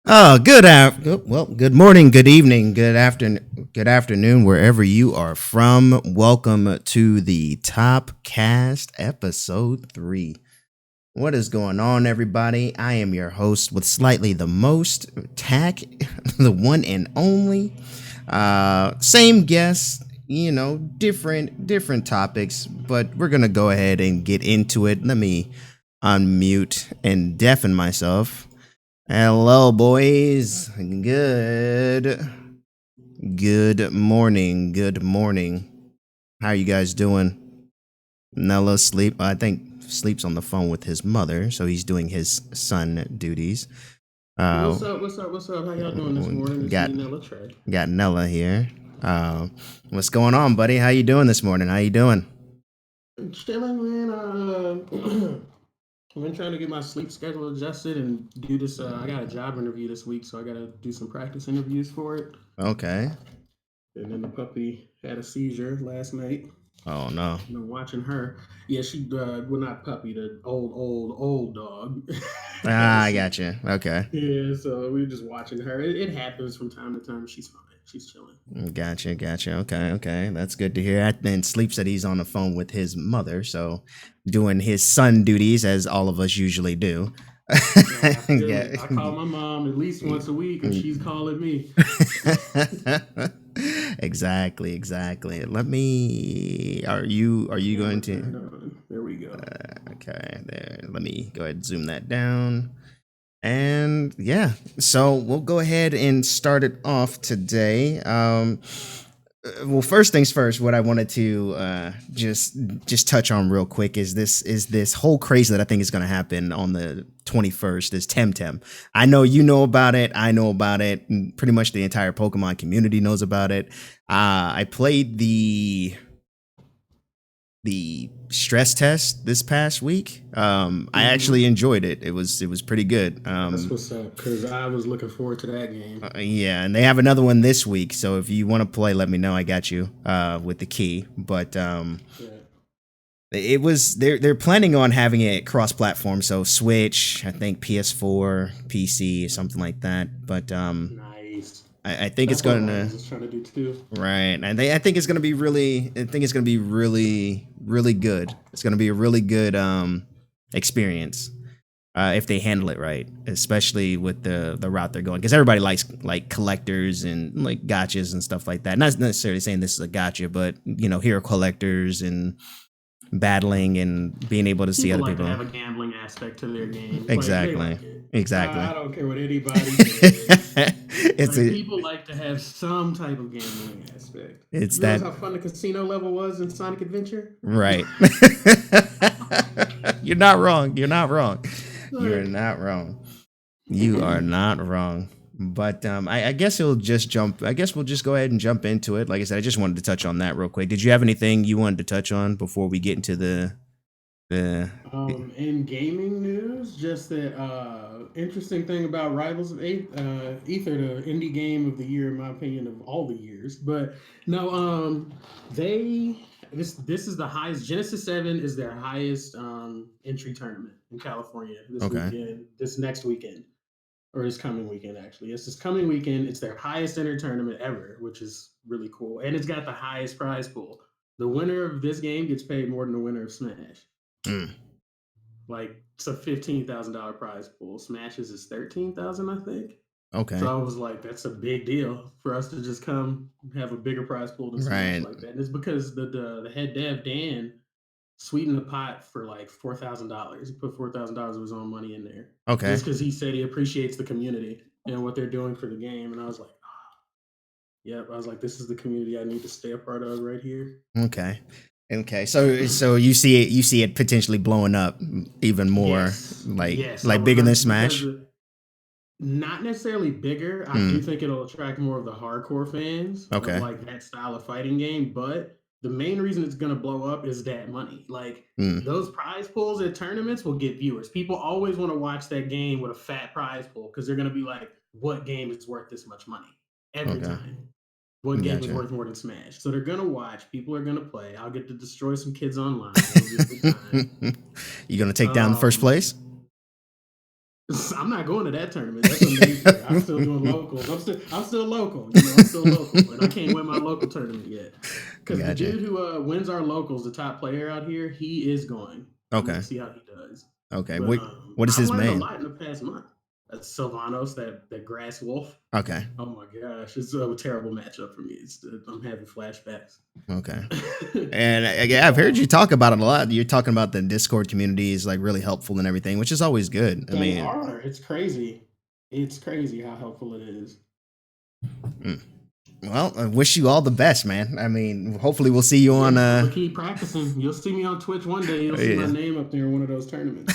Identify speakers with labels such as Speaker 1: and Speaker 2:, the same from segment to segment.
Speaker 1: Good morning, good evening, good afternoon, wherever you are from. Welcome to the Top Cast Ep.3. What is going on, everybody? I am your host with slightly the most tack, the one and only. Same guest, different topics, but we're gonna go ahead and get into it. Let me unmute and deafen myself. Hello, boys. Good morning. Good morning. How are you guys doing? Nella I think sleeps on the phone with his mother, so he's doing his son duties. Uh,
Speaker 2: What's up? What's up? What's up? How y'all doing this morning? It's
Speaker 1: got
Speaker 2: me, Nella Trey.
Speaker 1: got Nella here. Uh, what's going on, buddy? How you doing this morning? How you doing?
Speaker 2: Chilling, man. I've been trying to get my sleep schedule adjusted and do this. I got a job interview this week, so I got to do some practice interviews for it.
Speaker 1: Okay.
Speaker 2: And then the puppy had a seizure last night.
Speaker 1: Oh no.
Speaker 2: Watching her. Yeah, well, not puppy, the old dog had a
Speaker 1: Ah, I
Speaker 2: seizure.
Speaker 1: got you. Okay.
Speaker 2: Yeah, so we were just watching her. It happens from time to time. She's fine. She's chilling.
Speaker 1: Gotcha. Okay. That's good to hear. And Sleep said he's on the phone with his mother, so doing his son duties as all of us usually do.
Speaker 2: I feel
Speaker 1: Yeah.
Speaker 2: it. I call my mom at least once a week, and she's calling me.
Speaker 1: Exactly. Let me. Are you going
Speaker 2: Camera
Speaker 1: to?
Speaker 2: turned on. There we go.
Speaker 1: Okay. There. Let me go ahead and zoom that down. And yeah, so we'll go ahead and start it off today. Well, first things first, what I wanted to just touch on real quick is this whole craze that I think is going to happen on the 21st is Temtem. I know you know about it. I know about it. And pretty much the entire Pokemon community knows about it. I played the stress test this past week. I actually
Speaker 2: Mm-hmm.
Speaker 1: enjoyed it. It was pretty good.
Speaker 2: That's what's up, because I was looking forward to that game.
Speaker 1: Yeah, and they have another one this week. So if you want to play, let me know. I got you with the key. But
Speaker 2: Yeah.
Speaker 1: it was they're planning on having it cross platform. So Switch, I think PS4, PC, something like that. But
Speaker 2: Nice.
Speaker 1: I think it's
Speaker 2: That's what
Speaker 1: going to
Speaker 2: Rivals is trying to do too.
Speaker 1: right, and I think it's going to be really. I think it's going to be really good. It's going to be a really good experience if they handle it right, especially with the route they're going. Because everybody likes like collectors and like gotchas and stuff like that. Not necessarily saying this is a gotcha, but hero collectors and battling and being able to see
Speaker 2: People
Speaker 1: other
Speaker 2: like to
Speaker 1: people.
Speaker 2: have a gambling aspect to their game. Like, they
Speaker 1: Exactly.
Speaker 2: like it. I
Speaker 1: Exactly.
Speaker 2: don't care what anybody says.
Speaker 1: it's
Speaker 2: Like,
Speaker 1: a
Speaker 2: people like to have some type of gambling aspect.
Speaker 1: it's
Speaker 2: You realize
Speaker 1: that
Speaker 2: how fun the casino level was in Sonic Adventure?
Speaker 1: right. You're not wrong. You're not wrong. You are
Speaker 2: Like,
Speaker 1: not wrong. You are not wrong. But I guess he'll just jump. I guess we'll just go ahead and jump into it. Like I said, I just wanted to touch on that real quick. Did you have anything you wanted to touch on before we get into the?
Speaker 2: in gaming news, just that interesting thing about Rivals of Ether, the indie game of the year, in my opinion, of all the years. But no, they this is the highest. Genesis 7 is their highest entry tournament in California this
Speaker 1: Okay.
Speaker 2: weekend, this next weekend, or this coming weekend. Actually, it's this coming weekend. It's their highest enter tournament ever, which is really cool, and it's got the highest prize pool. The winner of this game gets paid more than the winner of Smash.
Speaker 1: Mm,
Speaker 2: Like, it's a $15,000 prize pool. Smashes is 13,000, I think. So
Speaker 1: okay.
Speaker 2: I was like, that's a big deal for us to just come have a bigger prize pool than Smash
Speaker 1: Right.
Speaker 2: like that. And it's because the head dev Dan sweetened the pot for like $4,000. He put $4,000 of his own money in there
Speaker 1: Okay.
Speaker 2: just because he said he appreciates the community and what they're doing for the game. And I was like, yep. I was like, this is the community I need to stay a part of right here.
Speaker 1: Okay. Okay. So you see it potentially blowing up even more,
Speaker 2: Yes,
Speaker 1: like
Speaker 2: yes, I
Speaker 1: like
Speaker 2: would
Speaker 1: bigger than
Speaker 2: hunt because
Speaker 1: Smash.
Speaker 2: not necessarily bigger. I do
Speaker 1: Mm,
Speaker 2: think it'll attract more of the hardcore fans of
Speaker 1: okay.
Speaker 2: like that style of fighting game. But the main reason it's gonna blow up is that money. Like,
Speaker 1: Mm,
Speaker 2: those prize pools at tournaments will get viewers. People always want to watch that game with a fat prize pool because they're gonna be like, "What game is worth this much money?" Every
Speaker 1: okay.
Speaker 2: time. What game is
Speaker 1: Gotcha.
Speaker 2: worth more than Smash? So they're gonna watch. People are gonna play. I'll get to destroy some kids online. It'll be a good time.
Speaker 1: You gonna take down the first
Speaker 2: Um,
Speaker 1: place?
Speaker 2: I'm not going to that tournament. That's a Mayfair. I'm still doing locals. I'm still local. You know, I'm still local, and I can't win my local tournament yet. Because the
Speaker 1: Gotcha.
Speaker 2: dude who wins our locals, the top player out here, he is going. I'm gonna
Speaker 1: Okay.
Speaker 2: see how he does.
Speaker 1: Okay.
Speaker 2: But
Speaker 1: What is
Speaker 2: I've
Speaker 1: his
Speaker 2: learned a
Speaker 1: name?
Speaker 2: lot in the past month. That's Sylvanos, that grass wolf.
Speaker 1: Okay.
Speaker 2: Oh my gosh, it's a terrible matchup for me. I'm having flashbacks.
Speaker 1: Okay. And
Speaker 2: but
Speaker 1: I've heard you talk about it a lot. You're talking about the Discord community is like really helpful and everything, which is always good. I
Speaker 2: they
Speaker 1: mean,
Speaker 2: are. It's crazy. It's crazy how helpful it is.
Speaker 1: mm. Well, I wish you all the best, man. I mean, hopefully we'll see you on
Speaker 2: Yeah, I'm gonna keep practicing. You'll see me on Twitch one day. You'll see my
Speaker 1: yeah.
Speaker 2: name up there in one of those tournaments.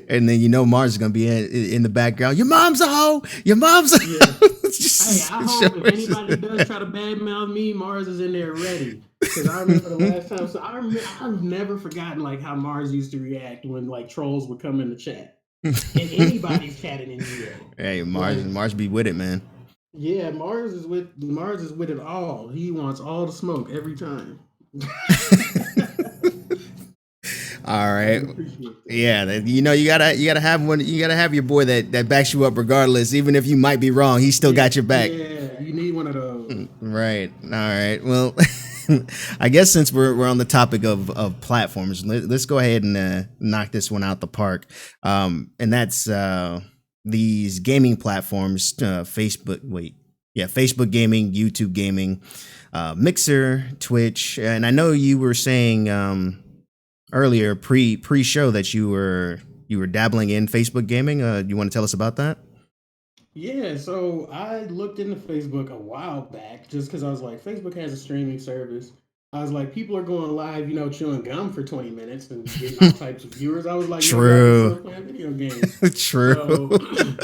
Speaker 1: And then Mars is gonna be in the background. Your mom's a hoe. Your mom's a
Speaker 2: Yeah.
Speaker 1: hoe.
Speaker 2: Hey, I hope if anybody does try to badmouth me, Mars is in there ready. Because I remember the last time. So I've never forgotten like how Mars used to react when like trolls would come in the chat and anybody's chatting in GA.
Speaker 1: Hey,
Speaker 2: Like,
Speaker 1: Mars be with it, man.
Speaker 2: yeah, Mars is with it all. He wants all the smoke every time.
Speaker 1: All
Speaker 2: I
Speaker 1: right.
Speaker 2: can appreciate that.
Speaker 1: Yeah, you gotta have one. You gotta have your boy that backs you up regardless, even if you might be wrong. He still
Speaker 2: Yeah,
Speaker 1: got your back.
Speaker 2: yeah, you need one of those.
Speaker 1: Right. All right. Well, I guess since we're on the topic of platforms, let's go ahead and knock this one out the park. And that's these gaming platforms: Facebook. Wait, yeah, Facebook gaming, YouTube gaming, Mixer, Twitch, and I know you were saying earlier pre show that you were dabbling in Facebook gaming. You want to tell us about that?
Speaker 2: Yeah, so I looked into Facebook a while back just because I was like, Facebook has a streaming service. I was like, people are going live, chewing gum for 20 minutes and getting all types of viewers. I was like, maybe I can
Speaker 1: True.
Speaker 2: still play video games.
Speaker 1: True.
Speaker 2: So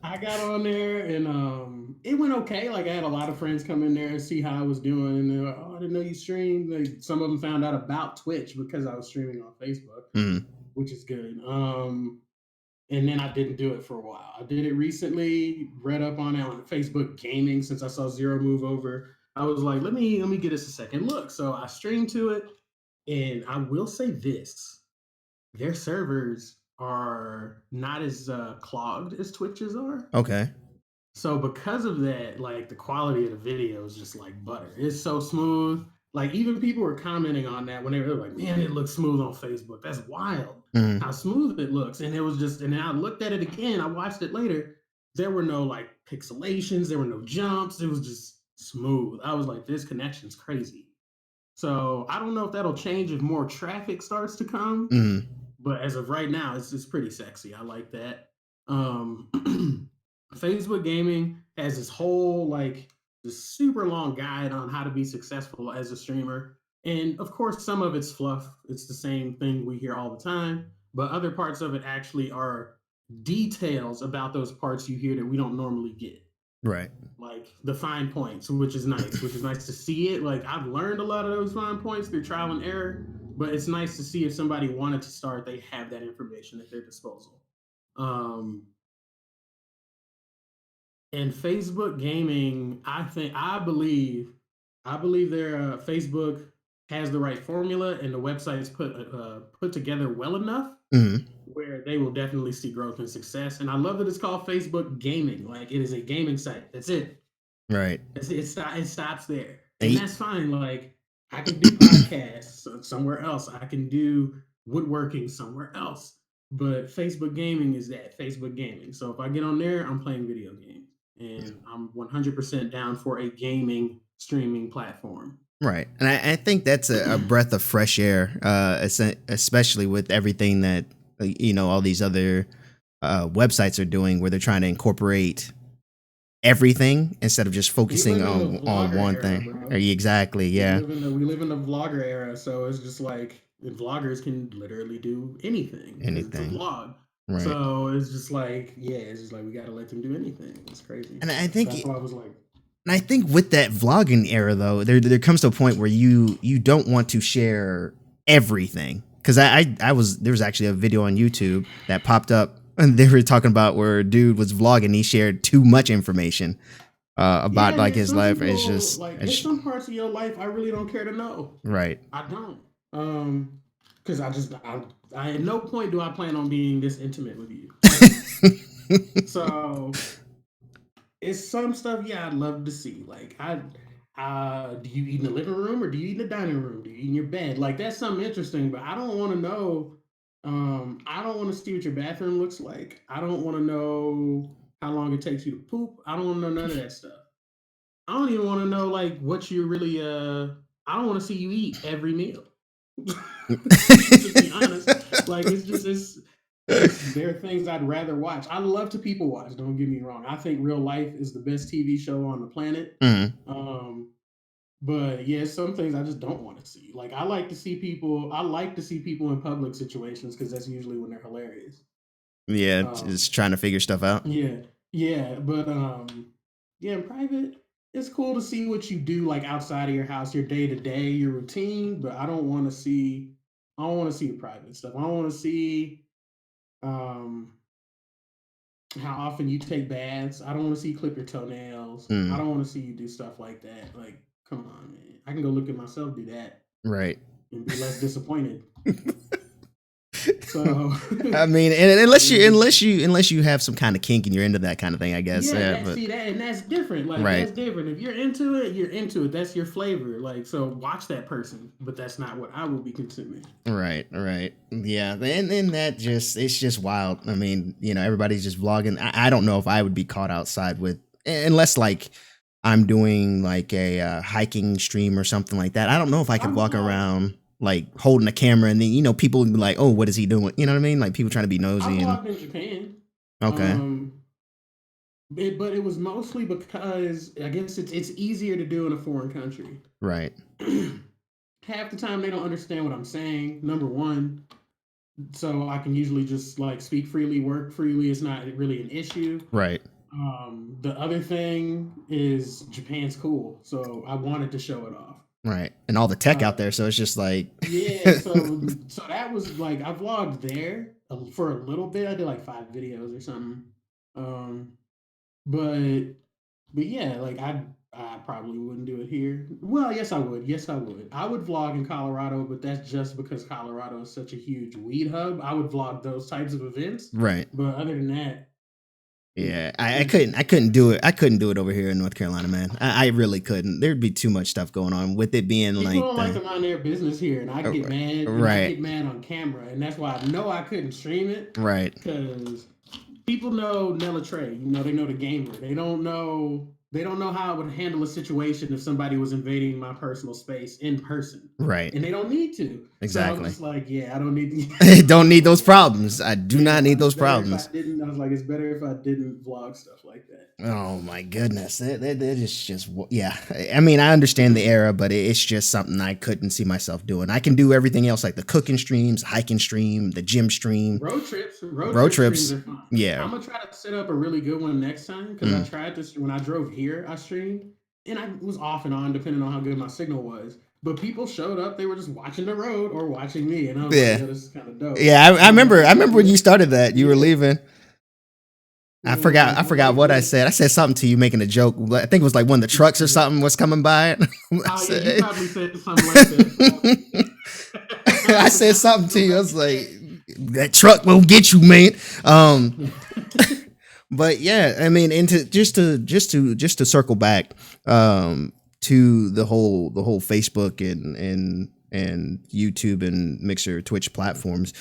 Speaker 2: I got on there and it went okay. Like I had a lot of friends come in there and see how I was doing. And they're like, oh, I didn't know you streamed. Like, some of them found out about Twitch because I was streaming on Facebook,
Speaker 1: Mm,
Speaker 2: which is good. And then I didn't do it for a while. I did it recently, read up on it on Facebook gaming since I saw Zero move over. I was like, let me get this a second look. So I streamed to it, and I will say this: their servers are not as clogged as Twitch's are.
Speaker 1: okay.
Speaker 2: So because of that, like the quality of the video is just like butter. It's so smooth. Like even people were commenting on that when they were like, "Man, it looks smooth on Facebook." That's wild
Speaker 1: Mm,
Speaker 2: how smooth it looks. And it was just, and then I looked at it again. I watched it later. There were no like pixelations. There were no jumps. It was just smooth. I was like, "This connection's crazy." So I don't know if that'll change if more traffic starts to come,
Speaker 1: mm,
Speaker 2: but as of right now, it's pretty sexy. I like that. Um, Facebook Gaming has this whole like this super long guide on how to be successful as a streamer, and of course, some of it's fluff. It's the same thing we hear all the time, but other parts of it actually are details about those parts you hear that we don't normally get,
Speaker 1: right.
Speaker 2: like the fine points, which is nice, which is nice to see it. Like I've learned a lot of those fine points through trial and error, but it's nice to see if somebody wanted to start, they have that information at their disposal. Um, and Facebook gaming, I believe their Facebook has the right formula and the website's put together well enough
Speaker 1: Mm,
Speaker 2: where they will definitely see growth and success. And I love that it's called Facebook Gaming. Like it is a gaming site. That's it.
Speaker 1: right.
Speaker 2: It stops there,
Speaker 1: And
Speaker 2: and that's fine. Like I can do podcasts somewhere else. I can do woodworking somewhere else. But Facebook gaming is that Facebook gaming. So if I get on there, I'm playing video games, and I'm 100% down for a gaming streaming platform.
Speaker 1: right. And I think that's a breath of fresh air, especially with everything that all these other websites are doing, where they're trying to incorporate everything instead of just
Speaker 2: We
Speaker 1: focusing
Speaker 2: live in the
Speaker 1: on
Speaker 2: vlogger
Speaker 1: one
Speaker 2: era,
Speaker 1: thing.
Speaker 2: bro.
Speaker 1: Exactly.
Speaker 2: We
Speaker 1: Yeah.
Speaker 2: live in the we live in the vlogger era, so it's just like vloggers can literally do anything because it's a
Speaker 1: Anything.
Speaker 2: vlog.
Speaker 1: Right.
Speaker 2: So it's just like, yeah, it's just like we gotta let them do anything. It's crazy.
Speaker 1: And I
Speaker 2: So
Speaker 1: think
Speaker 2: that's why I was like,
Speaker 1: And I think with that vlogging era, though, there comes to a point where you don't want to share everything. Because there was actually a video on YouTube that popped up, and they were talking about where a dude was vlogging. He shared too much information about
Speaker 2: yeah,
Speaker 1: like
Speaker 2: there's
Speaker 1: his
Speaker 2: some
Speaker 1: life.
Speaker 2: people like there's some parts of your life I really don't care to know.
Speaker 1: Right.
Speaker 2: I don't. because I at no point do I plan on being this intimate with you ever. So it's some stuff, yeah, I'd love to see. Like, do you eat in the living room or do you eat in the dining room? Do you eat in your bed? Like, that's something interesting, but I don't want to know. I don't want to see what your bathroom looks like. I don't want to know how long it takes you to poop. I don't want to know none of that stuff. I don't even want to know like what you really. I don't want to see you eat every meal. To be honest, like it's there are things I'd rather watch. I love to people watch. Don't get me wrong. I think real life is the best TV show on the planet.
Speaker 1: Mhm.
Speaker 2: Um, but yeah, some things I just don't want to see. Like I like to see people. I like to see people in public situations because that's usually when they're hilarious.
Speaker 1: Yeah,
Speaker 2: Um,
Speaker 1: just trying to figure stuff out.
Speaker 2: yeah, yeah, but yeah, in private, it's cool to see what you do like outside of your house, your day to day, your routine. But I don't want to see. I don't want to see the private stuff. I don't want to see um how often you take baths. I don't want to see you clip your toenails. I
Speaker 1: Mm,
Speaker 2: don't want to see you do stuff like that. Like, come on, man. I can go look at myself do that
Speaker 1: right.
Speaker 2: and be less disappointed. So,
Speaker 1: I mean, and unless you have some kind of kink and you're into that kind of thing, I guess.
Speaker 2: yeah,
Speaker 1: Yeah,
Speaker 2: that
Speaker 1: but
Speaker 2: see that, and that's different. Like,
Speaker 1: right.
Speaker 2: that's different. If you're into it, you're into it. That's your flavor. Like, so watch that person, but that's not what I will be consuming.
Speaker 1: Right, right. Yeah. And that just it's just wild. I mean, everybody's just vlogging. I don't know if I would be caught outside with unless like I'm doing like a hiking stream or something like that. I don't know if I could
Speaker 2: I've
Speaker 1: walk
Speaker 2: vlogged.
Speaker 1: around like holding a camera and then people would be like, "Oh, what is he doing?" You know what I mean? Like people trying to be
Speaker 2: I've
Speaker 1: nosy and
Speaker 2: vlogged in Japan.
Speaker 1: okay.
Speaker 2: Um, but it was mostly because I guess it's easier to do in a foreign country.
Speaker 1: Right.
Speaker 2: Half the time they don't understand what I'm saying. Number one, so I can usually just like speak freely, work freely. It's not really an issue.
Speaker 1: Right.
Speaker 2: The other thing is Japan's cool, so I wanted to show it off.
Speaker 1: Right. And all the tech out
Speaker 2: Uh,
Speaker 1: there, so it's just like
Speaker 2: yeah, so that was like I vlogged there for a little bit. I did like 5 videos or something. Um, but But yeah, like I probably wouldn't do it here. Well, yes I would. Yes I would. I would vlog in Colorado, but that's just because Colorado is such a huge weed hub. I would vlog those types of events.
Speaker 1: right.
Speaker 2: But other than that,
Speaker 1: Yeah,
Speaker 2: mm-mm.
Speaker 1: I couldn't do it. I couldn't do it over here in North Carolina, man. I really couldn't. There'd be too much stuff going on with it being
Speaker 2: People
Speaker 1: like
Speaker 2: don't like to mind their business here, and I
Speaker 1: uh,
Speaker 2: get mad, and I
Speaker 1: right,
Speaker 2: get mad on camera, and that's why I know I couldn't stream it
Speaker 1: right,
Speaker 2: because people know Nella Trey. They know the gamer. They don't know how I would handle a situation if somebody was invading my personal space in person.
Speaker 1: right.
Speaker 2: And they don't need to. So I'm
Speaker 1: Exactly.
Speaker 2: just like, yeah, I don't need
Speaker 1: I
Speaker 2: I
Speaker 1: don't
Speaker 2: don't
Speaker 1: need
Speaker 2: need
Speaker 1: those
Speaker 2: that.
Speaker 1: problems. I do
Speaker 2: Yeah,
Speaker 1: not need
Speaker 2: it's
Speaker 1: those
Speaker 2: better if I
Speaker 1: problems.
Speaker 2: didn't. I was like, it's better if I didn't vlog stuff like
Speaker 1: Oh my goodness, that is just yeah. I mean, I understand the era, but it's just something I couldn't see myself doing. I can do everything else like the cooking streams, hiking stream, the gym stream,
Speaker 2: road
Speaker 1: road
Speaker 2: trip streams
Speaker 1: trips.
Speaker 2: are fun.
Speaker 1: Yeah.
Speaker 2: I'm gonna try to set up a really good one next time because I
Speaker 1: Mm,
Speaker 2: tried this when I drove here. I streamed and I was off and on depending on how good my signal was. But people showed up; they were just watching the road or watching me, and I was like,
Speaker 1: yeah.
Speaker 2: "Yo, this is kind of dope."
Speaker 1: Yeah, I
Speaker 2: And I'm
Speaker 1: remember.
Speaker 2: like,
Speaker 1: I remember when
Speaker 2: "Yeah,
Speaker 1: you started that. You were
Speaker 2: yeah."
Speaker 1: leaving. I
Speaker 2: And
Speaker 1: forgot. I
Speaker 2: I
Speaker 1: forgot
Speaker 2: like
Speaker 1: what I
Speaker 2: the.
Speaker 1: said. I said something to you, making a joke. I think it was like when the trucks or something was coming by. I
Speaker 2: Oh yeah, you
Speaker 1: said,
Speaker 2: probably said something like that. I
Speaker 1: I said
Speaker 2: forgot what
Speaker 1: something
Speaker 2: you
Speaker 1: to
Speaker 2: were
Speaker 1: you. I
Speaker 2: about
Speaker 1: was
Speaker 2: to
Speaker 1: like,
Speaker 2: say.
Speaker 1: that truck will get you, man. But yeah, I mean, into just to circle back to the whole Facebook and YouTube and Mixer, Twitch platforms.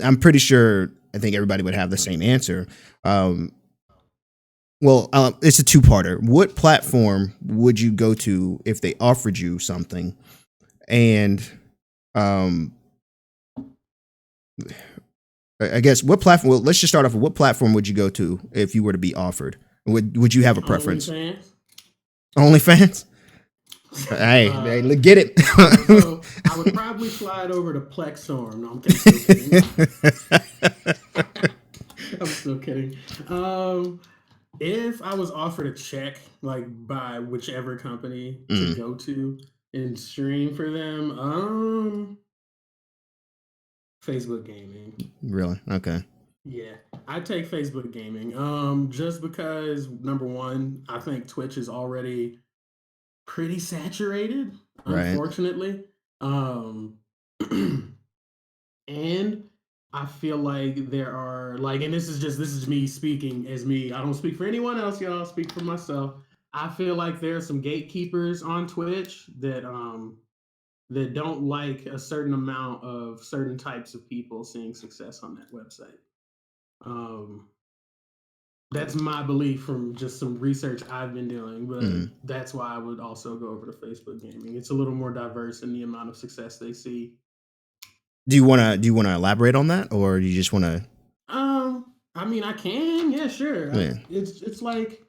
Speaker 1: I'm pretty sure I think everybody would have the same answer. Um, well, it's a two-parter. What platform would you go to if they offered you something? And um, I guess what platform? Well, let's just start off with what platform would you go to if you were to be offered? Would you have a preference?
Speaker 2: OnlyFans.
Speaker 1: OnlyFans? Hey, look, get it.
Speaker 2: So I would probably slide over to Plexorm. No, I'm still kidding. I'm still kidding. Um, if I was offered a check, like by whichever company to
Speaker 1: Mm,
Speaker 2: go to and stream for them, Facebook Gaming.
Speaker 1: really? Okay.
Speaker 2: Yeah, I take Facebook Gaming. Just because number one, I think Twitch is already pretty saturated,
Speaker 1: Right.
Speaker 2: unfortunately. Um, And I feel like there are like, and this is me speaking as me. I don't speak for anyone else, y'all. I speak for myself. I feel like there are some gatekeepers on Twitch that don't like a certain amount of certain types of people seeing success on that website. Um, that's my belief from just some research I've been doing, but
Speaker 1: Mm.
Speaker 2: that's why I would also go over to Facebook gaming. It's a little more diverse in the amount of success they see.
Speaker 1: Do you wanna elaborate on that, or do you just wanna?
Speaker 2: I mean, I can, yeah, sure.
Speaker 1: Yeah.
Speaker 2: It's like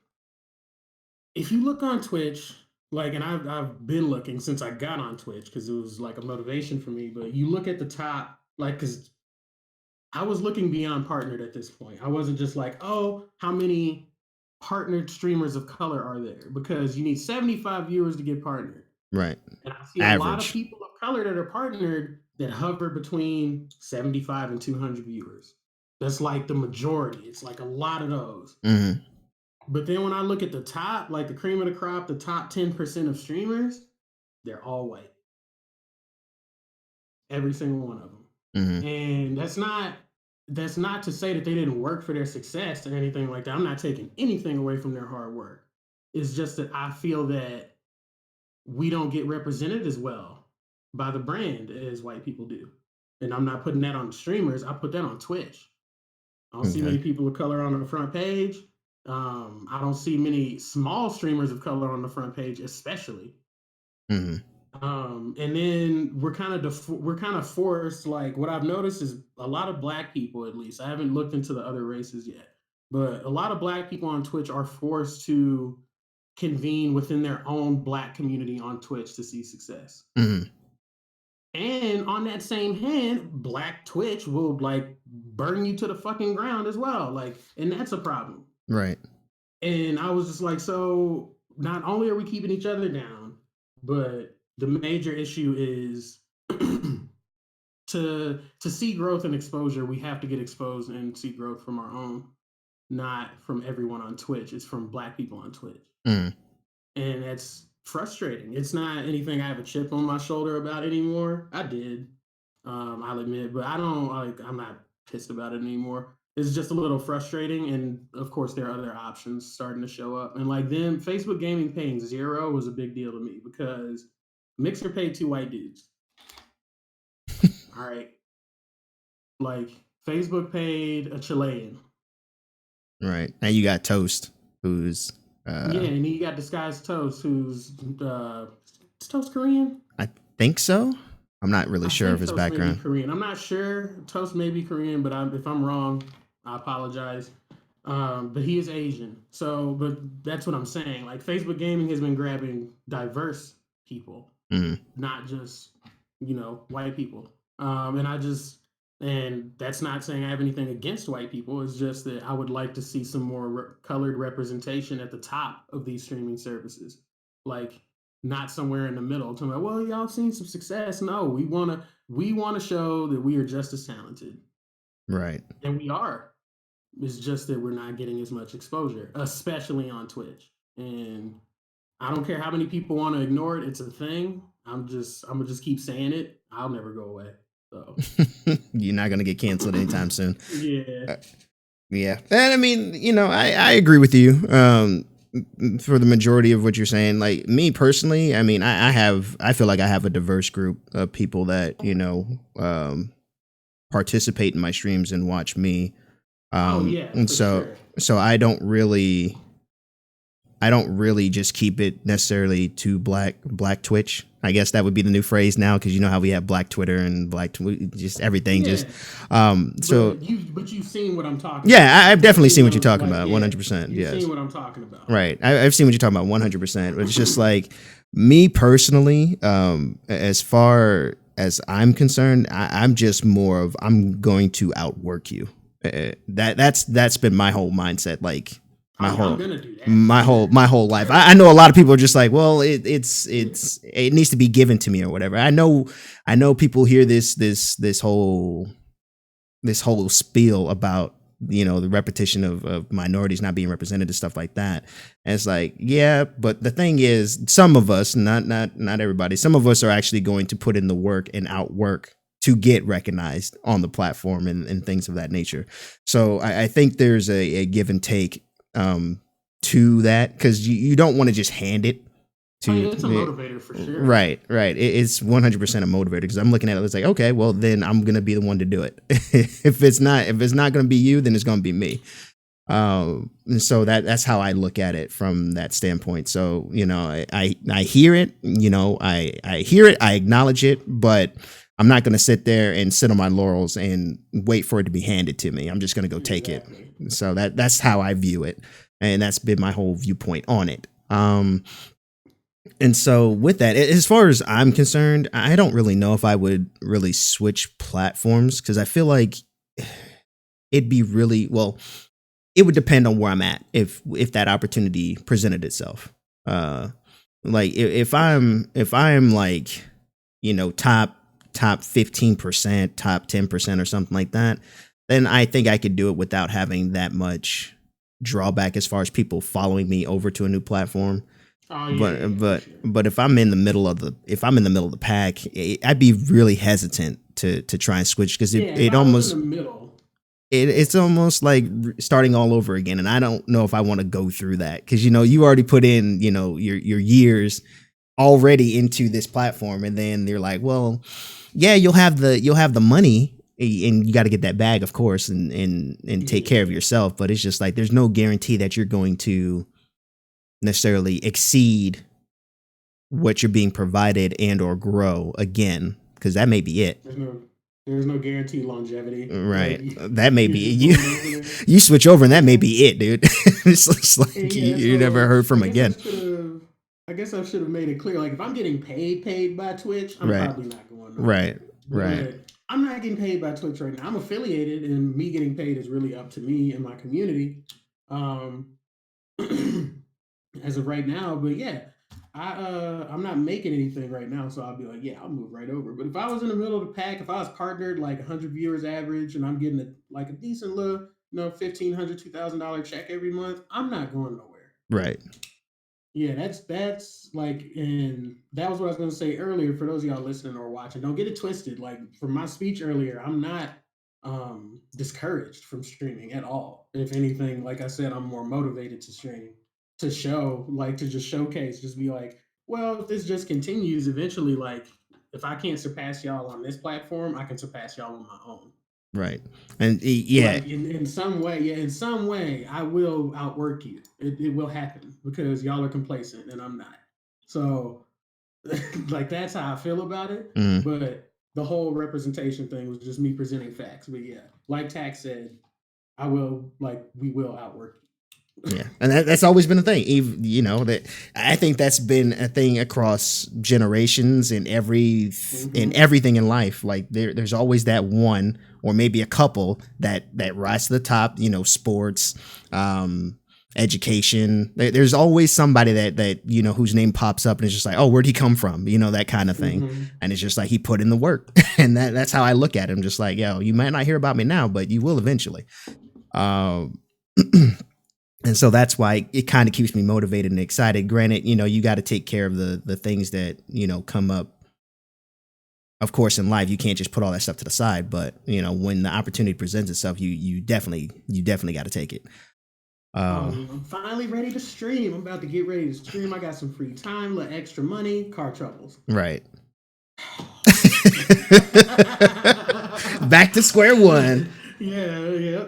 Speaker 2: if you look on Twitch, like, and I've been looking since I got on Twitch because it was like a motivation for me. But you look at the top, like, because I was looking beyond partnered at this point. I wasn't just like, oh, how many partnered streamers of color are there? Because you need 75 viewers to get partnered.
Speaker 1: Right.
Speaker 2: And I see a lot of
Speaker 1: Average.
Speaker 2: people of color that are partnered that hover between 75 and 200 viewers. That's like the majority. It's like a lot of those.
Speaker 1: Mm-hmm.
Speaker 2: But then when I look at the top, like the cream of the crop, the top 10% of streamers, they're all white. Every single one of them.
Speaker 1: Mm-hmm.
Speaker 2: And that's not to say that they didn't work for their success or anything like that. I'm not taking anything away from their hard work. It's just that I feel that we don't get represented as well by the brand as white people do. And I'm not putting that on the streamers. I put that on Twitch. I don't see
Speaker 1: Okay.
Speaker 2: many people of color on the front page. I don't see many small streamers of color on the front page, especially.
Speaker 1: Mm-hmm.
Speaker 2: And then we're kind of forced. Like what I've noticed is a lot of black people, at least. I haven't looked into the other races yet, but a lot of black people on Twitch are forced to convene within their own black community on Twitch to see success.
Speaker 1: Mm-hmm.
Speaker 2: And on that same hand, black Twitch will like burn you to the fucking ground as well. Like, and that's a problem.
Speaker 1: Right.
Speaker 2: And I was just like, so not only are we keeping each other down, but the major issue is to see growth and exposure, we have to get exposed and see growth from our own, not from everyone on Twitch. It's from black people on Twitch.
Speaker 1: Mm.
Speaker 2: And that's frustrating. It's not anything I have a chip on my shoulder about anymore. I did, I'll admit, but I don't like. I'm not pissed about it anymore. It's just a little frustrating, and of course, there are other options starting to show up. And like them, Facebook Gaming paying zero was a big deal to me because Mixer paid two white dudes. All right, like Facebook paid a Chilean.
Speaker 1: Right. Now you got Toast, who's
Speaker 2: Yeah, and then you got Disguised Toast, who's is Toast Korean?
Speaker 1: I think so. I'm not really
Speaker 2: I
Speaker 1: sure of
Speaker 2: think
Speaker 1: his
Speaker 2: Toast may be
Speaker 1: background.
Speaker 2: Korean. I'm not sure. Toast may be Korean, but if I'm wrong, I apologize. But he is Asian. So, but that's what I'm saying. Like Facebook Gaming has been grabbing diverse people,
Speaker 1: Mm.
Speaker 2: not just white people. And that's not saying I have anything against white people. It's just that I would like to see some more colored representation at the top of these streaming services, like not somewhere in the middle. Talking about, well, y'all seen some success. No, we wanna show that we are just as talented,
Speaker 1: Right.
Speaker 2: and we are. It's just that we're not getting as much exposure, especially on Twitch. And I don't care how many people want to ignore it. It's a thing. I'm gonna just keep saying it. I'll never go away. So
Speaker 1: You're not gonna get canceled anytime soon.
Speaker 2: yeah.
Speaker 1: Uh, yeah, and I mean, I agree with you. For the majority of what you're saying, like me personally, I mean, I feel like I have a diverse group of people that participate in my streams and watch me.
Speaker 2: Oh yeah,
Speaker 1: And
Speaker 2: for sure.
Speaker 1: so I don't really just keep it necessarily to black Twitch. I guess that would be the new phrase now because you know how we have black Twitter and just everything.
Speaker 2: Yeah,
Speaker 1: Just so
Speaker 2: but you've seen what I'm talking about.
Speaker 1: yeah, I've
Speaker 2: You've
Speaker 1: definitely
Speaker 2: seen
Speaker 1: seen
Speaker 2: what
Speaker 1: what you're
Speaker 2: I'm
Speaker 1: talking
Speaker 2: like.
Speaker 1: about.
Speaker 2: Yeah,
Speaker 1: 100%.
Speaker 2: you've
Speaker 1: Yes.
Speaker 2: seen what I'm talking about.
Speaker 1: Right. I've seen what you're talking about 100%. But it's just like me personally, as far as I'm concerned, I'm just more of I'm going to outwork you. That's been my whole mindset. Like
Speaker 2: Oh
Speaker 1: my
Speaker 2: yeah, I'm
Speaker 1: whole
Speaker 2: gonna do that for
Speaker 1: my whole
Speaker 2: sure.
Speaker 1: my whole life. I know a lot of people are just like, well, it needs to be given to me or whatever. I know people hear this whole spiel about the repetition of minorities not being represented and stuff like that, and it's like, yeah, but the thing is, some of us, not everybody, some of us are actually going to put in the work and outwork to get recognized on the platform and things of that nature. So I think there's a give and take to that, because you don't want to just hand it
Speaker 2: Oh
Speaker 1: to
Speaker 2: yeah, it's a motivator for sure.
Speaker 1: right. It's 100% a motivator, because I'm looking at it, it's like, okay, well then I'm gonna be the one to do it. If it's not gonna be you, then it's gonna be me. And so that's how I look at it from that standpoint. So I hear it, I hear it, I acknowledge it, but I'm not going to sit there and sit on my laurels and wait for it to be handed to me. I'm just going to go take it.
Speaker 2: Exactly.
Speaker 1: So that's how I view it, and that's been my whole viewpoint on it. And so with that, as far as I'm concerned, I don't really know if I would really switch platforms, because I feel like it'd be really well. It would depend on where I'm at if that opportunity presented itself. Like if I'm like, top 15%, top 10% or something like that, then I think I could do it without having that much drawback as far as people following me over to a new platform.
Speaker 2: Oh yeah,
Speaker 1: But
Speaker 2: yeah, for
Speaker 1: but
Speaker 2: sure.
Speaker 1: but if I'm in the middle of the pack, I'd be really hesitant to try and switch, because it,
Speaker 2: Yeah, if
Speaker 1: it
Speaker 2: I was in
Speaker 1: almost
Speaker 2: the middle,
Speaker 1: it's almost like starting all over again, and I don't know if I want to go through that, because you already put in your years already into this platform, and then they're like, well, yeah, you'll have the money, and you got to get that bag, of course, and take care of
Speaker 2: yeah,
Speaker 1: yourself, but it's just like there's no guarantee that you're going to necessarily exceed what you're being provided and or grow again, because that may be it.
Speaker 2: there's no there's no guaranteed longevity. Like
Speaker 1: Right, that may
Speaker 2: you're
Speaker 1: be
Speaker 2: just
Speaker 1: you.
Speaker 2: going over there.
Speaker 1: You switch over, and that may be it, dude. It's just
Speaker 2: And
Speaker 1: like
Speaker 2: yeah,
Speaker 1: you never
Speaker 2: so
Speaker 1: heard
Speaker 2: I
Speaker 1: from
Speaker 2: guess
Speaker 1: again.
Speaker 2: I guess I should have made it clear. Like if I'm getting paid by Twitch, I'm
Speaker 1: Right,
Speaker 2: probably not going nowhere.
Speaker 1: right, right,
Speaker 2: But I'm not getting paid by Twitch right now. I'm affiliated, and me getting paid is really up to me and my community. Um, as of right now. But yeah, I'm not making anything right now, so I'll be like, yeah, I'll move right over. But if I was in the middle of the pack, if I was partnered like 100 viewers average, and I'm getting a decent little, $1,500, $2,000 check every month, I'm not going nowhere.
Speaker 1: right,
Speaker 2: Yeah, that's like, and that was what I was going to say earlier. For those of y'all listening or watching, don't get it twisted. Like from my speech earlier, I'm not discouraged from streaming at all. If anything, like I said, I'm more motivated to stream, to show, like to just showcase, just be like, well, if this just continues, eventually, like if I can't surpass y'all on this platform, I can surpass y'all on my own.
Speaker 1: right. And yeah,
Speaker 2: Like in some way, yeah, in some way, I will outwork you. It will happen because y'all are complacent and I'm not. So, like that's how I feel about it.
Speaker 1: mm,
Speaker 2: But the whole representation thing was just me presenting facts. But yeah, like Tax said, I will like we will outwork
Speaker 1: yeah, and that's always been a thing. Even that I think that's been a thing across generations in
Speaker 2: you.
Speaker 1: in
Speaker 2: Mm-hmm.
Speaker 1: everything in life. Like there's always that one or maybe a couple that rise to the top. Sports, education. There's always somebody that whose name pops up, and it's just like, oh, where'd he come from? That kind of thing.
Speaker 2: Mm-hmm.
Speaker 1: And it's just like he put in the work, and that's how I look at him. Just like, yo, you might not hear about me now, but you will eventually. Um, and so that's why it kind of keeps me motivated and excited. Granted, you got to take care of the things that come up. Of course, in life, you can't just put all that stuff to the side. But when the opportunity presents itself, you definitely got to take it.
Speaker 2: Oh,
Speaker 1: Uh,
Speaker 2: I'm finally ready to stream. I'm about to get ready to stream. I got some free time, little extra money, car troubles.
Speaker 1: right. Back to square one.
Speaker 2: Yeah, yeah.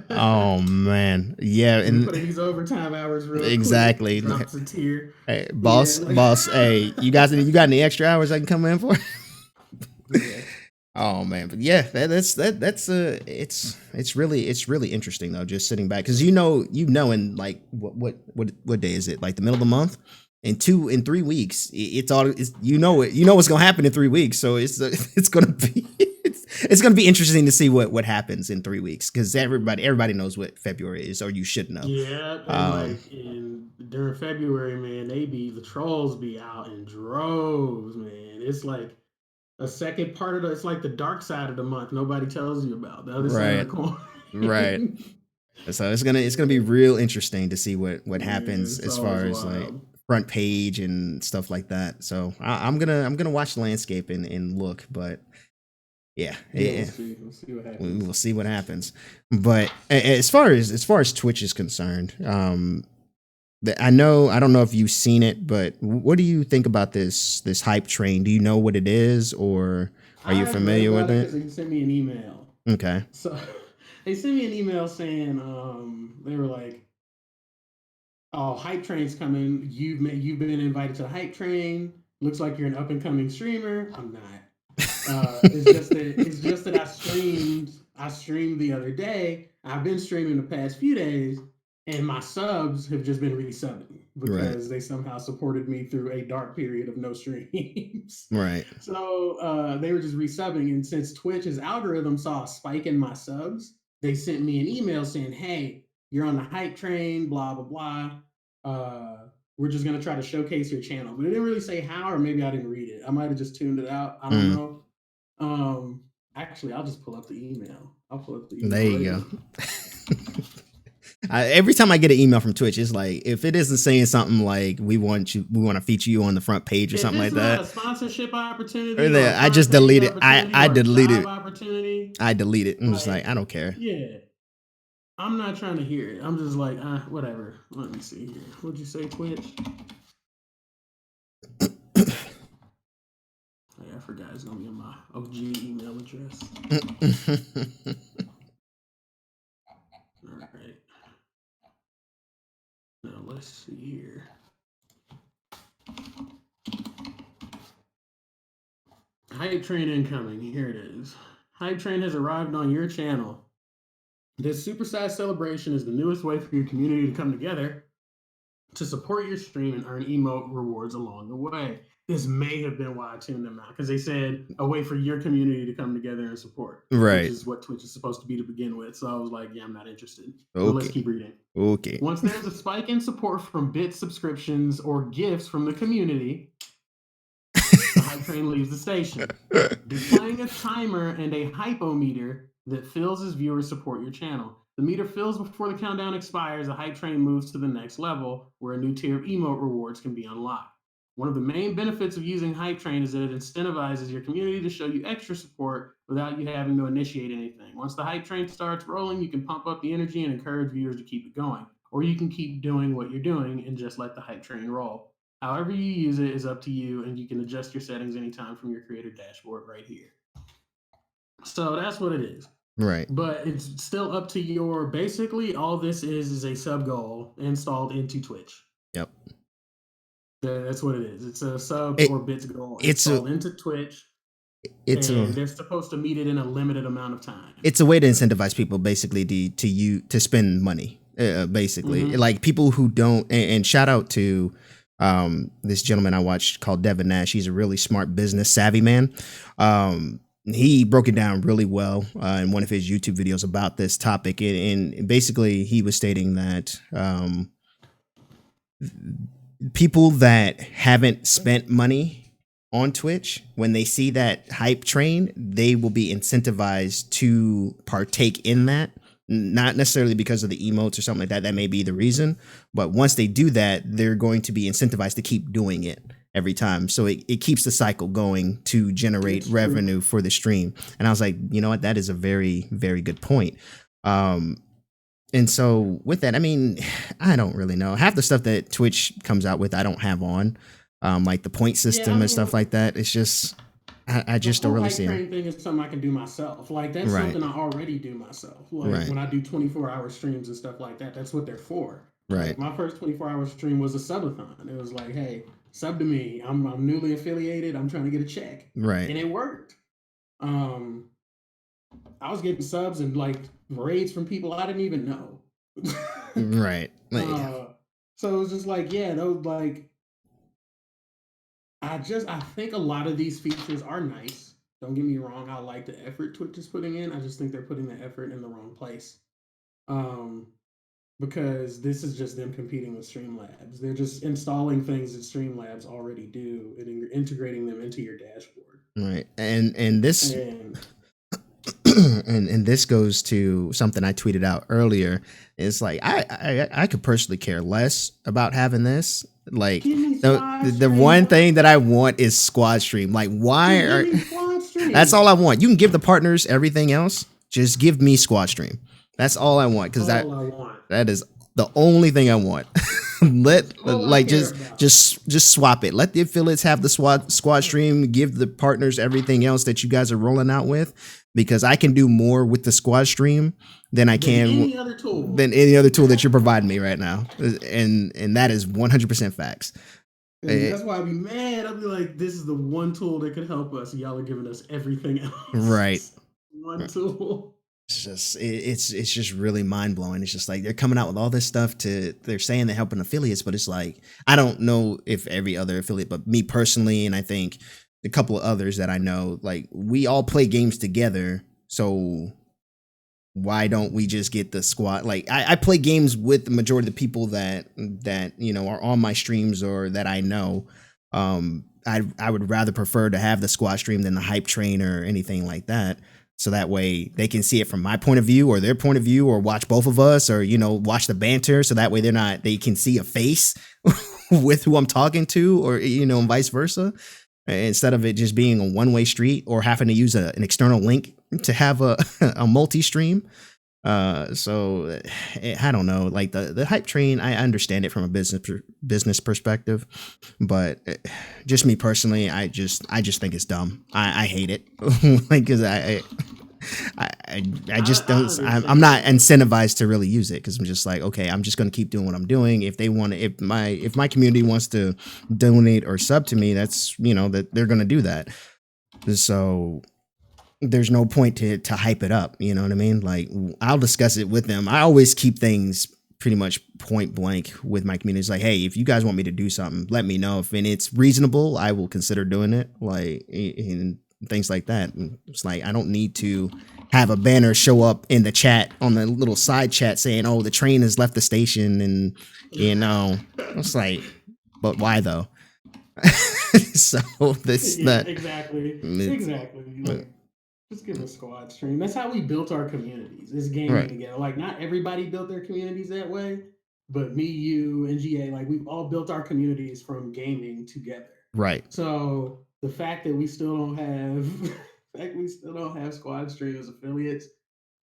Speaker 1: Oh man, yeah,
Speaker 2: Let me
Speaker 1: and
Speaker 2: put in these overtime hours real quick.
Speaker 1: exactly.
Speaker 2: Drops a tear.
Speaker 1: Hey,
Speaker 2: Yeah,
Speaker 1: boss,
Speaker 2: like
Speaker 1: boss. Hey, you got any extra hours I can come in for?
Speaker 2: yeah.
Speaker 1: Oh man, but yeah, that's it's really interesting though, just sitting back, because in like what day is it, like the middle of the month, in 3 weeks, it's all what's gonna happen in 3 weeks, so it's gonna be it's gonna be interesting to see what happens in 3 weeks, because everybody knows what February is, or you should know.
Speaker 2: Yeah, and
Speaker 1: Um,
Speaker 2: like in during February, man, the trolls be out in droves, man. It's like a second part of it's like the dark side of the month nobody tells you about. The other side of the
Speaker 1: right,
Speaker 2: coin.
Speaker 1: right. So it's gonna be
Speaker 2: Yeah.
Speaker 1: real interesting to see what
Speaker 2: Yeah,
Speaker 1: happens
Speaker 2: it's
Speaker 1: as
Speaker 2: always
Speaker 1: far as like
Speaker 2: wild.
Speaker 1: front page and stuff like that. So I'm gonna watch the landscape and look, but Yeah,
Speaker 2: Yeah,
Speaker 1: yeah.
Speaker 2: we'll see what
Speaker 1: We
Speaker 2: happens.
Speaker 1: will see what happens. But as far as Twitch is concerned, I don't know if you've seen it, but what do you think about this hype train? Do you know what it is, or are you
Speaker 2: I read
Speaker 1: familiar
Speaker 2: about
Speaker 1: with
Speaker 2: it
Speaker 1: it?
Speaker 2: because they sent me an email.
Speaker 1: Okay.
Speaker 2: So they sent me an email saying they were like, "Oh, hype train's coming. You've been invited to the hype train. Looks like you're an up and coming streamer. I'm not. It's just that I streamed the other day. I've been streaming the past few days, and my subs have just been resubbing
Speaker 1: Right.
Speaker 2: because they somehow supported me through a dark period of no streams.
Speaker 1: Right.
Speaker 2: So they were just resubbing, and since Twitch's algorithm saw a spike in my subs, they sent me an email saying, "Hey, you're on the hype train. Blah blah blah. We're just gonna try to showcase your channel." But it didn't really say how, or maybe I didn't read it. I might have just tuned it out. I don't
Speaker 1: Mm,
Speaker 2: know. Actually, I'll just pull up the email. I'll pull up the
Speaker 1: there
Speaker 2: email right
Speaker 1: you
Speaker 2: now.
Speaker 1: go. Every time I get an email from Twitch, it's like if it isn't saying something like we want to feature you on the front page or
Speaker 2: If
Speaker 1: something
Speaker 2: it's
Speaker 1: like
Speaker 2: not
Speaker 1: that,
Speaker 2: a sponsorship opportunity or a
Speaker 1: or I
Speaker 2: front
Speaker 1: just
Speaker 2: page
Speaker 1: delete it.
Speaker 2: opportunity
Speaker 1: I
Speaker 2: or a
Speaker 1: delete
Speaker 2: job
Speaker 1: it.
Speaker 2: opportunity,
Speaker 1: I delete it. I'm just like
Speaker 2: like,
Speaker 1: I don't care.
Speaker 2: yeah, I'm not trying to hear it. I'm just like, whatever. Let me see here. What'd you say, Twitch? I forgot. It's gonna be in my OG email address. All right. Now let's see here. Hype train incoming. Here it is. Hype train has arrived on your channel. This supersized celebration is the newest way for your community to come together to support your stream and earn emote rewards along the way. This may have been why I tuned them out because they said a way for your community to come together and support, which
Speaker 1: Right.
Speaker 2: is what Twitch is supposed to be to begin with. So I was like, yeah, I'm not interested. But let's
Speaker 1: Okay.
Speaker 2: keep reading.
Speaker 1: Okay.
Speaker 2: Once there's a spike in support from bit subscriptions or gifts from the community, the hype train leaves the station, displaying a timer and a hypometer that fills as viewers support your channel. The meter fills before the countdown expires. The hype train moves to the next level, where a new tier of emote rewards can be unlocked. One of the main benefits of using Hype Train is that it incentivizes your community to show you extra support without you having to initiate anything. Once the Hype Train starts rolling, you can pump up the energy and encourage viewers to keep it going. Or you can keep doing what you're doing and just let the Hype Train roll. However you use it is up to you, and you can adjust your settings anytime from your creator dashboard right here. So that's what it is.
Speaker 1: Right.
Speaker 2: But it's still up to your, basically all this is a sub goal installed into Twitch.
Speaker 1: Yep.
Speaker 2: That's what it is. It's a subs
Speaker 1: It
Speaker 2: or bits goal
Speaker 1: it's a
Speaker 2: installed into Twitch,
Speaker 1: it's
Speaker 2: and
Speaker 1: a
Speaker 2: they're supposed to meet it in a limited amount of time.
Speaker 1: it's a way to incentivize people basically to spend money. Basically,
Speaker 2: Mm-hmm.
Speaker 1: like people who don't. And shout out to this gentleman I watched called Devin Nash. He's a really smart business savvy man. He broke it down really well in one of his YouTube videos about this topic. And basically, he was stating that people that haven't spent money on Twitch, when they see that hype train, they will be incentivized to partake in that. Not necessarily because of the emotes or something like that. That may be the reason. But once they do that, they're going to be incentivized to keep doing it every time. So it keeps the cycle going to generate revenue for the stream. And I was like, you know what? That is a very, very good point. And so with that, I mean, I don't really know. Half the stuff that Twitch comes out with, I don't have on, like the point system and stuff like that. It's just, I just don't really see
Speaker 2: The whole
Speaker 1: them.
Speaker 2: hype train thing is something I can do myself. Like that's
Speaker 1: Right,
Speaker 2: something I already do myself. Like
Speaker 1: right,
Speaker 2: when I do 24-hour streams and stuff like that, that's what they're for.
Speaker 1: right,
Speaker 2: Like my first 24-hour stream was a subathon. It was like, hey, sub to me. I'm newly affiliated. I'm trying to get a check,
Speaker 1: right,
Speaker 2: and it worked. Um, I was getting subs and like raids from people I didn't even know.
Speaker 1: right. Like,
Speaker 2: uh, so it was just like, yeah, those like I think a lot of these features are nice. Don't get me wrong. I like the effort Twitch is putting in. I just think they're putting the effort in the wrong place. Um, because this is just them competing with Streamlabs. They're just installing things that Streamlabs already do and integrating them into your dashboard.
Speaker 1: right. And this
Speaker 2: And
Speaker 1: and this goes to something I tweeted out earlier. It's like I could personally care less about having this. Like
Speaker 2: give me
Speaker 1: the
Speaker 2: squad
Speaker 1: the
Speaker 2: stream.
Speaker 1: one thing that I want is squad stream. Like why
Speaker 2: Just give
Speaker 1: are
Speaker 2: me squad stream.
Speaker 1: That's all I want. You can give the partners everything else. Just give me Squad Stream. That's all I want because
Speaker 2: all I want.
Speaker 1: that is the only thing I want. Let
Speaker 2: All I
Speaker 1: like
Speaker 2: care about.
Speaker 1: just swap it. Let the affiliates have the squad stream. Give the partners everything else that you guys are rolling out with, because I can do more with the squad stream than I
Speaker 2: Than
Speaker 1: can
Speaker 2: any other tool.
Speaker 1: than any other tool that you're providing me right now, and that is 100% facts.
Speaker 2: And
Speaker 1: Eh,
Speaker 2: that's why I'd be mad. I'd be like, this is the one tool that could help us. Y'all are giving us everything
Speaker 1: right.
Speaker 2: else. One tool.
Speaker 1: It's just really mind blowing. It's just like they're coming out with all this stuff they're saying they're helping affiliates, but it's like I don't know if every other affiliate, but me personally, and I think a couple of others that I know, like we all play games together. So why don't we just get the squad? Like I play games with the majority of the people that are on my streams or that I know. I would rather prefer to have the squad stream than the hype train or anything like that. So that way they can see it from my point of view or their point of view, or watch both of us, or watch the banter. So that way they can see a face with who I'm talking to, or and vice versa, instead of it just being a one-way street or having to use an external link to have a a multi-stream. So I don't know, like the hype train, I understand it from a business perspective, but just me personally, I just think it's dumb. I hate it. Like, cause I just
Speaker 2: I
Speaker 1: don't. I'm not
Speaker 2: understand.
Speaker 1: incentivized to really use it, because I'm just like, okay, I'm just gonna keep doing what I'm doing. If they want to, if my community wants to donate or sub to me, that's that they're gonna do that. So there's no point to hype it up. You know what I mean? Like, I'll discuss it with them. I always keep things pretty much point blank with my community. It's like, hey, if you guys want me to do something, let me know. If and it's reasonable, I will consider doing it. Like, and things like that. And it's like I don't need to have a banner show up in the chat, on the little side chat, saying, "Oh, the train has left the station," and it's like, but why though? So this
Speaker 2: Yeah,
Speaker 1: that
Speaker 2: exactly.
Speaker 1: it's,
Speaker 2: Exactly. Like, just give a squad stream. That's how we built our communities. Is gaming
Speaker 1: right,
Speaker 2: together. Like, not everybody built their communities that way, but me, you, and GA, like we've all built our communities from gaming together.
Speaker 1: right.
Speaker 2: So the fact that we still don't have, the fact we still don't have squad stream as affiliates,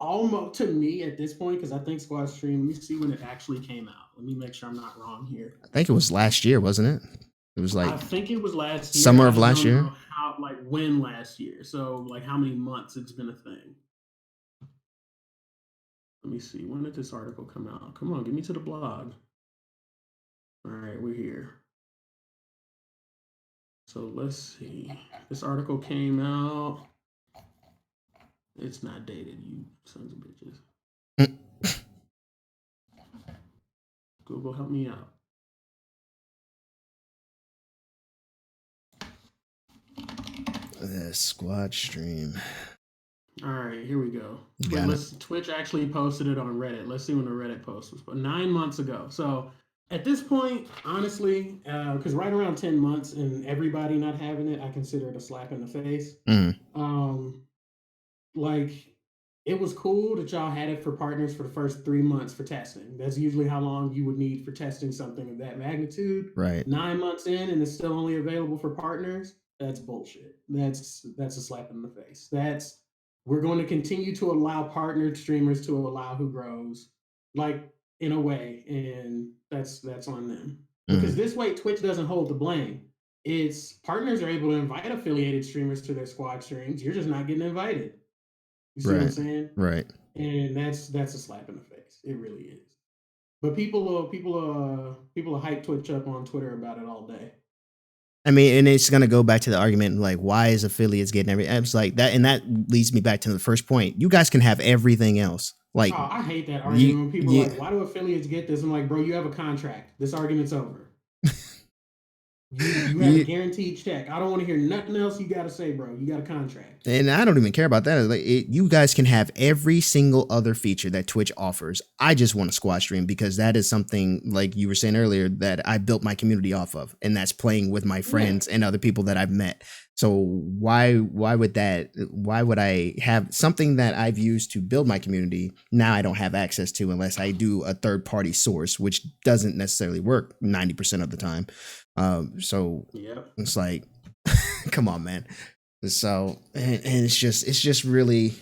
Speaker 2: almost to me at this point, because I think squad stream. Let me see when it actually came out. Let me make sure I'm not wrong here.
Speaker 1: I think it was last year, wasn't it? It was
Speaker 2: I
Speaker 1: like
Speaker 2: think it was last year.
Speaker 1: summer
Speaker 2: I
Speaker 1: of
Speaker 2: just
Speaker 1: last
Speaker 2: don't
Speaker 1: year.
Speaker 2: know how, like, when last year. So, like, how many months it's been a thing. Let me see. When did this article come out? Come on, get me to the blog. All right, we're here. So let's see. This article came out. It's not dated, you sons of bitches. Google, help me out.
Speaker 1: The squad stream.
Speaker 2: All right, here we go.
Speaker 1: Got it.
Speaker 2: Twitch actually posted it on Reddit. Let's see when the Reddit post was, but 9 months ago. So at this point, honestly, because right around 10 months and everybody not having it, I consider it a slap in the face.
Speaker 1: Mm,
Speaker 2: Um, like, it was cool that y'all had it for partners for the first 3 months for testing. That's usually how long you would need for testing something of that magnitude.
Speaker 1: right.
Speaker 2: 9 months in and it's still only available for partners. That's bullshit. That's a slap in the face. That's We're going to continue to allow partnered streamers to allow who grows, like, in a way, and that's on them. Because
Speaker 1: Mm,
Speaker 2: this way Twitch doesn't hold the blame. It's partners are able to invite affiliated streamers to their squad streams. You're just not getting invited. You see what I'm
Speaker 1: right.
Speaker 2: saying?
Speaker 1: Right.
Speaker 2: And that's a slap in the face. It really is. But people hype Twitch up on Twitter about it all day.
Speaker 1: I mean, and it's gonna go back to the argument, like, why is affiliates getting everything? It's like that, and that leads me back to the first point. You guys can have everything else. Like,
Speaker 2: Oh, I hate that
Speaker 1: you,
Speaker 2: argument when people are
Speaker 1: you,
Speaker 2: like, "Why do affiliates get this?" I'm like, "Bro, you have a contract. This argument's over. You have a
Speaker 1: you,
Speaker 2: guaranteed check. I don't want to hear nothing else you got to say, bro. You got a contract."
Speaker 1: and I don't even care about that. Like, you guys can have every single other feature that Twitch offers. I just want a squad stream, because that is something, like you were saying earlier, that I built my community off of, and that's playing with my
Speaker 2: Yeah.
Speaker 1: friends and other people that I've met. So why would I have something that I've used to build my community now I don't have access to, unless I do a third party source, which doesn't necessarily work 90% of the time. So
Speaker 2: Yep.
Speaker 1: it's like, come on, man. So and it's just really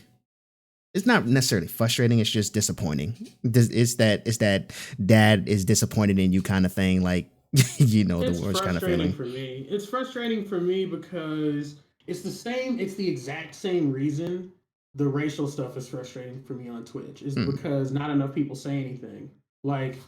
Speaker 1: it's not necessarily frustrating. It's just disappointing. It's that dad is disappointed in you kind of thing. Like the
Speaker 2: It's
Speaker 1: worst kind of
Speaker 2: frustrating
Speaker 1: feeling.
Speaker 2: for me. It's frustrating for me because it's the exact same reason the racial stuff is frustrating for me on Twitch is
Speaker 1: Mm,
Speaker 2: because not enough people say anything. Like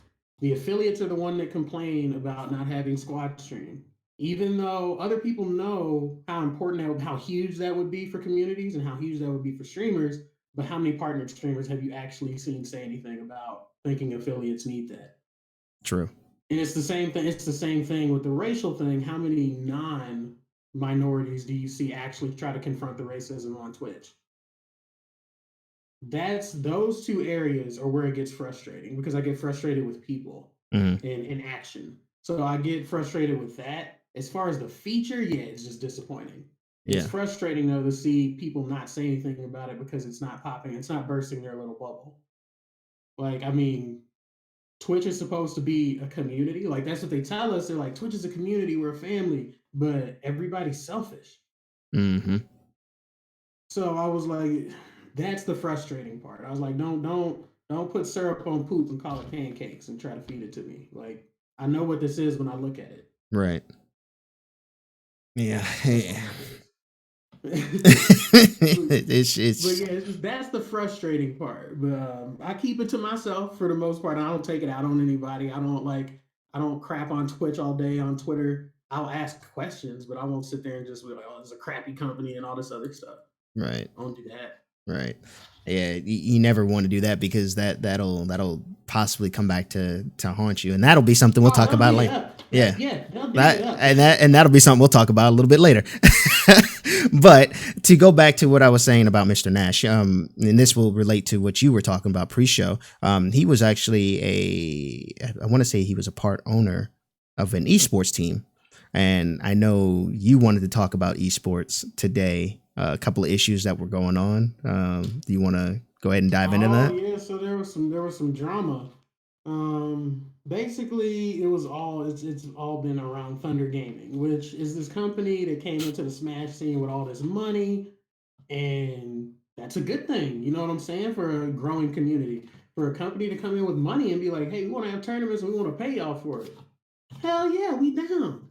Speaker 2: the affiliates are the one that complain about not having squad stream. Even though other people know how important how huge that would be for communities and how huge that would be for streamers, but how many partnered streamers have you actually seen say anything about thinking affiliates need that?
Speaker 1: true.
Speaker 2: And it's the same thing. It's the same thing with the racial thing. How many non-minorities do you see actually try to confront the racism on Twitch? That's those two areas are where it gets frustrating because I get frustrated with people
Speaker 1: Mm,
Speaker 2: and in action. So I get frustrated with that. As far as the feature, yeah, it's just disappointing. It's
Speaker 1: yeah.
Speaker 2: frustrating though to see people not say anything about it because it's not popping. It's not bursting their little bubble. Like I mean, Twitch is supposed to be a community. Like that's what they tell us. They're like, Twitch is a community, we're a family, but everybody's selfish.
Speaker 1: Hmm.
Speaker 2: So I was like, that's the frustrating part. I was like, don't put syrup on poop and call it pancakes and try to feed it to me. Like I know what this is when I look at it.
Speaker 1: Right. Yeah.
Speaker 2: That's all that is. but, but
Speaker 1: it's
Speaker 2: yeah, that's the frustrating part. But I keep it to myself for the most part. I don't take it out on anybody. I don't crap on Twitch all day on Twitter. I'll ask questions, but I won't sit there and just be like, "Oh, it's a crappy company" and all this other stuff.
Speaker 1: right.
Speaker 2: I don't do that.
Speaker 1: Right. Yeah, you never want to do that because that'll possibly come back to haunt you, and that'll be something we'll
Speaker 2: Oh,
Speaker 1: talk
Speaker 2: they'll
Speaker 1: about
Speaker 2: dig it
Speaker 1: later.
Speaker 2: up.
Speaker 1: Yeah,
Speaker 2: Yeah, they'll dig it
Speaker 1: that
Speaker 2: up.
Speaker 1: and that'll be something we'll talk about a little bit later. But to go back to what I was saying about Mr. Nash, and this will relate to what you were talking about pre-show. He was actually I want to say he was a part owner of an esports team, and I know you wanted to talk about esports today. A couple of issues that were going on. Do you want to go ahead and dive into
Speaker 2: Oh
Speaker 1: that?
Speaker 2: yeah, so there was some drama. Basically, it's all been around Thunder Gaming, which is this company that came into the Smash scene with all this money, and that's a good thing. You know what I'm saying for a growing community, for a company to come in with money and be like, "Hey, we want to have tournaments, and we want to pay y'all for it." Hell yeah, we down.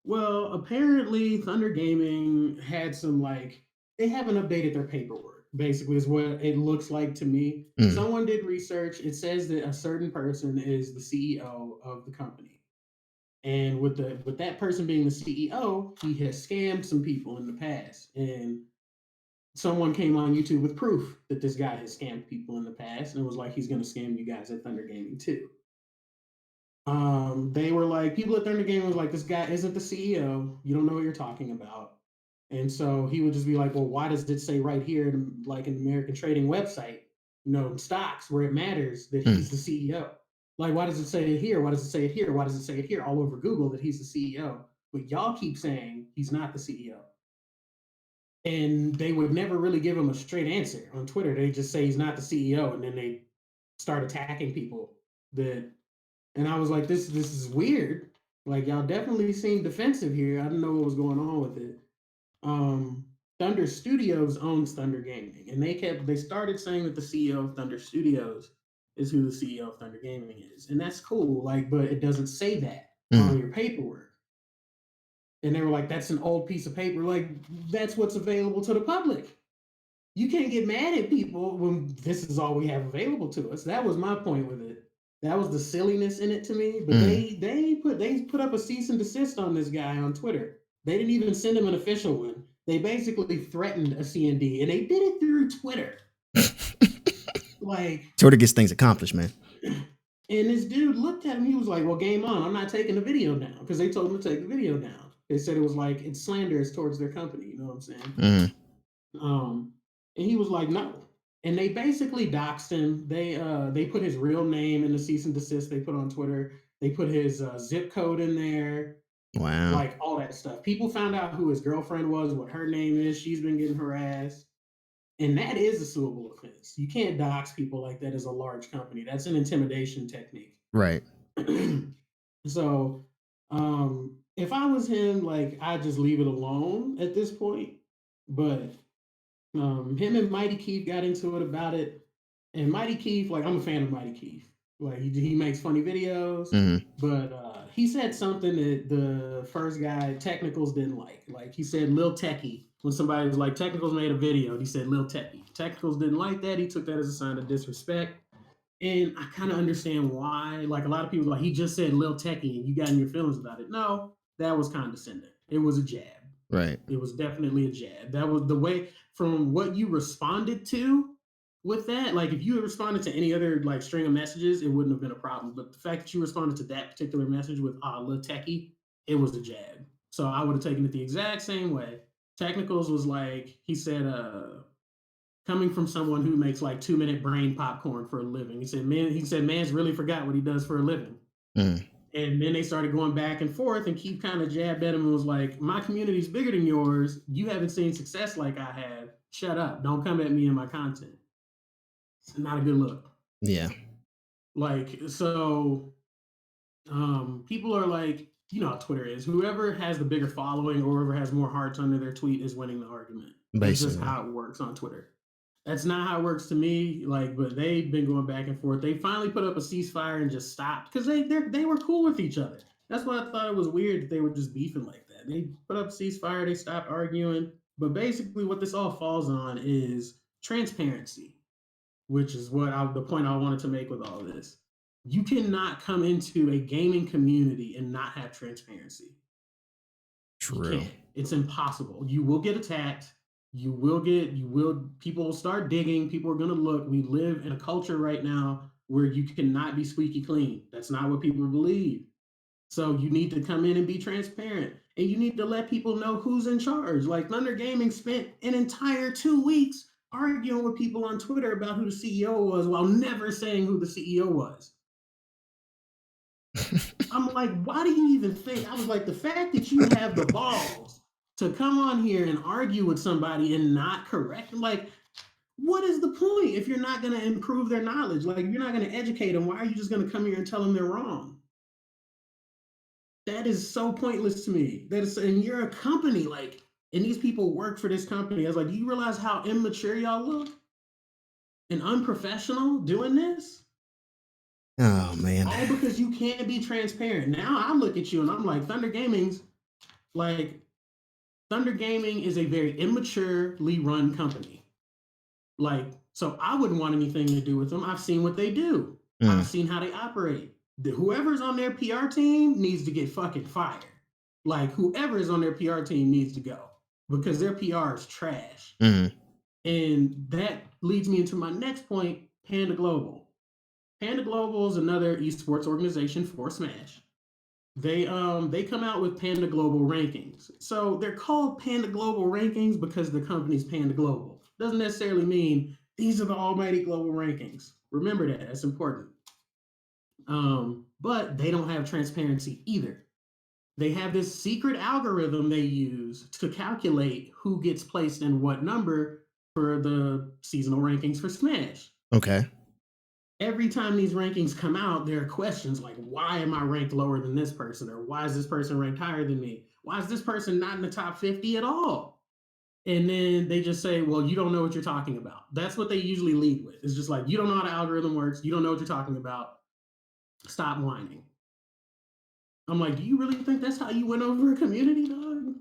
Speaker 2: Well, apparently Thunder Gaming had some like they haven't updated their paperwork. Basically, is what it looks like to me.
Speaker 1: Mm,
Speaker 2: Someone did research. It says that a certain person is the CEO of the company, and with that person being the CEO, he has scammed some people in the past. And someone came on YouTube with proof that this guy has scammed people in the past, and it was like he's going to scam you guys at Thunder Gaming too. They were like people at Thunder Game was like, this guy isn't the CEO. You don't know what you're talking about. And so he would just be like, well, why does it say right here, like an American Trading website, stocks where it matters that
Speaker 1: mm,
Speaker 2: he's the CEO? Like, why does it say it here? Why does it say it here? Why does it say it here all over Google that he's the CEO? But y'all keep saying he's not the CEO. And they would never really give him a straight answer on Twitter. They just say he's not the CEO, and then they start attacking people that and I was like, this is weird. Like y'all definitely seem defensive here. I didn't know what was going on with it. Um, Thunder Studios owns Thunder Gaming, and they started saying that the CEO of Thunder Studios is who the CEO of Thunder Gaming is, and that's cool. Like, but it doesn't say that
Speaker 1: mm.
Speaker 2: on your paperwork. And they were like, that's an old piece of paper. Like, that's what's available to the public. You can't get mad at people when this is all we have available to us. That was my point with it. That was the silliness in it to me. But
Speaker 1: Mm.
Speaker 2: they put up a cease and desist on this guy on Twitter. They didn't even send him an official one. They basically threatened a CND, and they did it through Twitter. Like,
Speaker 1: Twitter gets things accomplished, man.
Speaker 2: and this dude looked at him. He was like, "Well, game on. I'm not taking the video down because they told him to take the video down. They said it was like it's slanderous towards their company. You know what I'm saying?"
Speaker 1: Mm,
Speaker 2: Um, and he was like, no. And they basically doxed him. They put his real name in the cease and desist they put on Twitter. They put his zip code in there,
Speaker 1: wow.
Speaker 2: like all that stuff. People found out who his girlfriend was, what her name is. She's been getting harassed. And that is a suable offense. You can't dox people like that as a large company. That's an intimidation technique.
Speaker 1: Right.
Speaker 2: So if I was him, like I'd just leave it alone at this point. But him and Mighty Keith got into it about it, and Mighty Keith, like I'm a fan of Mighty Keith. Like he makes funny videos,
Speaker 1: Mm-hmm.
Speaker 2: but he said something that the first guy Technicals didn't like. Like he said Lil Techie when somebody was like Technicals made a video, he said Lil Techie. Technicals didn't like that. He took that as a sign of disrespect. And I kind of understand why. Like a lot of people, like he just said Lil Techie, and you got in your feelings about it. No, that was condescending. It was a jab.
Speaker 1: Right.
Speaker 2: It was definitely a jab. That was the way from what you responded to with that. Like if you had responded to any other like string of messages, it wouldn't have been a problem. But the fact that you responded to that particular message with Lil Techie, it was a jab. So I would have taken it the exact same way. Technicals was like he said, coming from someone who makes like 2 minute brain popcorn for a living. He said man's really forgot what he does for a living.
Speaker 1: Mm.
Speaker 2: And then they started going back and forth, and Keith kind of jabbed at him and was like, my community's bigger than yours. You haven't seen success like I have. Shut up. Don't come at me in my content. It's not a good look.
Speaker 1: Yeah.
Speaker 2: Like, so people are like, you know how Twitter is. Whoever has the bigger following or whoever has more hearts under their tweet is winning the argument. That's just
Speaker 1: Basically.
Speaker 2: how it works on Twitter. That's not how it works to me. Like, but they've been going back and forth. They finally put up a ceasefire and just stopped because they were cool with each other. That's why I thought it was weird that they were just beefing like that. They put up a ceasefire, they stopped arguing. But basically, what this all falls on is transparency, which is the point I wanted to make with all of this. You cannot come into a gaming community and not have transparency. You
Speaker 1: True.
Speaker 2: can't. It's impossible. You will get attacked. People will start digging. People are going to look. We live in a culture right now where you cannot be squeaky clean. That's not what people believe. So you need to come in and be transparent. And you need to let people know who's in charge. Like Thunder Gaming spent an entire 2 weeks arguing with people on Twitter about who the CEO was while never saying who the CEO was. I'm like, why do you even think? I was like, the fact that you have the balls to come on here and argue with somebody and not correct, like, what is the point if you're not going to improve their knowledge? Like, if you're not going to educate them, why are you just going to come here and tell them they're wrong? That is so pointless to me. And you're a company, like, and these people work for this company. I was like, do you realize how immature y'all look and unprofessional doing this?
Speaker 1: Oh man.
Speaker 2: All because you can't be transparent. Now I look at you and I'm like, like Thunder Gaming is a very immaturely run company. Like, so I wouldn't want anything to do with them. I've seen what they do. I've seen how they operate. Whoever's on their PR team needs to get fucking fired. Like, whoever is on their PR team needs to go because their PR is trash.
Speaker 1: Mm.
Speaker 2: And that leads me into my next point, Panda Global. Panda Global is another esports organization for Smash. They come out with Panda Global rankings. So they're called Panda Global rankings because the company's Panda Global. Doesn't necessarily mean these are the almighty global rankings. Remember that. That's important. But they don't have transparency either. They have this secret algorithm they use to calculate who gets placed in what number for the seasonal rankings for Smash.
Speaker 1: Okay.
Speaker 2: Every time these rankings come out, there are questions like, why am I ranked lower than this person? Or why is this person ranked higher than me? Why is this person not in the top 50 at all? And then they just say, well, you don't know what you're talking about. That's what they usually lead with. It's just like, you don't know how the algorithm works. You don't know what you're talking about. Stop whining. I'm like, do you really think that's how you win over a community, dog?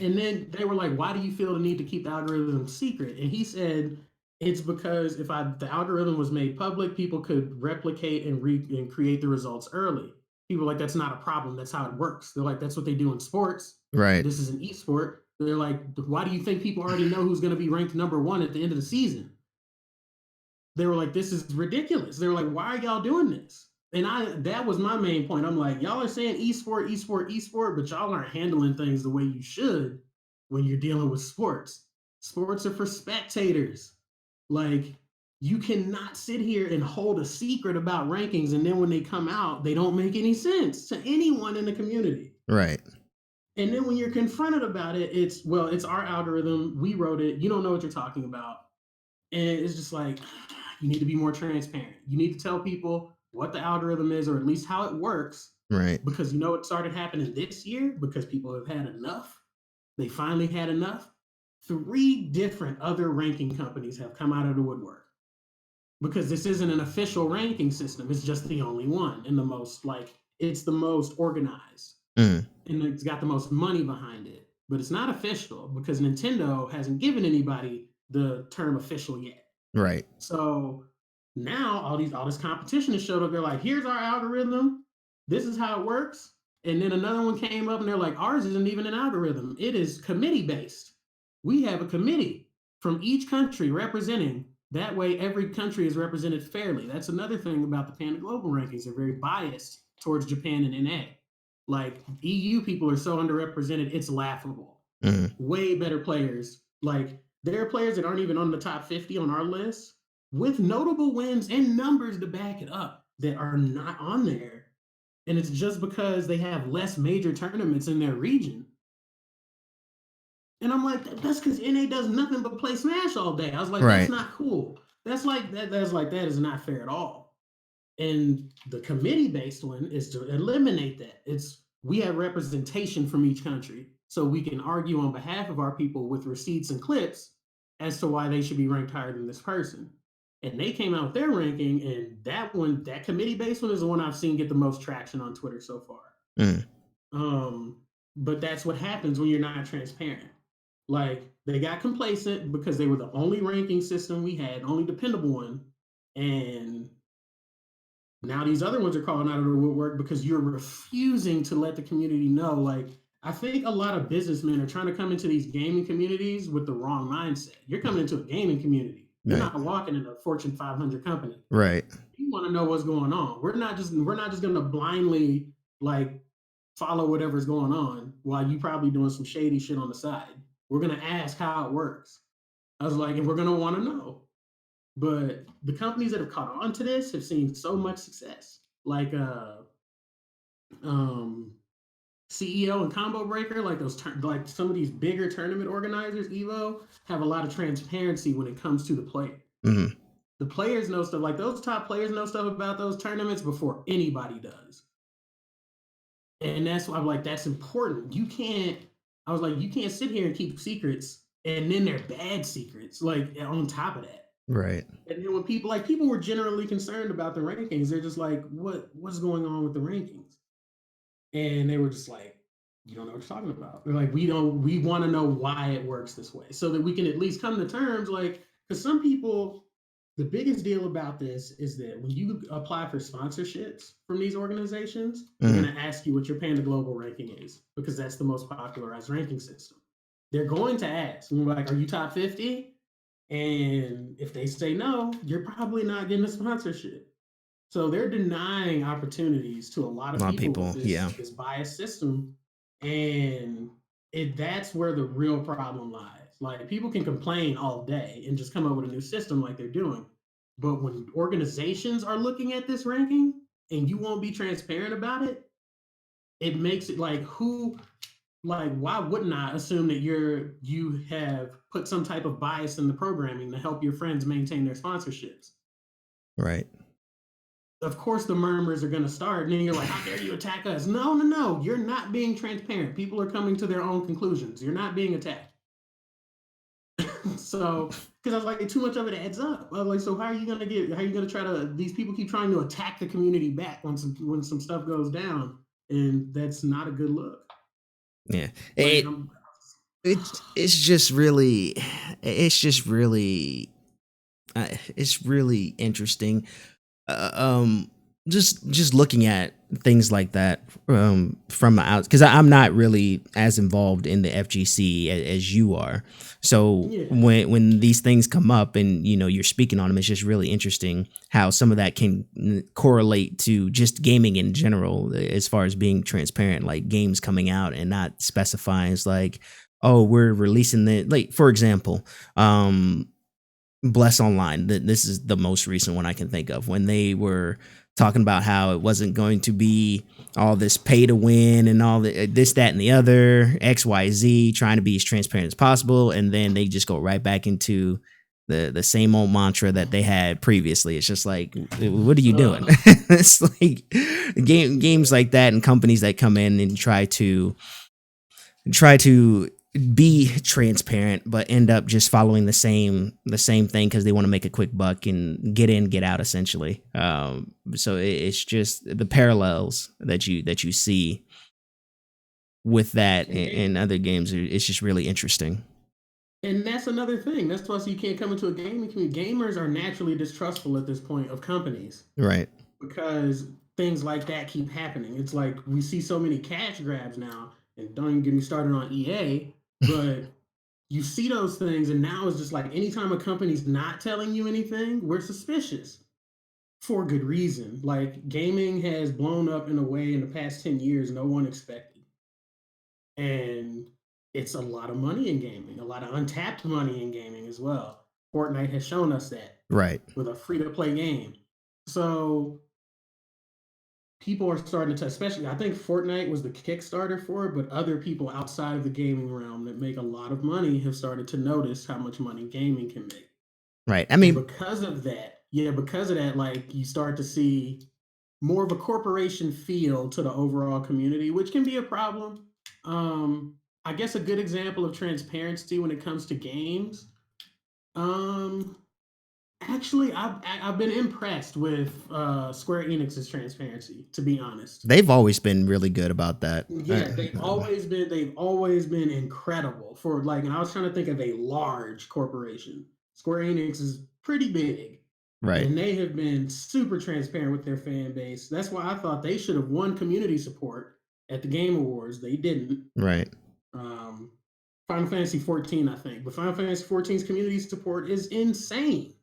Speaker 2: And then they were like, why do you feel the need to keep the algorithm secret? And he said, it's because if the algorithm was made public, people could replicate and create the results early. People are like, that's not a problem. That's how it works. They're like, that's what they do in sports.
Speaker 1: Right.
Speaker 2: This is an esport. They're like, why do you think people already know who's going to be ranked number one at the end of the season? They were like, this is ridiculous. They were like, why are y'all doing this? And that was my main point. I'm like, y'all are saying esport, but y'all aren't handling things the way you should when you're dealing with sports. Sports are for spectators. Like, you cannot sit here and hold a secret about rankings, and then when they come out, they don't make any sense to anyone in the community.
Speaker 1: Right.
Speaker 2: And then when you're confronted about it, it's our algorithm. We wrote it. You don't know what you're talking about. And it's just like, you need to be more transparent. You need to tell people what the algorithm is, or at least how it works.
Speaker 1: Right.
Speaker 2: Because it started happening this year because people have had enough. They finally had enough. 3 different other ranking companies have come out of the woodwork because this isn't an official ranking system. It's just the only one and the most like it's the most organized
Speaker 1: Mm,
Speaker 2: and it's got the most money behind it. But it's not official because Nintendo hasn't given anybody the term official yet.
Speaker 1: right.
Speaker 2: So now all this competition has showed up. They're like, here's our algorithm. This is how it works. And then another one came up and they're like, ours isn't even an algorithm. It is committee based. We have a committee from each country representing. That way, every country is represented fairly. That's another thing about the Panda Global rankings. They're very biased towards Japan and NA. Like EU people are so underrepresented, it's laughable.
Speaker 1: Mm,
Speaker 2: Way better players. Like there are players that aren't even on the top 50 on our list with notable wins and numbers to back it up that are not on there. And it's just because they have less major tournaments in their region. And I'm like, that's because NA does nothing but play Smash all day. I was like, that's
Speaker 1: right.
Speaker 2: not cool. That is not fair at all. And the committee based one is to eliminate that. It's we have representation from each country. So we can argue on behalf of our people with receipts and clips as to why they should be ranked higher than this person. And they came out with their ranking, and that committee based one is the one I've seen get the most traction on Twitter so far.
Speaker 1: Mm,
Speaker 2: Um, but that's what happens when you're not transparent. Like they got complacent because they were the only ranking system we had, only dependable one, and now these other ones are calling out of the woodwork because you're refusing to let the community know. Like, I think a lot of businessmen are trying to come into these gaming communities with the wrong mindset. You're coming into a gaming community. You're
Speaker 1: right.
Speaker 2: not walking in a Fortune 500 company.
Speaker 1: Right.
Speaker 2: You want to know what's going on. We're not just going to blindly like follow whatever's going on while you probably doing some shady shit on the side. We're going to ask how it works. I was like, and we're going to want to know. But the companies that have caught on to this have seen so much success. Like um, CEO and Combo Breaker, like like some of these bigger tournament organizers, Evo, have a lot of transparency when it comes to the player.
Speaker 1: Mm,
Speaker 2: The players know stuff, like those top players know stuff about those tournaments before anybody does. And that's why I'm like, that's important. I was like, you can't sit here and keep secrets and then they're bad secrets, like on top of that.
Speaker 1: right.
Speaker 2: And then when people were generally concerned about the rankings, they're just like, what's going on with the rankings? And they were just like, you don't know what you're talking about. They're like, we want to know why it works this way so that we can at least come to terms. Like, because some people, the biggest deal about this is that when you apply for sponsorships from these organizations, they're
Speaker 1: Mm,
Speaker 2: going to ask you what your Panda Global ranking is because that's the most popularized ranking system. They're going to ask, like, are you top 50? And if they say no, you're probably not getting a sponsorship. So they're denying opportunities to a lot
Speaker 1: a
Speaker 2: of
Speaker 1: lot of
Speaker 2: people with
Speaker 1: people. Yeah.
Speaker 2: this biased system. And that's where the real problem lies. Like people can complain all day and just come up with a new system like they're doing. But when organizations are looking at this ranking and you won't be transparent about it, it makes it like why wouldn't I assume that you have put some type of bias in the programming to help your friends maintain their sponsorships?
Speaker 1: Right.
Speaker 2: Of course the murmurs are going to start and then you're like, how dare you attack us? No, you're not being transparent. People are coming to their own conclusions. You're not being attacked. So because I was like, too much of it adds up. I was like, so how are you going to try to, these people keep trying to attack the community back when some stuff goes down, and that's not a good look.
Speaker 1: Yeah.
Speaker 2: Like
Speaker 1: It it's just really it's really interesting. uh, um just looking at things like that from my out, because I'm not really as involved in the FGC as you are. So
Speaker 2: yeah.
Speaker 1: when these things come up and you're speaking on them, it's just really interesting how some of that can correlate to just gaming in general, as far as being transparent, like games coming out and not specifying, it's like, oh, we're releasing the, like, for example, Bless Online. This is the most recent one I can think of, when they were talking about how it wasn't going to be all this pay to win and all this, that, and the other, XYZ, trying to be as transparent as possible, and then they just go right back into the same old mantra that they had previously. It's just like, what are you doing? It's like games like that, and companies that come in and try to be transparent, but end up just following the same thing because they want to make a quick buck and get in, get out, essentially. So it's just the parallels that you see with that in other games. It's just really interesting.
Speaker 2: And that's another thing. That's why you can't come into a gaming community. Gamers are naturally distrustful at this point of companies
Speaker 1: Right.
Speaker 2: because things like that keep happening. It's like we see so many cash grabs now, and don't even get me started on EA, but you see those things, and now it's just like anytime a company's not telling you anything, we're suspicious for good reason. Like gaming has blown up in a way in the past 10 years no one expected. And it's a lot of money in gaming, a lot of untapped money in gaming as well. Fortnite has shown us that
Speaker 1: Right.
Speaker 2: with a free to play game. So people are starting to, especially, I think Fortnite was the Kickstarter for it, but other people outside of the gaming realm that make a lot of money have started to notice how much money gaming can make.
Speaker 1: Right. I
Speaker 2: And
Speaker 1: mean,
Speaker 2: because of that, yeah, because of that, like you start to see more of a corporation feel to the overall community, which can be a problem. Um, I guess a good example of transparency when it comes to games. Um, Actually, I've been impressed with Square Enix's transparency, to be honest.
Speaker 1: they've always been really good about that.
Speaker 2: Yeah, they've always been incredible for like, and I was trying to think of a large corporation. Square Enix is pretty big,
Speaker 1: Right.
Speaker 2: and they have been super transparent with their fan base. That's why I thought they should have won community support at the Game Awards. They didn't.
Speaker 1: Right.
Speaker 2: Um, Final Fantasy 14, I think, but Final Fantasy 14's community support is insane.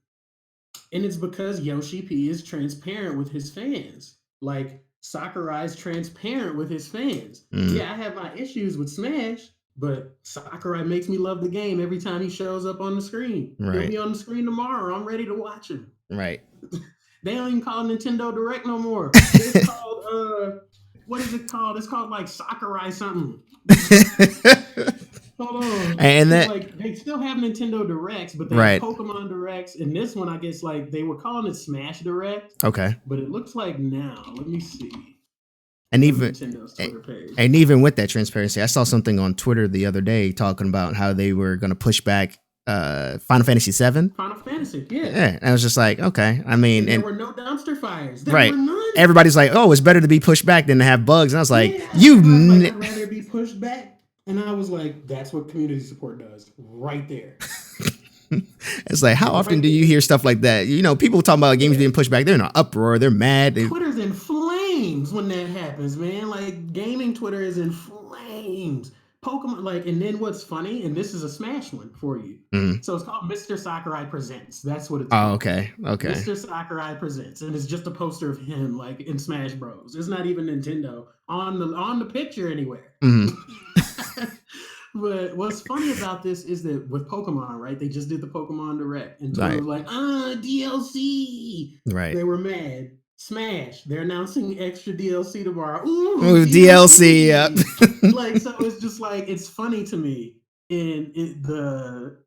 Speaker 2: And it's because Yoshi P is transparent with his fans. Like Sakurai's transparent with his fans.
Speaker 1: Mm.
Speaker 2: Yeah, I have my issues with Smash, but Sakurai makes me love the game every time he shows up on the screen. He'll
Speaker 1: Right.
Speaker 2: be on the screen tomorrow. I'm ready to watch him.
Speaker 1: Right.
Speaker 2: They don't even call it Nintendo Direct no more. It's called what is it called? It's called like Sakurai something. Hold on.
Speaker 1: And
Speaker 2: Because
Speaker 1: that
Speaker 2: like they still have Nintendo Directs, but they have
Speaker 1: right.
Speaker 2: Pokemon Directs. And this one, I guess like they were calling it Smash Direct,
Speaker 1: Okay.
Speaker 2: but it looks like now. Let me see.
Speaker 1: And
Speaker 2: Go to
Speaker 1: even
Speaker 2: Nintendo's Twitter page.
Speaker 1: and even with that transparency, I saw something on Twitter the other day talking about how they were going to push back Final Fantasy 7.
Speaker 2: Final Fantasy, yeah.
Speaker 1: Yeah, and I was just like, okay. I mean,
Speaker 2: And there
Speaker 1: and
Speaker 2: were no dumpster fires. There
Speaker 1: right.
Speaker 2: were none.
Speaker 1: Everybody's like, "Oh, it's better to be pushed back than to have bugs." And I was like,
Speaker 2: Yeah,
Speaker 1: "You."
Speaker 2: everybody's like, I'd rather be pushed back. And I was like, that's what community support does, right there.
Speaker 1: It's like, how often
Speaker 2: Right
Speaker 1: do you
Speaker 2: there.
Speaker 1: hear stuff like that? You know, people talking about games being pushed back. They're in an uproar. They're mad.
Speaker 2: Twitter's in flames when that happens, man. Like gaming Twitter is in flames. Pokemon, like, and then what's funny, and this is a Smash one for you.
Speaker 1: Mm.
Speaker 2: So it's called Mr. Sakurai Presents. That's what it's
Speaker 1: Oh,
Speaker 2: called.
Speaker 1: okay. Okay.
Speaker 2: Mr. Sakurai Presents, and it's just a poster of him like in Smash Bros. It's not even Nintendo on the picture anywhere.
Speaker 1: Mm.
Speaker 2: But what's funny about this is that with Pokemon, right? They just did the Pokemon Direct, and Twitter
Speaker 1: Right.
Speaker 2: was like, DLC.
Speaker 1: Right.
Speaker 2: They were mad. Smash, they're announcing extra DLC tomorrow. Ooh,
Speaker 1: Ooh, DLC. Yep.
Speaker 2: Like, so it's just like, it's funny to me in the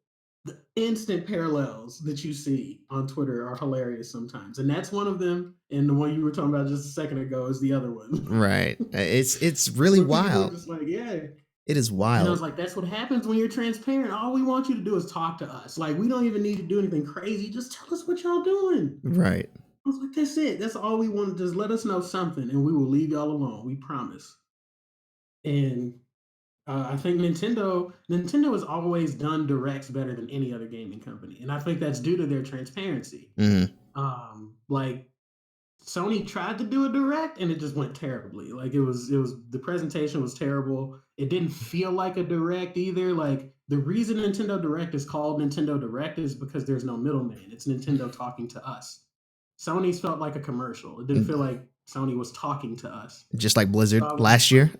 Speaker 2: instant parallels that you see on Twitter are hilarious sometimes. And that's one of them. And the one you were talking about just a second ago is the other one.
Speaker 1: Right. It's really wild.
Speaker 2: Just like, yeah.
Speaker 1: It is wild.
Speaker 2: And I was like, that's what happens when you're transparent. All we want you to do is talk to us. Like, we don't even need to do anything crazy. Just tell us what y'all doing.
Speaker 1: Right.
Speaker 2: I was like, that's it. That's all we want. Just let us know something, and we will leave y'all alone. We promise. And I think Nintendo has always done directs better than any other gaming company, and I think that's due to their transparency.
Speaker 1: Mm-hmm.
Speaker 2: Like Sony tried to do a direct and it just went terribly. Like it was the presentation was terrible. It didn't feel like a direct either. Like the reason Nintendo Direct is called Nintendo Direct is because there's no middleman. It's Nintendo talking to us. Sony's felt like a commercial. It didn't feel like Sony was talking to us.
Speaker 1: Just like Blizzard last year.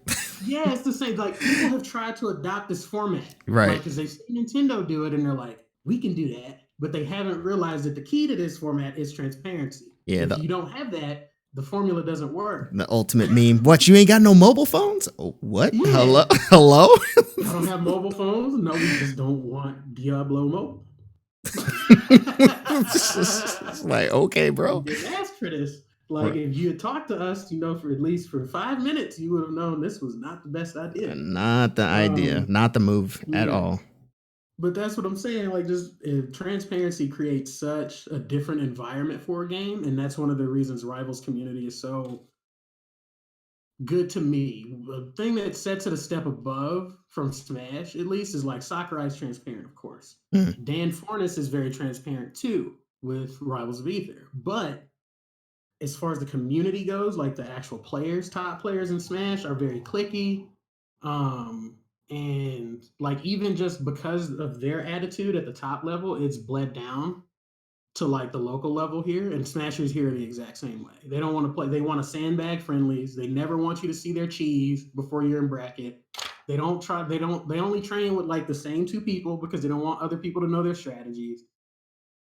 Speaker 2: Yeah, it's the same. Like people have tried to adopt this format,
Speaker 1: right?
Speaker 2: Because they see Nintendo do it and they're like, we can do that, but they haven't realized that the key to this format is transparency.
Speaker 1: Yeah,
Speaker 2: if you don't have that, the formula doesn't work.
Speaker 1: The ultimate meme. What, you ain't got no mobile phones? Oh, what?
Speaker 2: Yeah.
Speaker 1: Hello?
Speaker 2: I don't have mobile phones. No, we just don't want Diablo Mobile.
Speaker 1: It's like, okay, bro.
Speaker 2: Didn't ask for this. Like if you had talked to us, for at least for 5 minutes, you would have known this was not the best idea.
Speaker 1: Not the idea,
Speaker 2: Um,
Speaker 1: not the move at
Speaker 2: yeah,
Speaker 1: all.
Speaker 2: but that's what I'm saying. Like, just transparency creates such a different environment for a game, and that's one of the reasons Rivals community is so good to me. The thing that sets it a step above from Smash, at least, is like Sakurai's transparent, of course.
Speaker 1: Mm,
Speaker 2: Dan Fornes is very transparent too with Rivals of Ether. But as far as the community goes, like the actual players, top players in Smash are very clicky. Um, and like even just because of their attitude at the top level, it's bled down to like the local level here, and Smashers here are the exact same way. They don't want to play. They want to sandbag friendlies. They never want you to see their cheese before you're in bracket. They don't try. They don't. They only train with like the same two people because they don't want other people to know their strategies.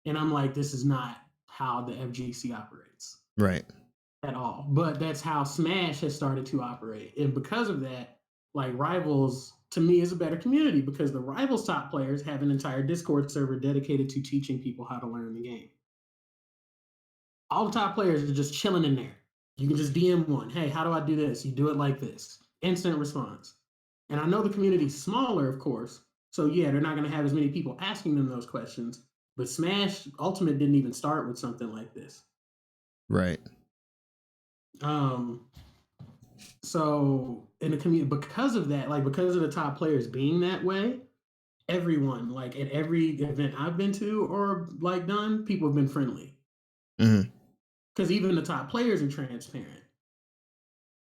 Speaker 2: And I'm like, this is not how the FGC operates
Speaker 1: right.
Speaker 2: at all. But that's how Smash has started to operate, and because of that, like Rivals to me is a better community because the Rivals top players have an entire Discord server dedicated to teaching people how to learn the game. All the top players are just chilling in there. You can just DM one. Hey, how do I do this? You do it like this. Instant response. And I know the community's smaller, of course. So yeah, they're not going to have as many people asking them those questions. But Smash Ultimate didn't even start with something like this.
Speaker 1: Right.
Speaker 2: Um, so in the community, because of that, like because of the top players being that way, everyone, like at every event I've been to or like done, people have been friendly.
Speaker 1: Mm,
Speaker 2: Because even the top players are transparent.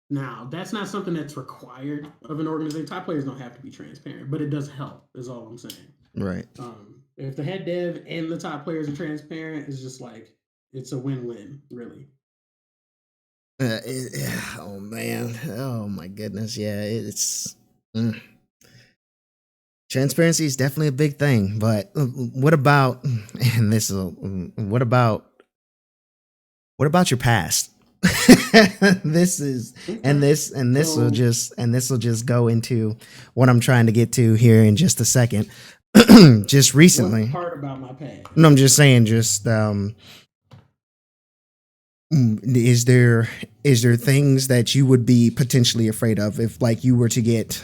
Speaker 2: Now, that's not something that's required of an organization. Top players don't have to be transparent, but it does help, is all I'm saying.
Speaker 1: right.
Speaker 2: If the head dev and the top players are transparent, it's just like, it's a win win, really.
Speaker 1: Oh man. Oh my goodness. Yeah. It's mm. Transparency is definitely a big thing. But what about and this? What about your past? this is
Speaker 2: Okay. So,
Speaker 1: and this will just go into what I'm trying to get to here in just a second. Just
Speaker 2: what
Speaker 1: recently,
Speaker 2: part about my
Speaker 1: no, I'm
Speaker 2: past?
Speaker 1: just saying, just is there things that you would be potentially afraid of if like you were to get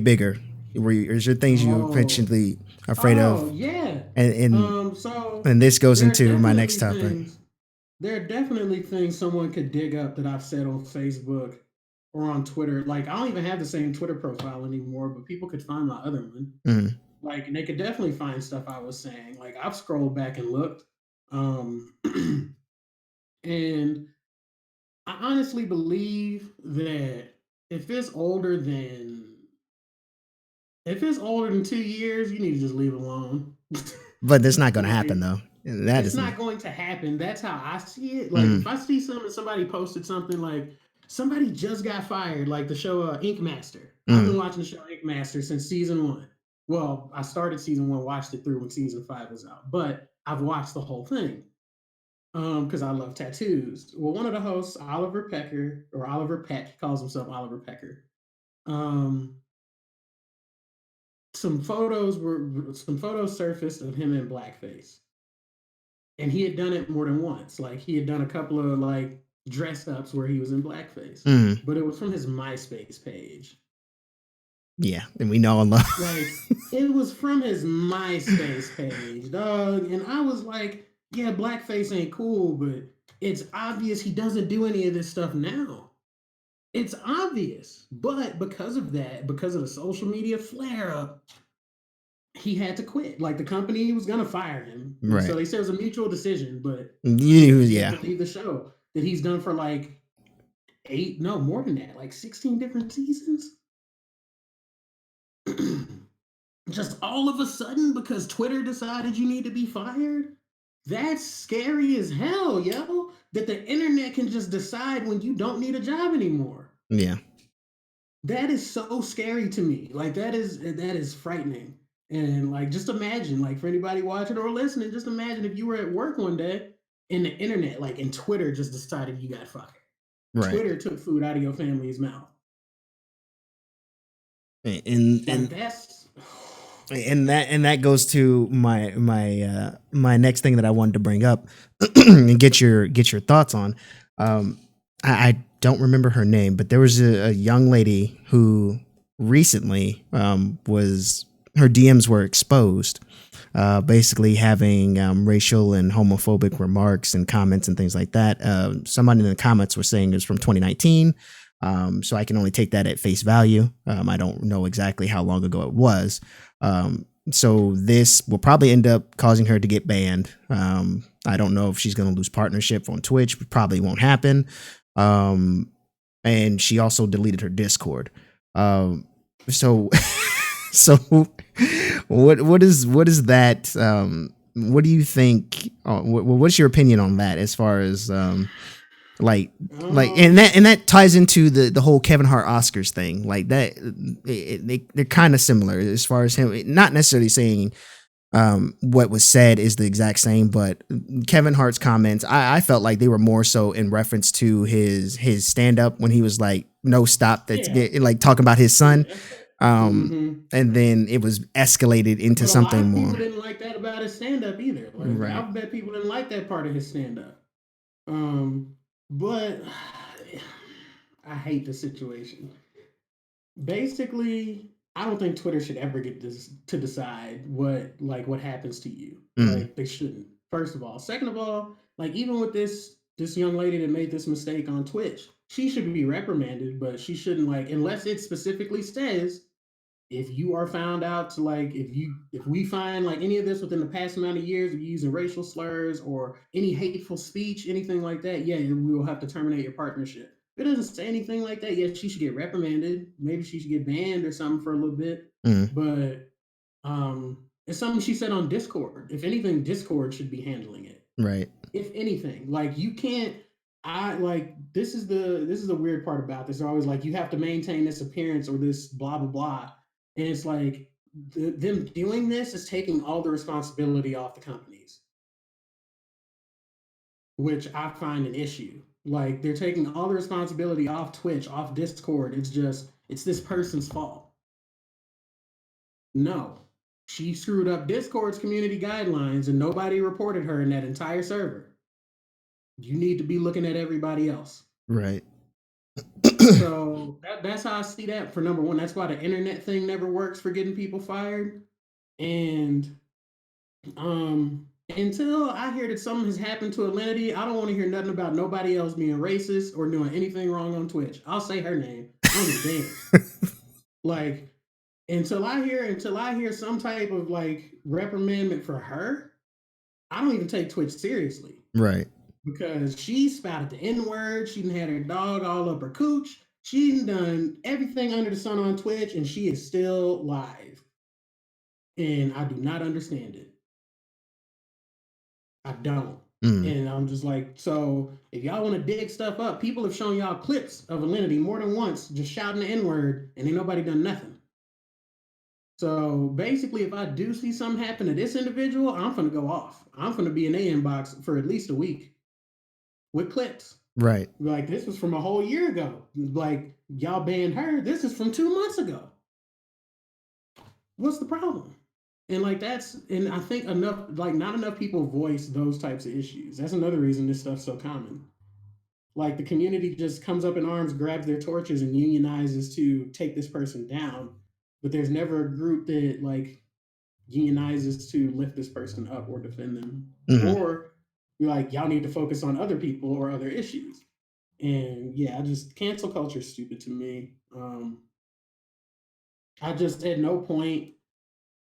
Speaker 1: bigger? Is there things you
Speaker 2: Oh,
Speaker 1: potentially afraid of?
Speaker 2: yeah.
Speaker 1: And and,
Speaker 2: So
Speaker 1: and this goes
Speaker 2: there are
Speaker 1: into my next
Speaker 2: definitely
Speaker 1: topic.
Speaker 2: things there are definitely things someone could dig up that I've said on Facebook or on Twitter. Like I don't even have the same Twitter profile anymore, but people could find my other one.
Speaker 1: Mm,
Speaker 2: Like and they could definitely find stuff I was saying. Like I've scrolled back and looked. And I honestly believe that if it's older than if it's older than 2 years, you need to just leave it alone.
Speaker 1: but that's not going to happen
Speaker 2: Like
Speaker 1: though. That
Speaker 2: it's
Speaker 1: isn't.
Speaker 2: not going to happen. That's how I see it. Like
Speaker 1: Mm,
Speaker 2: if I see somebody posted something like somebody just got fired, like the show Ink Master. I've been
Speaker 1: mm,
Speaker 2: watching the show Ink Master since season one. Well, I started season one, watched it through when season five was out, but I've watched the whole thing because I love tattoos. Well, one of the hosts, Oliver Pecker or Oliver Peck, he calls himself Oliver Pecker. Um, some photos surfaced of him in blackface, and he had done it more than once. Like he had done a couple of like dress ups where he was in blackface,
Speaker 1: mm.
Speaker 2: but it was from his MySpace page.
Speaker 1: Yeah, and we know and love.
Speaker 2: Like it was from his MySpace page, dog. And I was like, yeah, blackface ain't cool, but it's obvious he doesn't do any of this stuff now. It's obvious, but because of that, because of the social media flare up, he had to quit. Like the company was gonna fire him, and so
Speaker 1: Right.
Speaker 2: they said it was a mutual decision. But if you
Speaker 1: Yeah.
Speaker 2: believe the show that he's done for like eight, no more than that, like 16 different seasons, just all of a sudden because Twitter decided you need to be fired. That's scary as hell, yo. That the internet can just decide when you don't need a job anymore.
Speaker 1: Yeah.
Speaker 2: That is so scary to me. Like that is frightening. And like just imagine, like for anybody watching or listening, just imagine if you were at work one day and the internet, like and Twitter just decided you got fired.
Speaker 1: Right.
Speaker 2: Twitter took food out of your family's mouth.
Speaker 1: And
Speaker 2: Like that's
Speaker 1: and that goes to my next thing that I wanted to bring up and get your thoughts on. I don't remember her name, but there was a young lady who recently was her DMs were exposed, basically having racial and homophobic remarks and comments and things like that. Somebody in the comments was saying it was from 2019. So I can only take that at face value. I don't know exactly how long ago it was. So this will probably end up causing her to get banned. I don't know if she's going to lose partnership on Twitch. Probably won't happen. Um, and she also deleted her Discord. So so what is that? What do you think? What's your opinion on that? As far as like
Speaker 2: Um,
Speaker 1: and that ties into the whole Kevin Hart Oscars thing, like that they're kind of similar as far as him not necessarily saying what was said is the exact same, but Kevin Hart's comments I felt like they were more so in reference to his stand up when he was like no stop that's
Speaker 2: yeah,
Speaker 1: like talking about his son,
Speaker 2: yeah.
Speaker 1: um
Speaker 2: Mm-hmm.
Speaker 1: and then it was escalated into
Speaker 2: But a lot
Speaker 1: something
Speaker 2: of people
Speaker 1: more.
Speaker 2: didn't like that about his stand up either. Like I
Speaker 1: Right.
Speaker 2: bet people didn't like that part of his stand up. Um, but I hate the situation. Basically, I don't think Twitter should ever get this to decide what happens to you.
Speaker 1: Mm,
Speaker 2: Like they shouldn't. First of all, second of all, like even with this young lady that made this mistake on Twitch, she should be reprimanded, but she shouldn't like unless it specifically says if you are found out to like if we find like any of this within the past amount of years of using racial slurs or any hateful speech, anything like that, yeah, we will have to terminate your partnership. If it doesn't say anything like that, yeah, she should get reprimanded. Maybe she should get banned or something for a little bit.
Speaker 1: mm,
Speaker 2: But it's something she said on Discord. If anything, Discord should be handling it.
Speaker 1: right.
Speaker 2: If anything, like you can't. I like this is the weird part about this. They're always like you have to maintain this appearance or this blah blah blah, and it's like them doing this is taking all the responsibility off the companies, which I find an issue. Like they're taking all the responsibility off Twitch, off Discord. It's this person's fault. No, she screwed up Discord's community guidelines, and nobody reported her in that entire server. You need to be looking at everybody else.
Speaker 1: Right.
Speaker 2: So that's how I see that for number one. That's why the internet thing never works for getting people fired. And until I hear that something has happened to Alinity, I don't want to hear nothing about nobody else being racist or doing anything wrong on Twitch. I'll say her name. I don't give a damn. Like until I hear some type of like reprimandment for her, I don't even take Twitch seriously
Speaker 1: Right.
Speaker 2: because she spouted the N word. She done had her dog all up her cooch. She done everything under the sun on Twitch, and she is still live. And I do not understand it. I don't.
Speaker 1: Mm,
Speaker 2: And I'm just like, so if y'all want to dig stuff up, people have shown y'all clips of Alinity more than once, just shouting the N word, and ain't nobody done nothing. So basically, if I do see something happen to this individual, I'm gonna go off. I'm gonna be in their inbox for at least a week with clips.
Speaker 1: right.
Speaker 2: Like this was from a whole year ago. Like y'all banned her. This is from 2 months ago. What's the problem? And like and I think enough like not enough people voice those types of issues. That's another reason this stuff's so common. Like the community just comes up in arms, grabs their torches, and unionizes to take this person down. But there's never a group that like unionizes to lift this person up or defend them.
Speaker 1: Hmm.
Speaker 2: Or you're like, y'all need to focus on other people or other issues. And yeah, I just cancel culture is stupid to me. I just at no point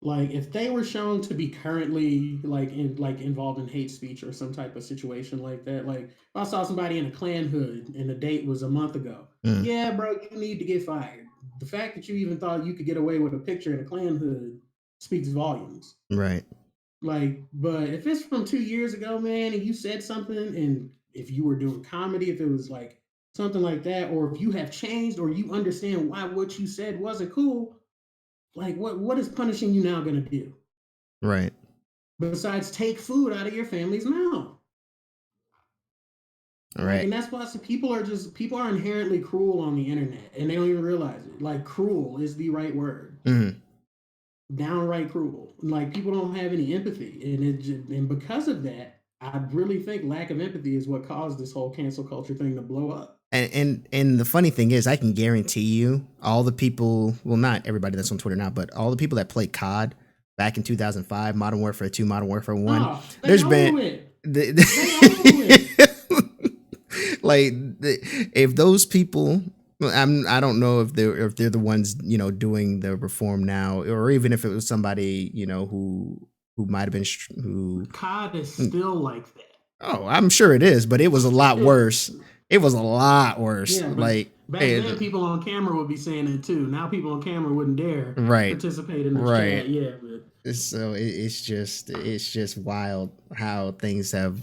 Speaker 2: like if they were shown to be currently like involved in hate speech or some type of situation like that, like if I saw somebody in a Klan hood and the date was a month ago,
Speaker 1: Mm,
Speaker 2: yeah, bro, you need to get fired. The fact that you even thought you could get away with a picture in a Klan hood speaks volumes.
Speaker 1: right.
Speaker 2: Like, but if it's from 2 years ago, man, and you said something, and if you were doing comedy, if it was like something like that, or if you have changed or you understand why what you said wasn't cool, like what is punishing you now gonna do?
Speaker 1: Right.
Speaker 2: Besides take food out of your family's mouth. Like,
Speaker 1: Right.
Speaker 2: and that's why people are inherently cruel on the internet and they don't even realize it. Like cruel is the right word.
Speaker 1: Mm,
Speaker 2: downright cruel. Like people don't have any empathy, and because of that, I really think lack of empathy is what caused this whole cancel culture thing to blow up.
Speaker 1: And the funny thing is, I can guarantee you, all the people, well, not everybody that's on Twitter now, but all the people that played COD back in 2005, Modern Warfare 2, Modern Warfare 1,
Speaker 2: Oh, they
Speaker 1: there's
Speaker 2: over
Speaker 1: been
Speaker 2: with. They over with.
Speaker 1: like if those people, I don't know if they're the ones, doing the reform now, or even if it was somebody, who might have been who.
Speaker 2: COD is still like that.
Speaker 1: Oh, I'm sure it is, but it was a lot
Speaker 2: It's
Speaker 1: worse. It was a lot worse.
Speaker 2: Yeah, but
Speaker 1: Like,
Speaker 2: back then people on camera would be saying it too. Now people on camera wouldn't dare
Speaker 1: right,
Speaker 2: participate in the
Speaker 1: right.
Speaker 2: chat. Yeah, but
Speaker 1: So it's just wild how things have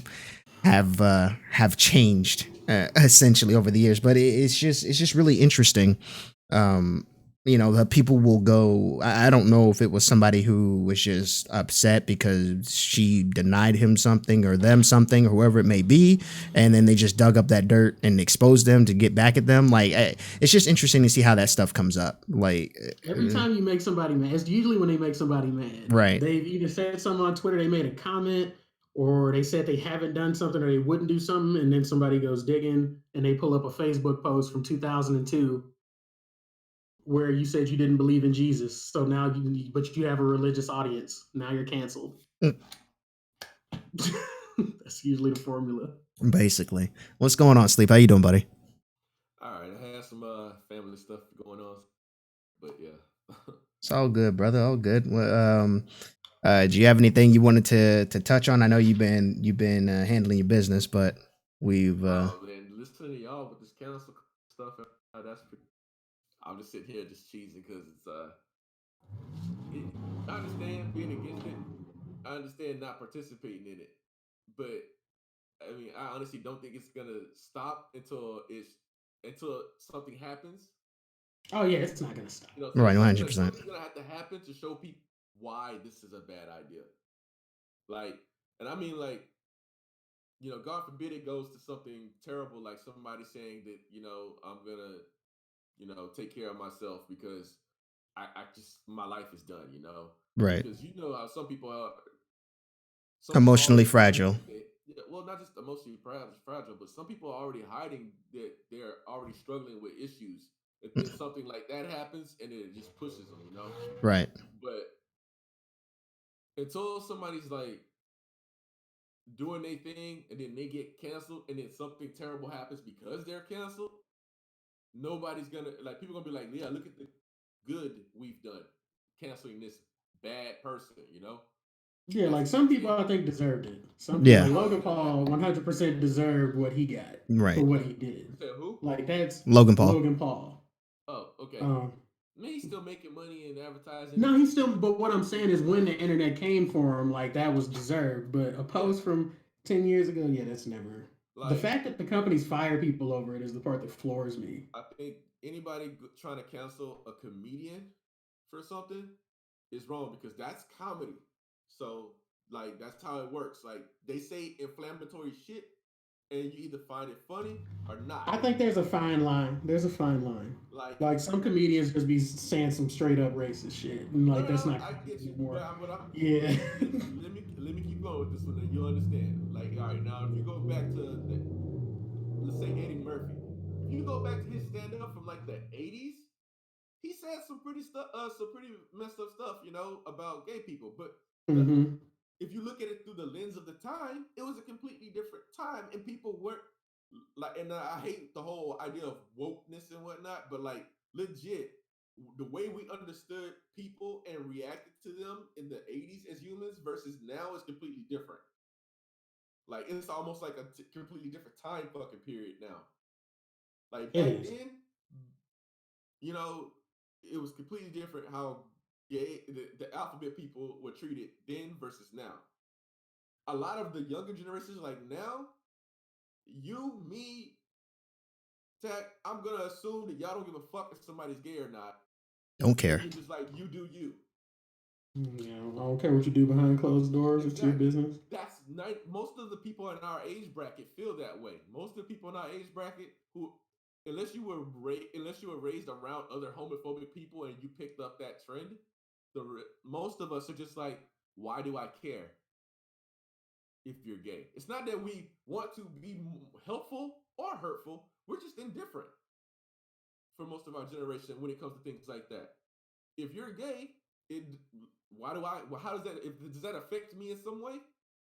Speaker 1: changed, essentially, over the years. But it's just really interesting. Um, the people will go. I don't know if it was somebody who was just upset because she denied him something or them something or whoever it may be, and then they just dug up that dirt and exposed them to get back at them. Like, it's just interesting to see how that stuff comes up. Like,
Speaker 2: every time you make somebody mad, it's usually when they make somebody mad.
Speaker 1: right.
Speaker 2: They've either said something on Twitter, they made a comment, or they said they haven't done something or they wouldn't do something, and then somebody goes digging and they pull up a Facebook post from 2002 where you said you didn't believe in Jesus. So now but you have a religious audience. Now you're canceled. That's usually the formula.
Speaker 1: Basically, what's going on, Sleep? How you doing, buddy?
Speaker 3: All right, I had some family stuff going on, but yeah.
Speaker 1: It's all good, brother. All good. Well, do you have anything you wanted to touch on? I know you've been handling your business, but we've
Speaker 3: Oh man, listening to y'all with this cancel stuff, that's pretty. I'm just sitting here just cheesing because it, I understand being against it. I understand not participating in it, but I mean, I honestly don't think it's gonna stop until something happens.
Speaker 2: Oh yeah, it's not gonna stop.
Speaker 1: right, one hundred percent.
Speaker 3: Something's gonna have to happen to show people why this is a bad idea. Like, and I mean, like, God forbid it goes to something terrible, like somebody saying that, I'm gonna, take care of myself because I just my life is done,
Speaker 1: Right,
Speaker 3: because how some people are
Speaker 1: emotionally
Speaker 3: already hiding
Speaker 1: fragile.
Speaker 3: that yeah, well, not just emotionally fragile, but some people are already hiding that they're already struggling with issues. And then something like that happens, and it just pushes them.
Speaker 1: Right,
Speaker 3: But until somebody's like doing their thing and then they get canceled and then something terrible happens because they're canceled, nobody's gonna like people gonna be like, yeah, look at the good we've done canceling this bad person.
Speaker 2: Yeah,
Speaker 3: That's
Speaker 2: like
Speaker 3: what you're
Speaker 2: some people
Speaker 3: saying.
Speaker 2: I think deserved it. Some people
Speaker 1: yeah,
Speaker 2: like
Speaker 3: Oh
Speaker 2: Logan
Speaker 3: yeah,
Speaker 2: Paul 100% deserved what he got for
Speaker 1: right.
Speaker 2: what he did.
Speaker 3: you said who?
Speaker 2: Like that's
Speaker 1: Logan Paul.
Speaker 2: Logan Paul.
Speaker 3: Oh, okay.
Speaker 2: Um,
Speaker 3: Me still making money and advertising
Speaker 2: no,
Speaker 3: and
Speaker 2: he's still. But what I'm saying is, when the internet came for him, like that was deserved. But a
Speaker 3: yeah,
Speaker 2: post from 10 years ago, yeah, that's never. The
Speaker 3: like
Speaker 2: fact that the companies fire people over it is the part that floors me.
Speaker 3: I think anybody trying to cancel a comedian for something is wrong because that's comedy. So like that's how it works. Like they say inflammatory shit and you either find it funny or not.
Speaker 2: I think there's a fine line. There's a fine line.
Speaker 3: Like
Speaker 2: Like some comedians just be saying some straight up racist shit, and
Speaker 3: no,
Speaker 2: like
Speaker 3: no,
Speaker 2: that's
Speaker 3: no,
Speaker 2: not
Speaker 3: I
Speaker 2: comedy
Speaker 3: get you, but
Speaker 2: anymore.
Speaker 3: what I'm
Speaker 2: Yeah.
Speaker 3: let me keep going with this one, and you'll understand. Like, all right, now if you go back to let's say Eddie Murphy, if you go back to his stand up from like the '80s, he said some pretty messed up stuff, about gay people. But the
Speaker 2: hmm
Speaker 3: if you look at it through the lens of the time, it was a completely different time, and people weren't like. And I hate the whole idea of wokeness and whatnot, but like legit, the way we understood people and reacted to them in the '80s as humans versus now is completely different. Like it's almost like a completely different time fucking period now. Like
Speaker 2: It
Speaker 3: back
Speaker 2: is.
Speaker 3: then, you know, it was completely different how the alphabet people were treated then versus now. A lot of the younger generations, like now, you, me, Tech, I'm gonna assume that y'all don't give a fuck if somebody's gay or not,
Speaker 1: Don't
Speaker 3: and
Speaker 1: care.
Speaker 3: you're just like, you do you.
Speaker 2: Yeah, I don't care what you do behind closed doors. It's your
Speaker 3: Exactly.
Speaker 2: business.
Speaker 3: That's most of the people in our age bracket feel that way. Most of the people in our age bracket who, unless you were raised around other homophobic people and you picked up that trend, Most of us are just like, why do I care if you're gay? It's not that we want to be helpful or hurtful. We're just indifferent for most of our generation when it comes to things like that. If you're gay, it why do I? Well, how does that? Does that affect me in some way?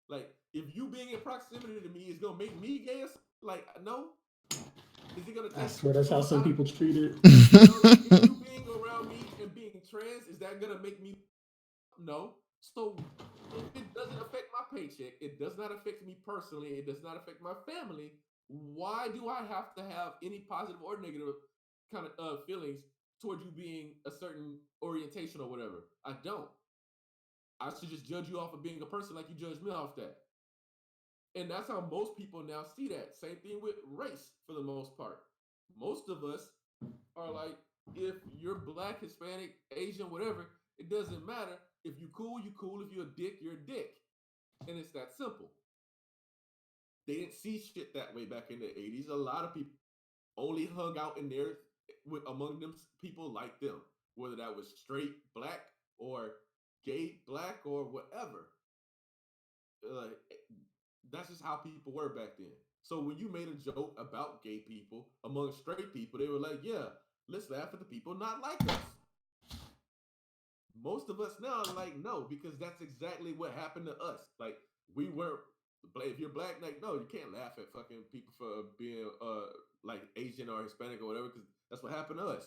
Speaker 3: Like, if you being in proximity to me is gonna make me gay, or like, no. Is it gonna
Speaker 2: I
Speaker 3: take
Speaker 2: swear that's how
Speaker 3: control
Speaker 2: some
Speaker 3: out of?
Speaker 2: people treat it.
Speaker 3: No, like if you being around me and being trans, is that gonna make me? No. So if it doesn't affect my paycheck, it does not affect me personally, it does not affect my family. Why do I have to have any positive or negative kind of feelings towards you being a certain orientation or whatever? I don't. I should just judge you off of being a person like you judge me off that. And that's how most people now see that. Same thing with race for the most part. Most of us are like, if you're black, Hispanic, Asian, whatever, it doesn't matter. If you cool, you cool. If you're a dick, you're a dick. And it's that simple. They didn't see shit that way back in the 80s. A lot of people only hung out in there with among them people like them, whether that was straight black or gay black or whatever. Uh, that's just how people were back then. So when you made a joke about gay people among straight people, they were like, "Yeah, let's laugh at the people not like us." Most of us now are like, no, because that's exactly what happened to us. Like, we weren't. If you're black, like, no, you can't laugh at fucking people for being like Asian or Hispanic or whatever, because that's what happened to us.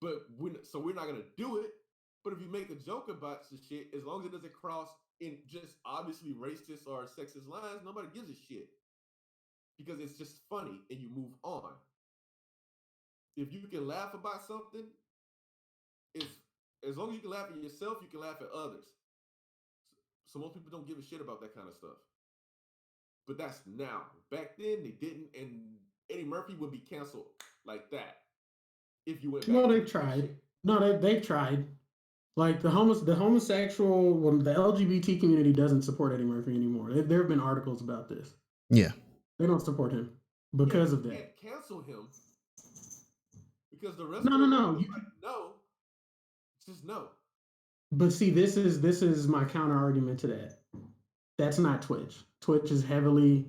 Speaker 3: But we're not gonna do it. But if you make a joke about some shit, as long as it doesn't cross in just obviously racist or sexist lines, nobody gives a shit because it's just funny and you move on. If you can laugh about something, it's as long as you can laugh at yourself, you can laugh at others. So most people don't give a shit about that kind of stuff. But that's now. Back then they didn't, and Eddie Murphy would be canceled like that if you went
Speaker 2: Well,
Speaker 3: back to
Speaker 2: they've
Speaker 3: doing that
Speaker 2: tried.
Speaker 3: shit.
Speaker 2: No, they've tried. Like the homosexual, well, the LGBT community doesn't support Eddie Murphy anymore. There have been articles about this.
Speaker 1: Yeah.
Speaker 2: They don't support him
Speaker 3: Yeah, but
Speaker 2: because
Speaker 3: you
Speaker 2: of that.
Speaker 3: can't cancel him because the rest
Speaker 2: No,
Speaker 3: of
Speaker 2: no,
Speaker 3: the
Speaker 2: no.
Speaker 3: world was like, no, just no.
Speaker 2: But see, this is my counter argument to that. That's not Twitch. Twitch is heavily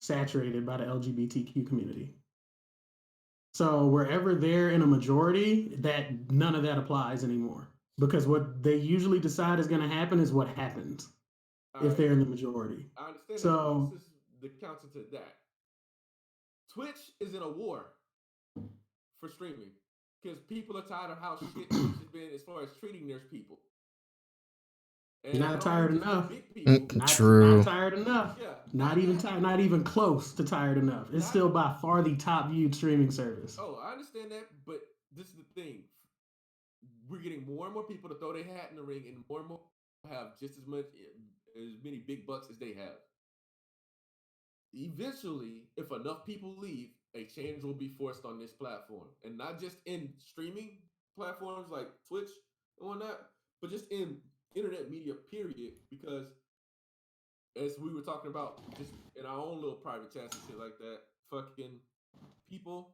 Speaker 2: saturated by the LGBTQ community. So wherever they're in a majority, that none of that applies anymore. Because what they usually decide is going to happen is what happens
Speaker 3: All
Speaker 2: if
Speaker 3: right,
Speaker 2: they're in the majority.
Speaker 3: I understand that, but this
Speaker 2: So
Speaker 3: is the counter to that. Twitch is in a war for streaming because people are tired of how shit Twitch has been as far as treating their people. And I
Speaker 2: not
Speaker 3: don't mean
Speaker 2: tired
Speaker 3: just the
Speaker 2: enough.
Speaker 3: big people.
Speaker 2: Not
Speaker 1: True.
Speaker 2: tired enough.
Speaker 3: Yeah,
Speaker 2: Not
Speaker 3: not
Speaker 2: even
Speaker 3: that.
Speaker 2: tired. Not even close to tired enough. It's
Speaker 3: Not.
Speaker 2: still by far the top viewed streaming service.
Speaker 3: Oh, I understand that, but this is the thing. We're getting more and more people to throw their hat in the ring, and more have just as many big bucks as they have. Eventually, if enough people leave, a change will be forced on this platform, and not just in streaming platforms like Twitch and whatnot, but just in internet media. Period. Because as we were talking about, just in our own little private chats and shit like that, fucking people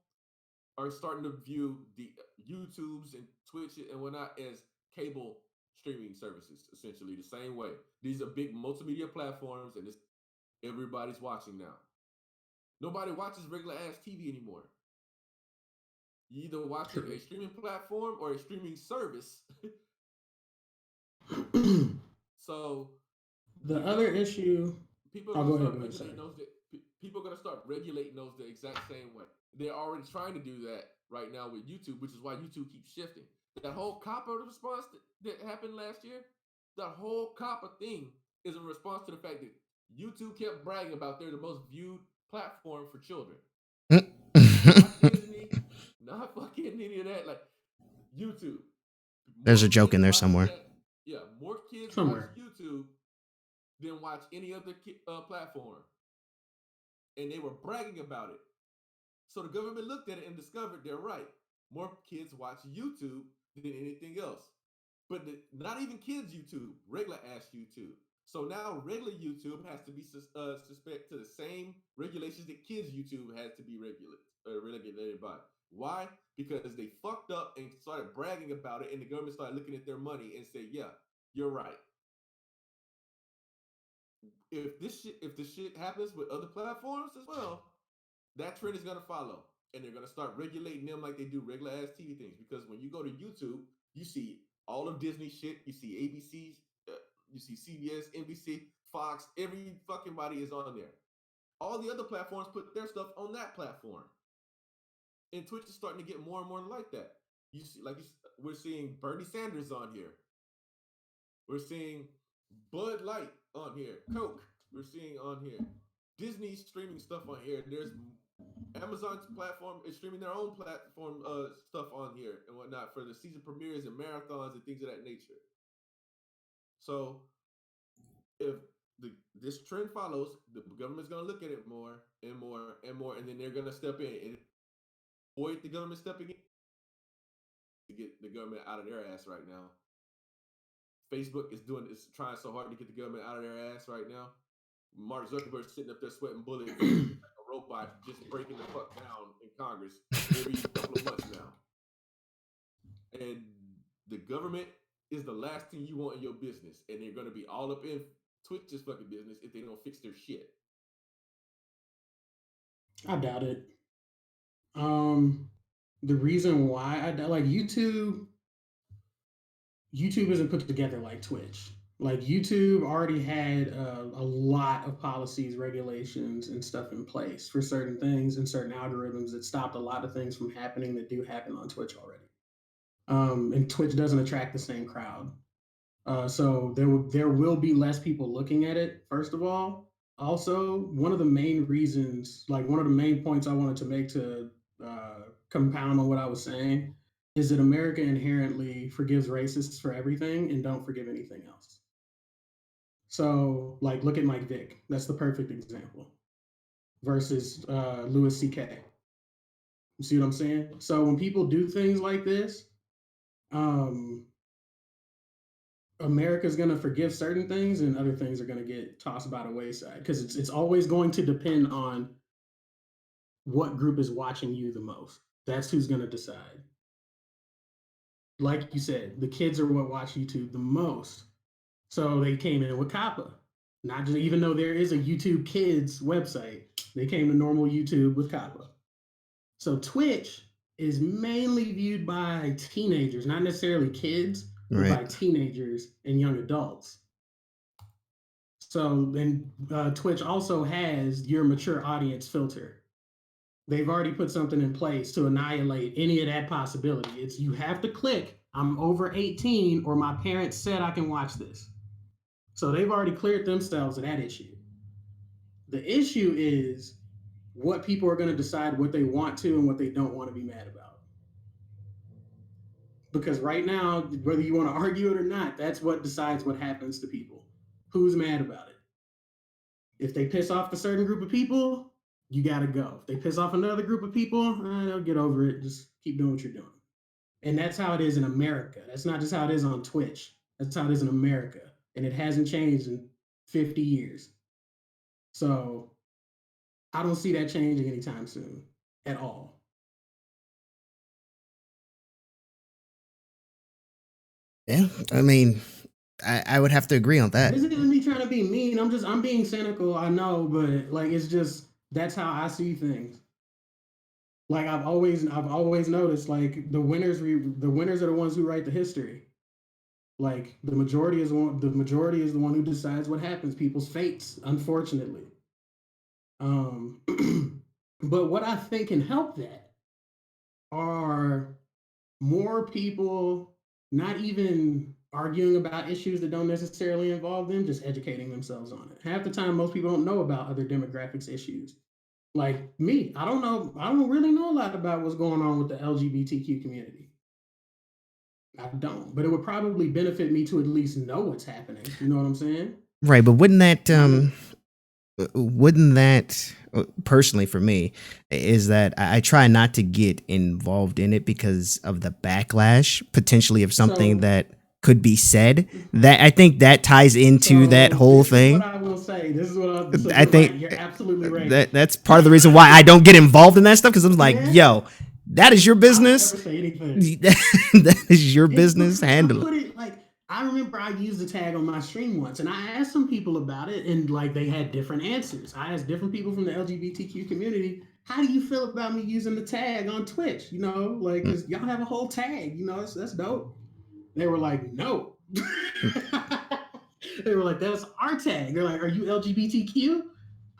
Speaker 3: are starting to view the YouTubes and Twitch and whatnot as cable streaming services, essentially the same way. These are big multimedia platforms, and everybody's watching now. Nobody watches regular ass TV anymore. You either watching a
Speaker 2: True.
Speaker 3: streaming platform or a streaming service. So
Speaker 2: The
Speaker 3: the
Speaker 2: other
Speaker 3: government,
Speaker 2: issue.
Speaker 3: people are
Speaker 2: I'll
Speaker 3: going to
Speaker 2: go ahead.
Speaker 3: start
Speaker 2: Go ahead.
Speaker 3: regulating
Speaker 2: Sorry.
Speaker 3: those. People are going to start regulating those the exact same way. They're already trying to do that right now with YouTube, which is why YouTube keeps shifting. That whole COPPA response that happened last year, that whole COPPA thing is a response to the fact that YouTube kept bragging about they're the most viewed platform for children. Not Disney, not fucking any of that. Like YouTube.
Speaker 1: There's
Speaker 3: More
Speaker 1: a joke
Speaker 3: kids
Speaker 1: in there
Speaker 3: watch
Speaker 1: somewhere.
Speaker 3: that. Yeah, more kids watch
Speaker 2: Somewhere.
Speaker 3: YouTube than watch any other platform, and they were bragging about it. So the government looked at it and discovered they're right. More kids watch YouTube than anything else. But not even kids YouTube, regular ass YouTube. So now regular YouTube has to be suspect to the same regulations that kids YouTube has to be regulated by. Why? Because they fucked up and started bragging about it, and the government started looking at their money and said, "Yeah, you're right. If this shit happens with other platforms as well, that trend is gonna follow, and they're gonna start regulating them like they do regular ass TV things. Because when you go to YouTube, you see all of Disney shit, you see ABC's, you see CBS, NBC, Fox, every fucking body is on there. All the other platforms put their stuff on that platform, and Twitch is starting to get more and more like that. You see, we're seeing Bernie Sanders on here. We're seeing Bud Light on here, Coke. We're seeing on here Disney streaming stuff on here. There's Amazon's platform is streaming their own platform stuff on here and whatnot for the season premieres and marathons and things of that nature. So if this trend follows, the government's gonna look at it more and more and more, and then they're gonna step in and avoid the government stepping in to get the government out of their ass right now. Facebook is trying so hard to get the government out of their ass right now. Mark Zuckerberg sitting up there sweating bullets like a robot, just breaking the fuck down in Congress every couple of months now. And the government is the last thing you want in your business, and they're going to be all up in Twitch's fucking business if they don't fix their shit.
Speaker 2: I doubt it. The reason why I doubt, like YouTube isn't put together like Twitch. Like YouTube already had a lot of policies, regulations, and stuff in place for certain things and certain algorithms that stopped a lot of things from happening that do happen on Twitch already. And Twitch doesn't attract the same crowd. So there will be less people looking at it. First of all, also one of the main reasons, like one of the main points I wanted to make to compound on what I was saying, is that America inherently forgives racists for everything and don't forgive anything else. So, like, look at Mike Vick. That's the perfect example. Versus Louis C.K. You see what I'm saying? So when people do things like this, um, America's going to forgive certain things and other things are going to get tossed by the wayside because it's always going to depend on what group is watching you the most. That's who's going to decide. Like you said, the kids are what watch YouTube the most. So they came in with COPPA. Not just, even though there is a YouTube Kids website, they came to normal YouTube with COPPA. So Twitch is mainly viewed by teenagers, not necessarily kids, but by teenagers and young adults. So then Twitch also has your mature audience filter. They've already put something in place to annihilate any of that possibility. It's you have to click, I'm over 18 or my parents said I can watch this. So they've already cleared themselves of that issue. The issue is what people are going to decide what they want to and what they don't want to be mad about. Because right now, whether you want to argue it or not, that's what decides what happens to people. Who's mad about it? If they piss off a certain group of people, you got to go. If they piss off another group of people, they'll get over it. Just keep doing what you're doing. And that's how it is in America. That's not just how it is on Twitch. That's how it is in America. And it hasn't changed in 50 years. So I don't see that changing anytime soon at all.
Speaker 1: Yeah, I mean, I would have to agree on that.
Speaker 2: This isn't me trying to be mean. I'm being cynical. I know, but like it's just that's how I see things. Like I've always noticed like the winners are the ones who write the history. Like the majority is the one who decides what happens, people's fates, unfortunately. But what I think can help that are more people not even arguing about issues that don't necessarily involve them, just educating themselves on it. Half the time, most people don't know about other demographics issues. Like me, I don't really know a lot about what's going on with the LGBTQ community. I don't, but it would probably benefit me to at least know what's happening. You know what I'm saying?
Speaker 1: Right, but wouldn't that personally for me is that I try not to get involved in it because of the backlash potentially of something that could be said. That I think that ties into that whole thing.
Speaker 2: What I will say, this is what
Speaker 1: I think
Speaker 2: you're absolutely right.
Speaker 1: That's part of the reason why I don't get involved in that stuff because I'm like, yo, That is your
Speaker 2: I don't
Speaker 1: business.
Speaker 2: ever say anything.
Speaker 1: That is your
Speaker 2: It's
Speaker 1: business.
Speaker 2: because I
Speaker 1: Handle it.
Speaker 2: put it like I remember I used the tag on my stream once, and I asked some people about it, and like they had different answers. I asked different people from the LGBTQ community, "How do you feel about me using the tag on Twitch?" You know, like because y'all have a whole tag. You know, that's dope. They were like, "No." They were like, "That's our tag." They're like, "Are you LGBTQ?"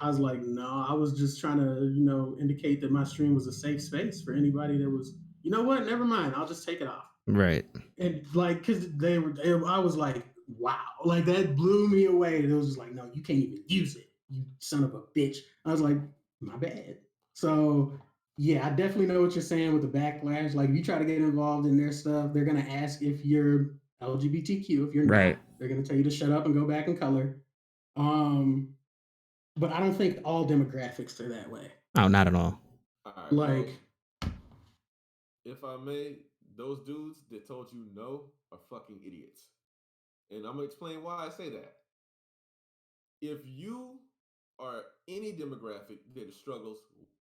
Speaker 2: I was like, "No, I was just trying to, indicate that my stream was a safe space for anybody that was, you know what? Never mind. I'll just take it off."
Speaker 1: Right.
Speaker 2: And like, cause I was like, wow, like that blew me away. And it was just like, no, you can't even use it, you son of a bitch. I was like, my bad. So yeah, I definitely know what you're saying with the backlash. Like, if you try to get involved in their stuff, they're gonna ask if you're LGBTQ. If you're
Speaker 1: Right.
Speaker 2: not, they're gonna tell you to shut up and go back in color. Um, but I don't think all demographics are that way.
Speaker 1: Oh, not at all.
Speaker 3: All right.
Speaker 2: Like,
Speaker 3: Well, if I may, those dudes that told you no are fucking idiots. And I'm gonna explain why I say that. If you are any demographic that struggles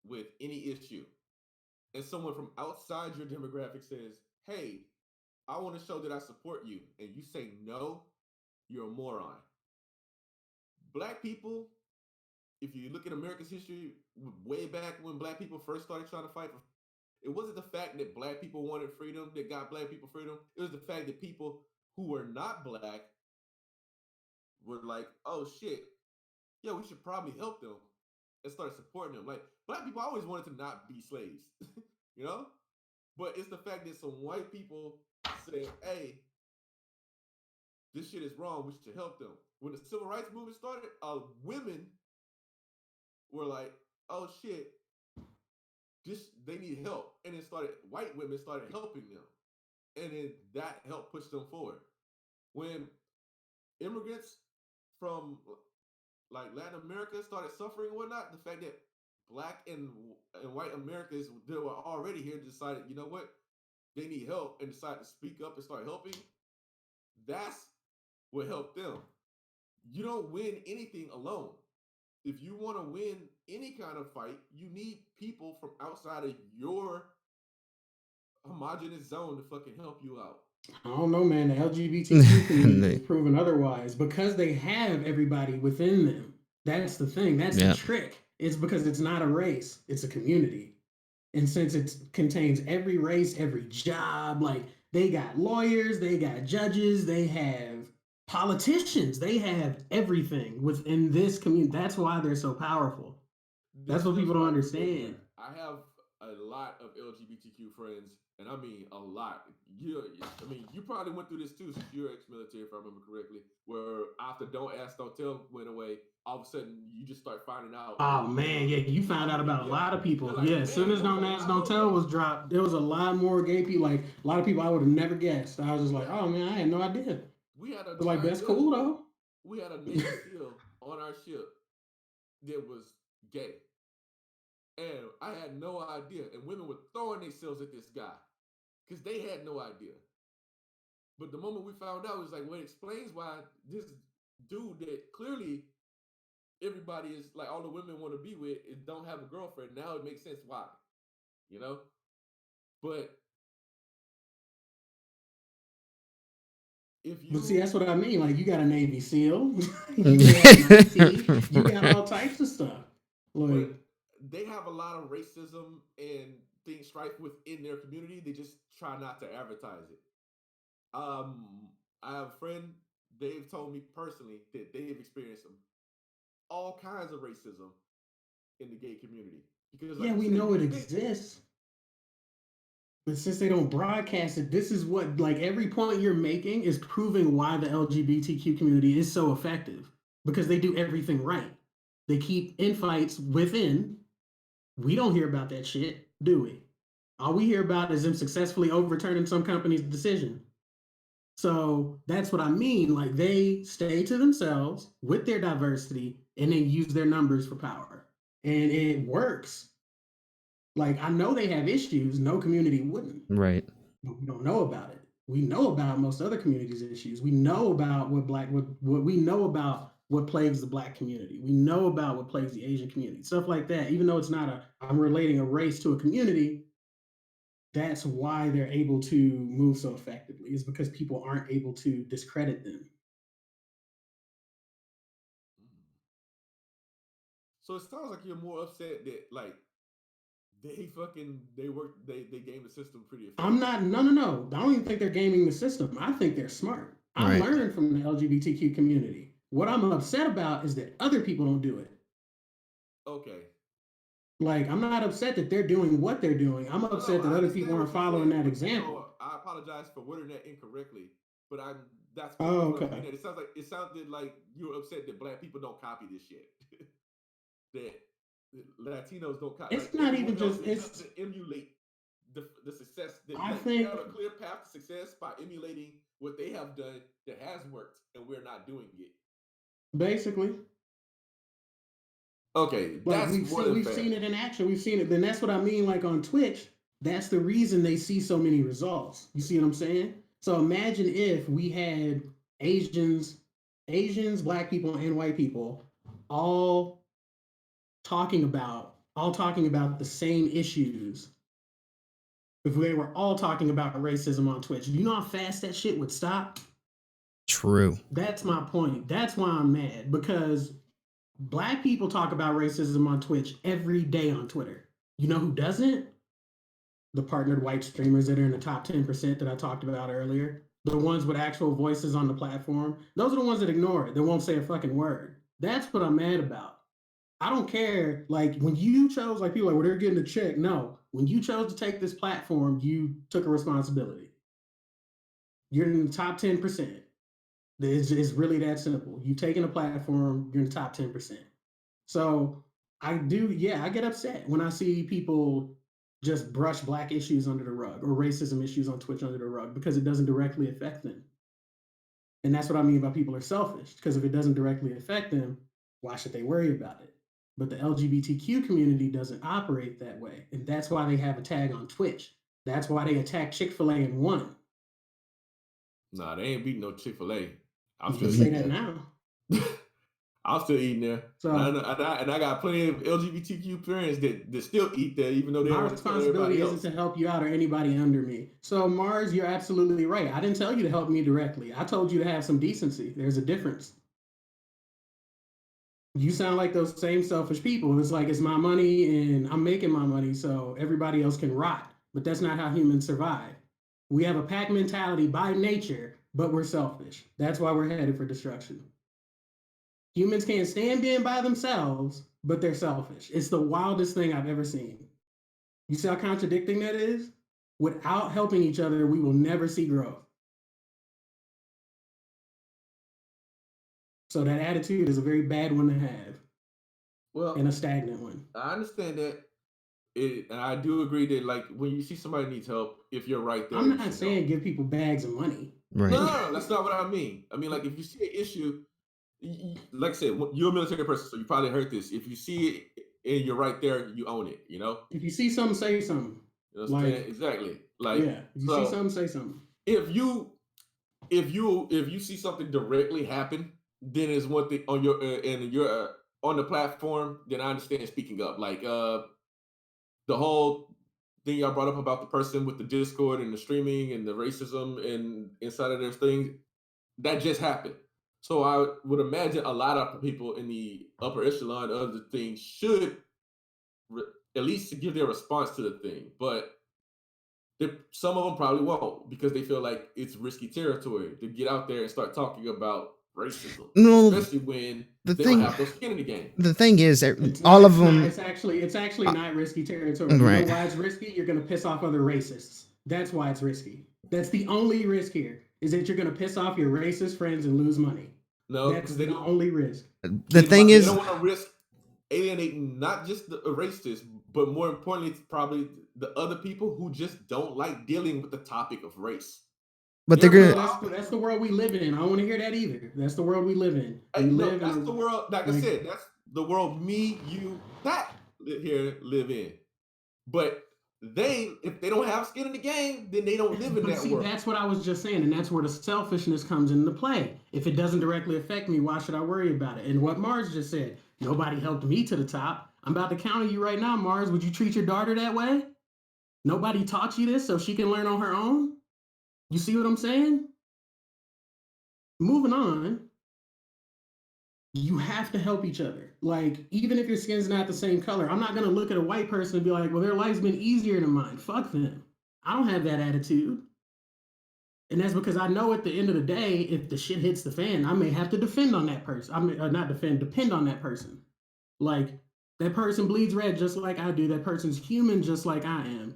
Speaker 3: with any issue, and someone from outside your demographic says, "Hey, I want to show that I support you," and you say no, you're a moron. Black people, if you look at America's history, way back when black people first started trying to fight for, it wasn't the fact that black people wanted freedom that got black people freedom. It was the fact that people who were not black were like, "Oh shit, yeah, we should probably help them," and start supporting them. Like, black people always wanted to not be slaves, you know. But it's the fact that some white people said, "Hey, this shit is wrong. We should help them." When the civil rights movement started, women were like, "Oh shit, this they need help," and then started white women started helping them, and then that helped push them forward. When immigrants from like Latin America started suffering and whatnot, the fact that black and white Americans that were already here decided, you know what, they need help and decided to speak up and start helping. That's what helped them. You don't win anything alone. If you want to win any kind of fight, you need people from outside of your homogenous zone to fucking help you out.
Speaker 2: I don't know, man. The LGBTQ community has proven otherwise because they have everybody within them. That's the thing. That's the
Speaker 1: Yeah.
Speaker 2: trick. It's because it's not a race, it's a community. And since it contains every race, every job, like they got lawyers, they got judges, they have politicians, they have everything within this community. That's why they're so powerful. That's
Speaker 3: This
Speaker 2: what
Speaker 3: is
Speaker 2: people don't
Speaker 3: why we get there.
Speaker 2: understand.
Speaker 3: I have a lot of LGBTQ friends, and I mean a lot. I mean, you probably went through this too since you're ex-military, if I remember correctly, where after "Don't Ask, Don't Tell" went away, all of a sudden you just start finding out,
Speaker 2: Oh
Speaker 3: and
Speaker 2: man, yeah, you
Speaker 3: how
Speaker 2: found out
Speaker 3: many?
Speaker 2: about a
Speaker 3: Yeah,
Speaker 2: lot of
Speaker 3: you're
Speaker 2: people.
Speaker 3: like,
Speaker 2: Yeah, as soon
Speaker 3: man,
Speaker 2: as
Speaker 3: there was
Speaker 2: Don't
Speaker 3: a
Speaker 2: Ask,
Speaker 3: lot
Speaker 2: Don't
Speaker 3: more
Speaker 2: Tell
Speaker 3: gays.
Speaker 2: was dropped, there was a lot more gay people. Like a lot of people I would have never guessed. I was just like,
Speaker 3: Yeah,
Speaker 2: oh man, I had no idea. I
Speaker 3: we had a
Speaker 2: was like,
Speaker 3: giant.
Speaker 2: that's cool though.
Speaker 3: We had a Navy SEAL on our ship that was gay, and I had no idea. And women were throwing themselves at this guy because they had no idea. But the moment we found out, it was like, well, it explains why this dude that clearly everybody is like, all the women want to be with, is don't have a girlfriend. Now it makes sense why, you know. But if
Speaker 2: But see,
Speaker 3: you,
Speaker 2: that's what I mean. Like, you got a Navy SEAL, you have an IT, you got all types of stuff. Like,
Speaker 3: but they have a lot of racism and things strife within their community. They just try not to advertise it. I have a friend. They've told me personally that they've experienced all kinds of racism in the gay community because, like
Speaker 2: yeah,
Speaker 3: you
Speaker 2: we
Speaker 3: said,
Speaker 2: know it
Speaker 3: they
Speaker 2: exists, but since they don't broadcast it, this is what like every point you're making is proving why the LGBTQ community is so effective because they do everything right. They keep infights within. We don't hear about that shit, do we? All we hear about is them successfully overturning some company's decision. So that's what I mean. Like they stay to themselves with their diversity and then use their numbers for power. And it works. Like I know they have issues, no community wouldn't,
Speaker 1: Right.
Speaker 2: but we don't know about it. We know about most other communities' issues. We know about what we know about what plagues the black community. We know about what plagues the Asian community, stuff like that. Even though it's not a I'm relating a race to a community, That's why they're able to move so effectively, is because people aren't able to discredit them.
Speaker 3: So it sounds like you're more upset that like they game the system pretty
Speaker 2: I'm
Speaker 3: effectively.
Speaker 2: not, no, no, no. I don't even think they're gaming the system. I think they're smart. I've
Speaker 1: Right.
Speaker 2: learned from the LGBTQ community. What I'm upset about is that other people don't do it.
Speaker 3: Okay.
Speaker 2: Like, I'm not upset that they're doing what they're doing. I'm
Speaker 3: No, no,
Speaker 2: upset that
Speaker 3: I
Speaker 2: other people
Speaker 3: understand
Speaker 2: aren't
Speaker 3: what you're
Speaker 2: following
Speaker 3: saying,
Speaker 2: that
Speaker 3: but
Speaker 2: example.
Speaker 3: I apologize for wording that incorrectly. But I'm that's pretty much
Speaker 2: Oh,
Speaker 3: what I'm
Speaker 2: okay.
Speaker 3: getting at. It sounded like you were upset that black people don't copy this shit. That Latinos don't copy, like
Speaker 2: It's not
Speaker 3: everyone
Speaker 2: even
Speaker 3: else
Speaker 2: just,
Speaker 3: is
Speaker 2: it's,
Speaker 3: doesn't emulate the success that
Speaker 2: I
Speaker 3: like we
Speaker 2: think
Speaker 3: have a clear path to success by emulating what they have done that has worked, and we're not doing it.
Speaker 2: basically,
Speaker 3: Okay,
Speaker 2: like
Speaker 3: that's more than
Speaker 2: we've
Speaker 3: fair.
Speaker 2: seen it in action. We've seen it. Then that's what I mean. Like on Twitch, that's the reason they see so many results. You see what I'm saying? So imagine if we had Asians, Black people, and white people all all talking about the same issues. If they were all talking about racism on Twitch, do you know how fast that shit would stop?
Speaker 1: True.
Speaker 2: That's my point. That's why I'm mad, because Black people talk about racism on Twitch every day on Twitter. You know who doesn't? The partnered white streamers that are in the top 10% that I talked about earlier. The ones with actual voices on the platform. Those are the ones that ignore it. They won't say a fucking word. That's what I'm mad about. I don't care. Like when you chose, like people are like, well, they're getting a check. No, when you chose to take this platform, you took a responsibility. You're in the top 10%. It's really that simple. You've taken a platform, you're in the top 10%. So I do, yeah, I get upset when I see people just brush black issues under the rug or racism issues on Twitch under the rug because it doesn't directly affect them. And that's what I mean by people are selfish, because if it doesn't directly affect them, why should they worry about it? But the LGBTQ community doesn't operate that way. And that's why they have a tag on Twitch. That's why they attacked Chick-fil-A and won.
Speaker 3: Nah, they ain't beating no Chick-fil-A. I'm
Speaker 2: You can
Speaker 3: still
Speaker 2: say
Speaker 3: eating
Speaker 2: that now.
Speaker 3: there. I'm still eating there.
Speaker 2: So
Speaker 3: And I got plenty of LGBTQ parents that still eat there, even though they
Speaker 2: my
Speaker 3: don't want to tell everybody
Speaker 2: responsibility isn't
Speaker 3: else.
Speaker 2: to help you out or anybody under me. So Mars, you're absolutely right. I didn't tell you to help me directly. I told you to have some decency. There's a difference. You sound like those same selfish people. It's like it's my money and I'm making my money so everybody else can rot. But that's not how humans survive. We have a pack mentality by nature, but we're selfish. That's why we're headed for destruction. Humans can't stand being by themselves, but they're selfish. It's the wildest thing I've ever seen. You see how contradicting that is? Without helping each other, we will never see growth. So that attitude is a very bad one to have and
Speaker 3: Well,
Speaker 2: a stagnant one.
Speaker 3: I understand that. And I do agree that like when you see somebody needs help, if you're right there,
Speaker 2: I'm
Speaker 3: you
Speaker 2: not
Speaker 3: should help.
Speaker 2: saying give people bags of money.
Speaker 1: Right.
Speaker 3: No, no, no, that's not what I mean. I mean, like if you see an issue, like I said, you're a military person, so you probably heard this. If you see it and you're right there, you own it. You know,
Speaker 2: If you see something, say something.
Speaker 3: you know what I'm saying?
Speaker 2: Like,
Speaker 3: Exactly. Like
Speaker 2: yeah, if you see
Speaker 3: so,
Speaker 2: something, say something.
Speaker 3: if you if you see something directly happen, then it's one thing on your and you're on the platform. Then I understand speaking up. Like the whole thing y'all brought up about the person with the Discord and the streaming and the racism and inside of their things that just happened. So I would imagine a lot of people in the upper echelon of the thing should re- at least give their response to the thing, but some of them probably won't because they feel like it's risky territory to get out there and start talking about racism,
Speaker 1: No,
Speaker 3: especially when
Speaker 1: the
Speaker 3: they don't
Speaker 1: thing
Speaker 3: have no skin in the game.
Speaker 1: the thing is that
Speaker 2: It's not.
Speaker 1: all of
Speaker 2: It's not.
Speaker 1: them.
Speaker 2: It's actually
Speaker 1: Uh,
Speaker 2: not risky territory. You know
Speaker 1: right.
Speaker 2: why it's risky? You're gonna piss off other racists. That's why it's risky. That's the only risk here. Is that you're gonna piss off your racist friends and lose money.
Speaker 3: No,
Speaker 2: That's
Speaker 3: because
Speaker 2: the only risk.
Speaker 1: The thing
Speaker 3: they
Speaker 1: is,
Speaker 3: don't want to risk alienating not just the racists, but more importantly, it's probably the other people who just don't like dealing with the topic of race.
Speaker 1: but they're
Speaker 3: There was a
Speaker 2: No,
Speaker 1: gonna.
Speaker 3: lot of
Speaker 2: that's
Speaker 3: people.
Speaker 2: the world we live in. I don't want to hear that either. That's the world we live in. We
Speaker 3: No,
Speaker 2: live in
Speaker 3: that's the world. Like
Speaker 2: a
Speaker 3: I
Speaker 2: like
Speaker 3: said, that's the world me, you, that here live in. But if they don't have skin in the game, then they don't live in
Speaker 2: but
Speaker 3: that
Speaker 2: see,
Speaker 3: world.
Speaker 2: that's what I was just saying, and that's where the selfishness comes into play. If it doesn't directly affect me, why should I worry about it? And what Mars just said, nobody helped me to the top. I'm about to counter you right now, Mars. Would you treat your daughter that way? Nobody taught you this so she can learn on her own? You see what I'm saying? Moving on, you have to help each other. Like, even if your skin's not the same color, I'm not gonna look at a white person and be like, well, their life's been easier than mine. Fuck them. I don't have that attitude. And that's because I know at the end of the day, if the shit hits the fan, I may have to defend on that person. I mean, not defend, depend on that person. Like, that person bleeds red just like I do. That person's human just like I am.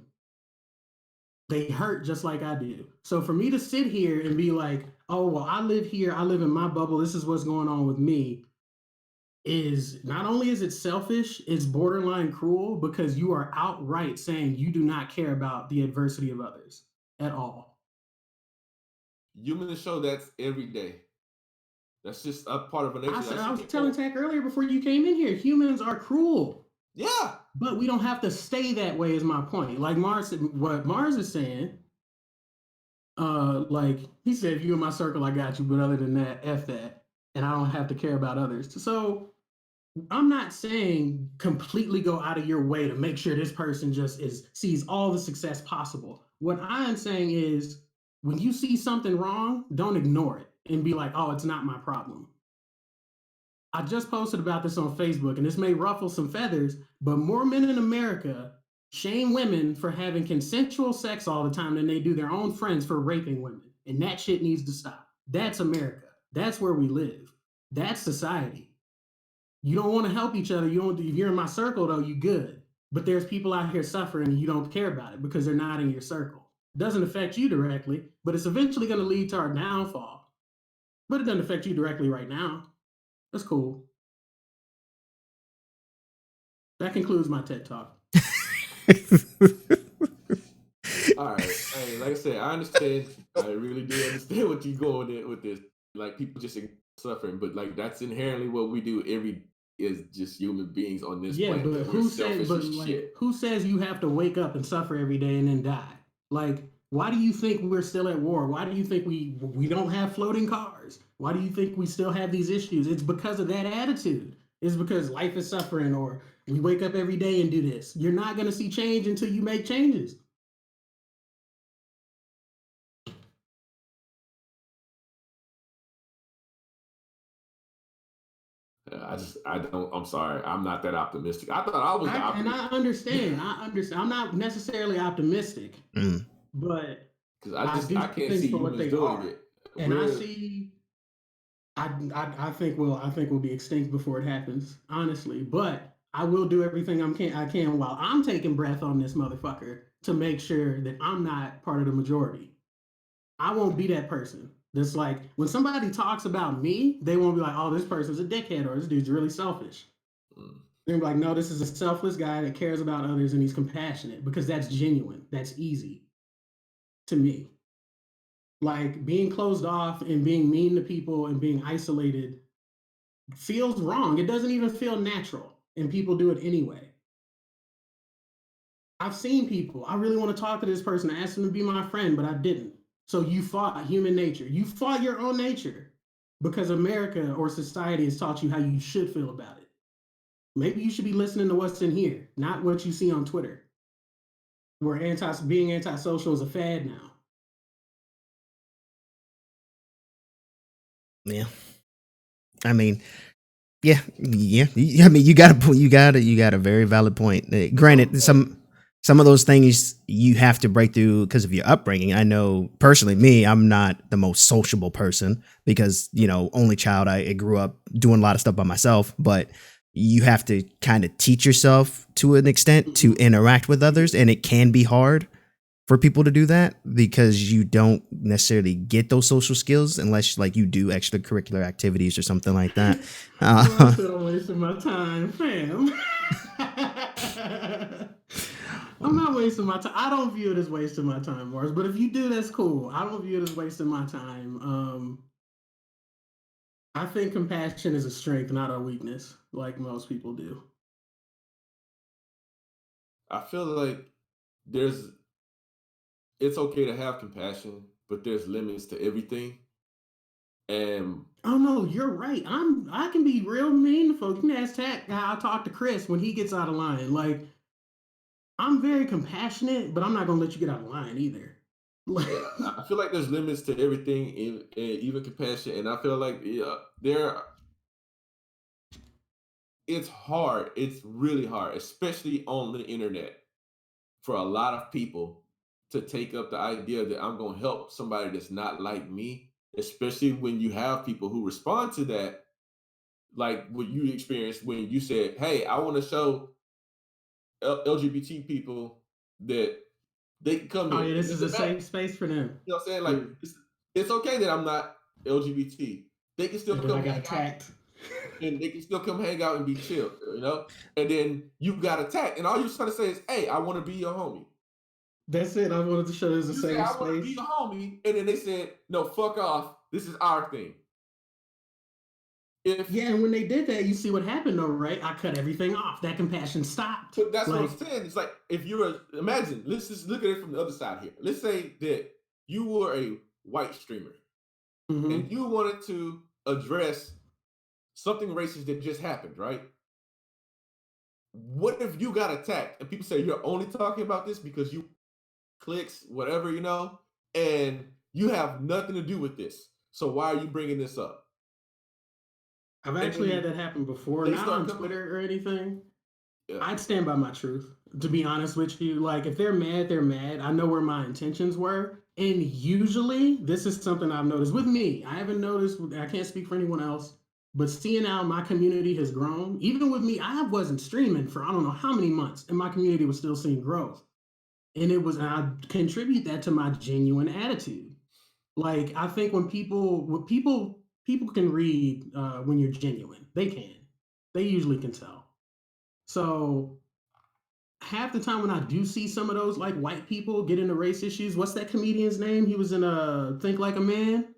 Speaker 2: They hurt just like I do. So for me to sit here and be like, oh, well, I live here, I live in my bubble, this is what's going on with me, is not only is it selfish, it's borderline cruel because you are outright saying you do not care about the adversity of others at all.
Speaker 3: Humans show that's every day. That's just a part of a nature. I
Speaker 2: I
Speaker 3: see
Speaker 2: was telling
Speaker 3: people.
Speaker 2: Tech earlier before you came in here, humans are cruel,
Speaker 3: Yeah,
Speaker 2: but we don't have to stay that way. Is my point. Like Mars, what Mars is saying, like he said, if you in my circle, I got you. But other than that, f that, and I don't have to care about others. So I'm not saying completely go out of your way to make sure this person just is sees all the success possible. What I am saying is when you see something wrong, don't ignore it and be like, oh, it's not my problem. I just posted about this on Facebook, and this may ruffle some feathers, but more men in America shame women for having consensual sex all the time than they do their own friends for raping women. And that shit needs to stop. That's America. That's where we live. That's society. You don't want to help each other. You don't. If you're in my circle, though, you good. But there's people out here suffering, and you don't care about it because they're not in your circle. It doesn't affect you directly, but it's eventually going to lead to our downfall. But it doesn't affect you directly right now. That's cool. That concludes my TED talk.
Speaker 3: all right. Hey, like I said, I understand. I really do understand what you're going at with this. Like people just suffering, but like that's inherently what we do every is just human beings on this
Speaker 2: Yeah,
Speaker 3: planet.
Speaker 2: but
Speaker 3: That we're
Speaker 2: who said?
Speaker 3: selfish
Speaker 2: But
Speaker 3: as shit.
Speaker 2: like, who says you have to wake up and suffer every day and then die? Like, why do you think we're still at war? Why do you think we don't have floating cars? Why do you think we still have these issues? It's because of that attitude. It's because life is suffering, or we wake up every day and do this. You're not gonna see change until you make changes.
Speaker 3: I don't. I'm sorry. I'm not that optimistic. I thought I was the optimist
Speaker 2: I understand. I understand. I'm not necessarily optimistic,
Speaker 1: Mm.
Speaker 2: but
Speaker 3: because
Speaker 2: I do
Speaker 3: I
Speaker 2: see
Speaker 3: can't
Speaker 2: things
Speaker 3: see
Speaker 2: for what
Speaker 3: humans
Speaker 2: they
Speaker 3: doing
Speaker 2: are,
Speaker 3: it.
Speaker 2: and I
Speaker 3: We're
Speaker 2: see. I think we'll be extinct before it happens, honestly. But I will do everything I can while I'm taking breath on this motherfucker to make sure that I'm not part of the majority. I won't be that person. That's like when somebody talks about me, they won't be like, "Oh, this person's a dickhead," or "This dude's really selfish."
Speaker 3: mm,
Speaker 2: They're like, "No, this is a selfless guy that cares about others and he's compassionate," because that's genuine. That's easy to me. Like being closed off and being mean to people and being isolated feels wrong. It doesn't even feel natural, and people do it anyway. I've seen people. I really want to talk to this person. I asked them to be my friend, but I didn't. So you fought human nature. You fought your own nature because America or society has taught you how you should feel about it. Maybe you should be listening to what's in here, not what you see on Twitter, where being antisocial is a fad now.
Speaker 1: Yeah. I mean, yeah. I mean, you got a very valid point.
Speaker 3: so
Speaker 1: Granted, some of those things you have to break through because of your upbringing. I know personally, me, I'm not the most sociable person because only child. I grew up doing a lot of stuff by myself, but you have to kind of teach yourself to an extent to
Speaker 2: Mm-hmm.
Speaker 1: interact with others, and it can be hard for people to do that because you don't necessarily get those social skills unless like you do extracurricular activities or something like that.
Speaker 2: Well, I
Speaker 1: Uh,
Speaker 2: said I'm wasting my time, fam. I'm not wasting my time. I don't view it as wasting my time, Morris. But if you do, that's cool. I don't view it as wasting my time. I think compassion is a strength, not a weakness, like most people do.
Speaker 3: I feel like there's it's okay to have compassion, but there's limits to everything. And
Speaker 2: Oh no, you're right. I can be real mean to folks. You can ask Tack how I talk to Chris when he gets out of line. Like I'm very compassionate, but I'm not gonna let you get out of line either. Like,
Speaker 3: Yeah, I feel like there's limits to everything, even compassion, and I feel like there it's hard. It's really hard, especially on the internet, for a lot of people to take up the idea that I'm going to help somebody that's not like me, especially when you have people who respond to that, like what you experienced when you said, "Hey, I want to show LGBT people that they can come
Speaker 2: oh
Speaker 3: here.
Speaker 2: yeah,
Speaker 3: It
Speaker 2: this is a
Speaker 3: doesn't matter."
Speaker 2: safe space for them.
Speaker 3: You know what I'm saying? Like
Speaker 2: Yeah.
Speaker 3: it's okay that I'm not LGBT. They can still
Speaker 2: And then I
Speaker 3: come
Speaker 2: got
Speaker 3: hang out
Speaker 2: attacked.
Speaker 3: and they can still come hang out and be chill, you know? And then you got attacked, and all you're trying to say is, "Hey, I want to be your homie."
Speaker 2: That's it. I wanted to show there's a
Speaker 3: You say,
Speaker 2: safe
Speaker 3: "I want to be
Speaker 2: space.
Speaker 3: your homie," and then they said, "No, fuck off. This is our thing." If
Speaker 2: Yeah, and when they did that, you see what happened though, right? I cut everything off. That compassion stopped.
Speaker 3: But that's what I'm
Speaker 2: Like,
Speaker 3: saying. It's like if you're imagine, let's just look at it from the other side here. Let's say that you were a white streamer and
Speaker 2: mm-hmm.
Speaker 3: you wanted to address something racist that just happened, right? What if you got attacked and people say you're only talking about this because you clicks, whatever, and you have nothing to do with this. So why are you bringing this up?
Speaker 2: I've
Speaker 3: And
Speaker 2: actually had
Speaker 3: then
Speaker 2: that happen before,
Speaker 3: they
Speaker 2: not
Speaker 3: start
Speaker 2: on
Speaker 3: coming.
Speaker 2: Twitter or anything.
Speaker 3: Yeah,
Speaker 2: I'd stand by my truth, to be honest with you. Like, if they're mad, they're mad. I know where my intentions were. And usually, this is something I've noticed with me. I haven't noticed, I can't speak for anyone else, but seeing how my community has grown, even with me, I wasn't streaming for I don't know how many months, and my community was still seeing growth. And and I contribute that to my genuine attitude. Like, I think people can read when you're genuine. They can. They usually can tell. So half the time when I do see some of those like white people get into race issues, what's that comedian's name? He was in a Think Like a Man.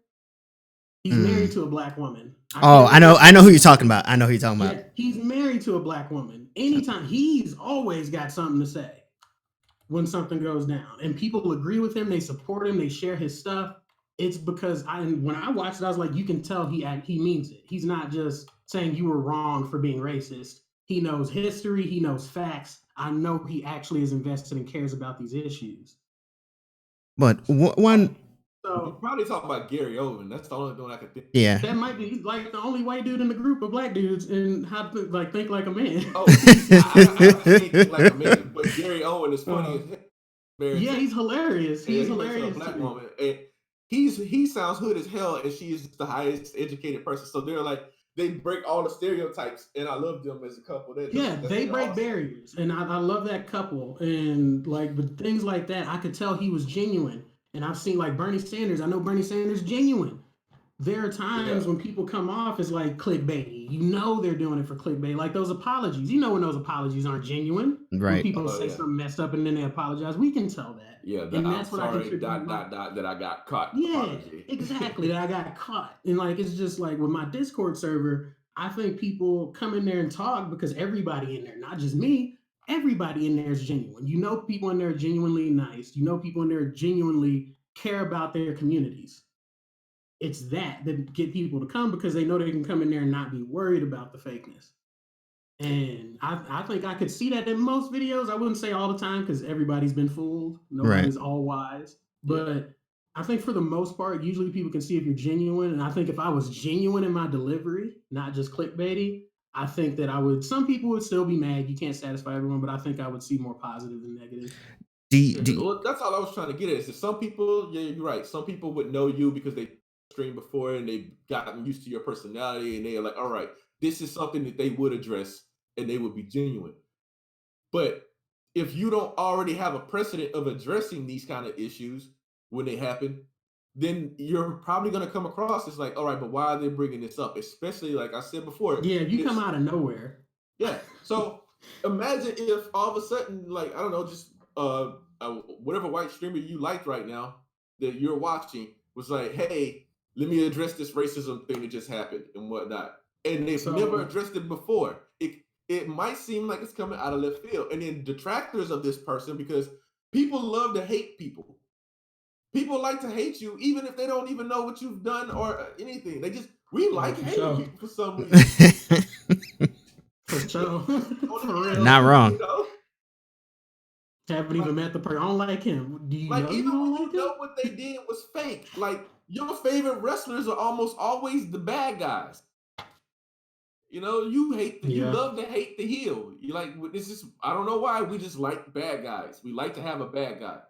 Speaker 2: He's married
Speaker 1: Mm.
Speaker 2: to a black woman. I
Speaker 1: Oh,
Speaker 2: can't remember his
Speaker 1: I know who you're
Speaker 2: name.
Speaker 1: talking about. I know who you're talking about.
Speaker 2: Yeah, he's married to a black woman. Anytime he's always got something to say when something goes down, and people agree with him, they support him, they share his stuff. It's because when I watched it, I was like, you can tell he means it. He's not just saying you were wrong for being racist. He knows history, he knows facts. I know he actually is invested and cares about these issues.
Speaker 1: But
Speaker 2: Like,
Speaker 1: one,
Speaker 3: you
Speaker 2: so
Speaker 3: probably talk about Gary Owen. That's the only one I could think.
Speaker 1: yeah.
Speaker 2: that might be like the only white dude in the group of black dudes and how to like think like a man.
Speaker 3: Oh, see, I haven't seen Think Like a Man, but Gary Owen is funny
Speaker 2: uh,
Speaker 3: as hell. Married
Speaker 2: yeah,
Speaker 3: to
Speaker 2: he's hilarious. He's
Speaker 3: he married to a
Speaker 2: hilarious to
Speaker 3: black
Speaker 2: me.
Speaker 3: woman, and he sounds hood as hell, and she is the highest educated person. So they're like they break all the stereotypes, and I love them as a couple.
Speaker 2: Yeah, they
Speaker 3: They're
Speaker 2: break
Speaker 3: awesome.
Speaker 2: barriers, and I love that couple. And like, but things like that, I could tell he was genuine. And I've seen like Bernie Sanders. I know Bernie Sanders genuine. There are
Speaker 3: Yeah,
Speaker 2: times when people come off as like clickbait. You know they're doing it for clickbait. Like those apologies. You know when those apologies aren't genuine. When
Speaker 1: Right.
Speaker 2: people
Speaker 3: oh
Speaker 2: say
Speaker 3: yeah,
Speaker 2: something messed up and then they apologize, we can tell that.
Speaker 3: yeah.
Speaker 2: And
Speaker 3: I'm
Speaker 2: that's what I
Speaker 3: sorry.
Speaker 2: contribute my.
Speaker 3: That I got caught.
Speaker 2: Yeah,
Speaker 3: Apology.
Speaker 2: exactly. That I got caught. And like it's just like with my Discord server, I think people come in there and talk because everybody in there, not just me, everybody in there is genuine. You know people in there are genuinely nice. You know people in there genuinely care about their communities. It's that get people to come because they know they can come in there and not be worried about the fakeness. And I think I could see that in most videos. I wouldn't say all the time because everybody's been fooled.
Speaker 1: Right.
Speaker 2: Nobody's all wise.
Speaker 3: Yeah.
Speaker 2: But I think for the most part, usually people can see if you're genuine. And I think if I was genuine in my delivery, not just clickbaity, I think that I would. Some people would still be mad. You can't satisfy everyone, but I think I would see more positive than negative.
Speaker 1: D
Speaker 3: Yeah,
Speaker 1: D.
Speaker 3: well, that's all I was trying to get at. Is that some people, yeah, you're right. Some people would know you because they streamed before and they've gotten used to your personality, and they are like, all right, this is something that they would address and they would be genuine. But if you don't already have a precedent of addressing these kind of issues when they happen, then you're probably going to come across as like, all right, but why are they bringing this up? Especially like I said before,
Speaker 2: Yeah, if you come
Speaker 3: it's
Speaker 2: out of nowhere.
Speaker 3: yeah. So imagine if all of a sudden, like I don't know, just whatever white streamer you liked right now that you're watching was like, hey, let me address this racism thing that just happened and whatnot, and they've never
Speaker 2: So
Speaker 3: addressed it before. It might seem like it's coming out of left field, and then detractors of this person because people love to hate people. People like to hate you even if they don't even know what you've done or anything. We
Speaker 2: oh,
Speaker 3: like
Speaker 2: for
Speaker 3: hating
Speaker 2: sure.
Speaker 3: people for some reason.
Speaker 2: For sure.
Speaker 3: On the
Speaker 2: For real.
Speaker 1: Not
Speaker 3: internet,
Speaker 1: wrong.
Speaker 2: Haven't even met the person. I don't like him. Do you
Speaker 3: Like
Speaker 2: know you
Speaker 3: even
Speaker 2: don't
Speaker 3: when
Speaker 2: like
Speaker 3: you
Speaker 2: him?
Speaker 3: know what they did was fake, like your favorite wrestlers are almost always the bad guys. You know, you
Speaker 2: Yeah.
Speaker 3: love to hate the heel. You like this is I don't know why we just like bad guys. We like to have a bad guy.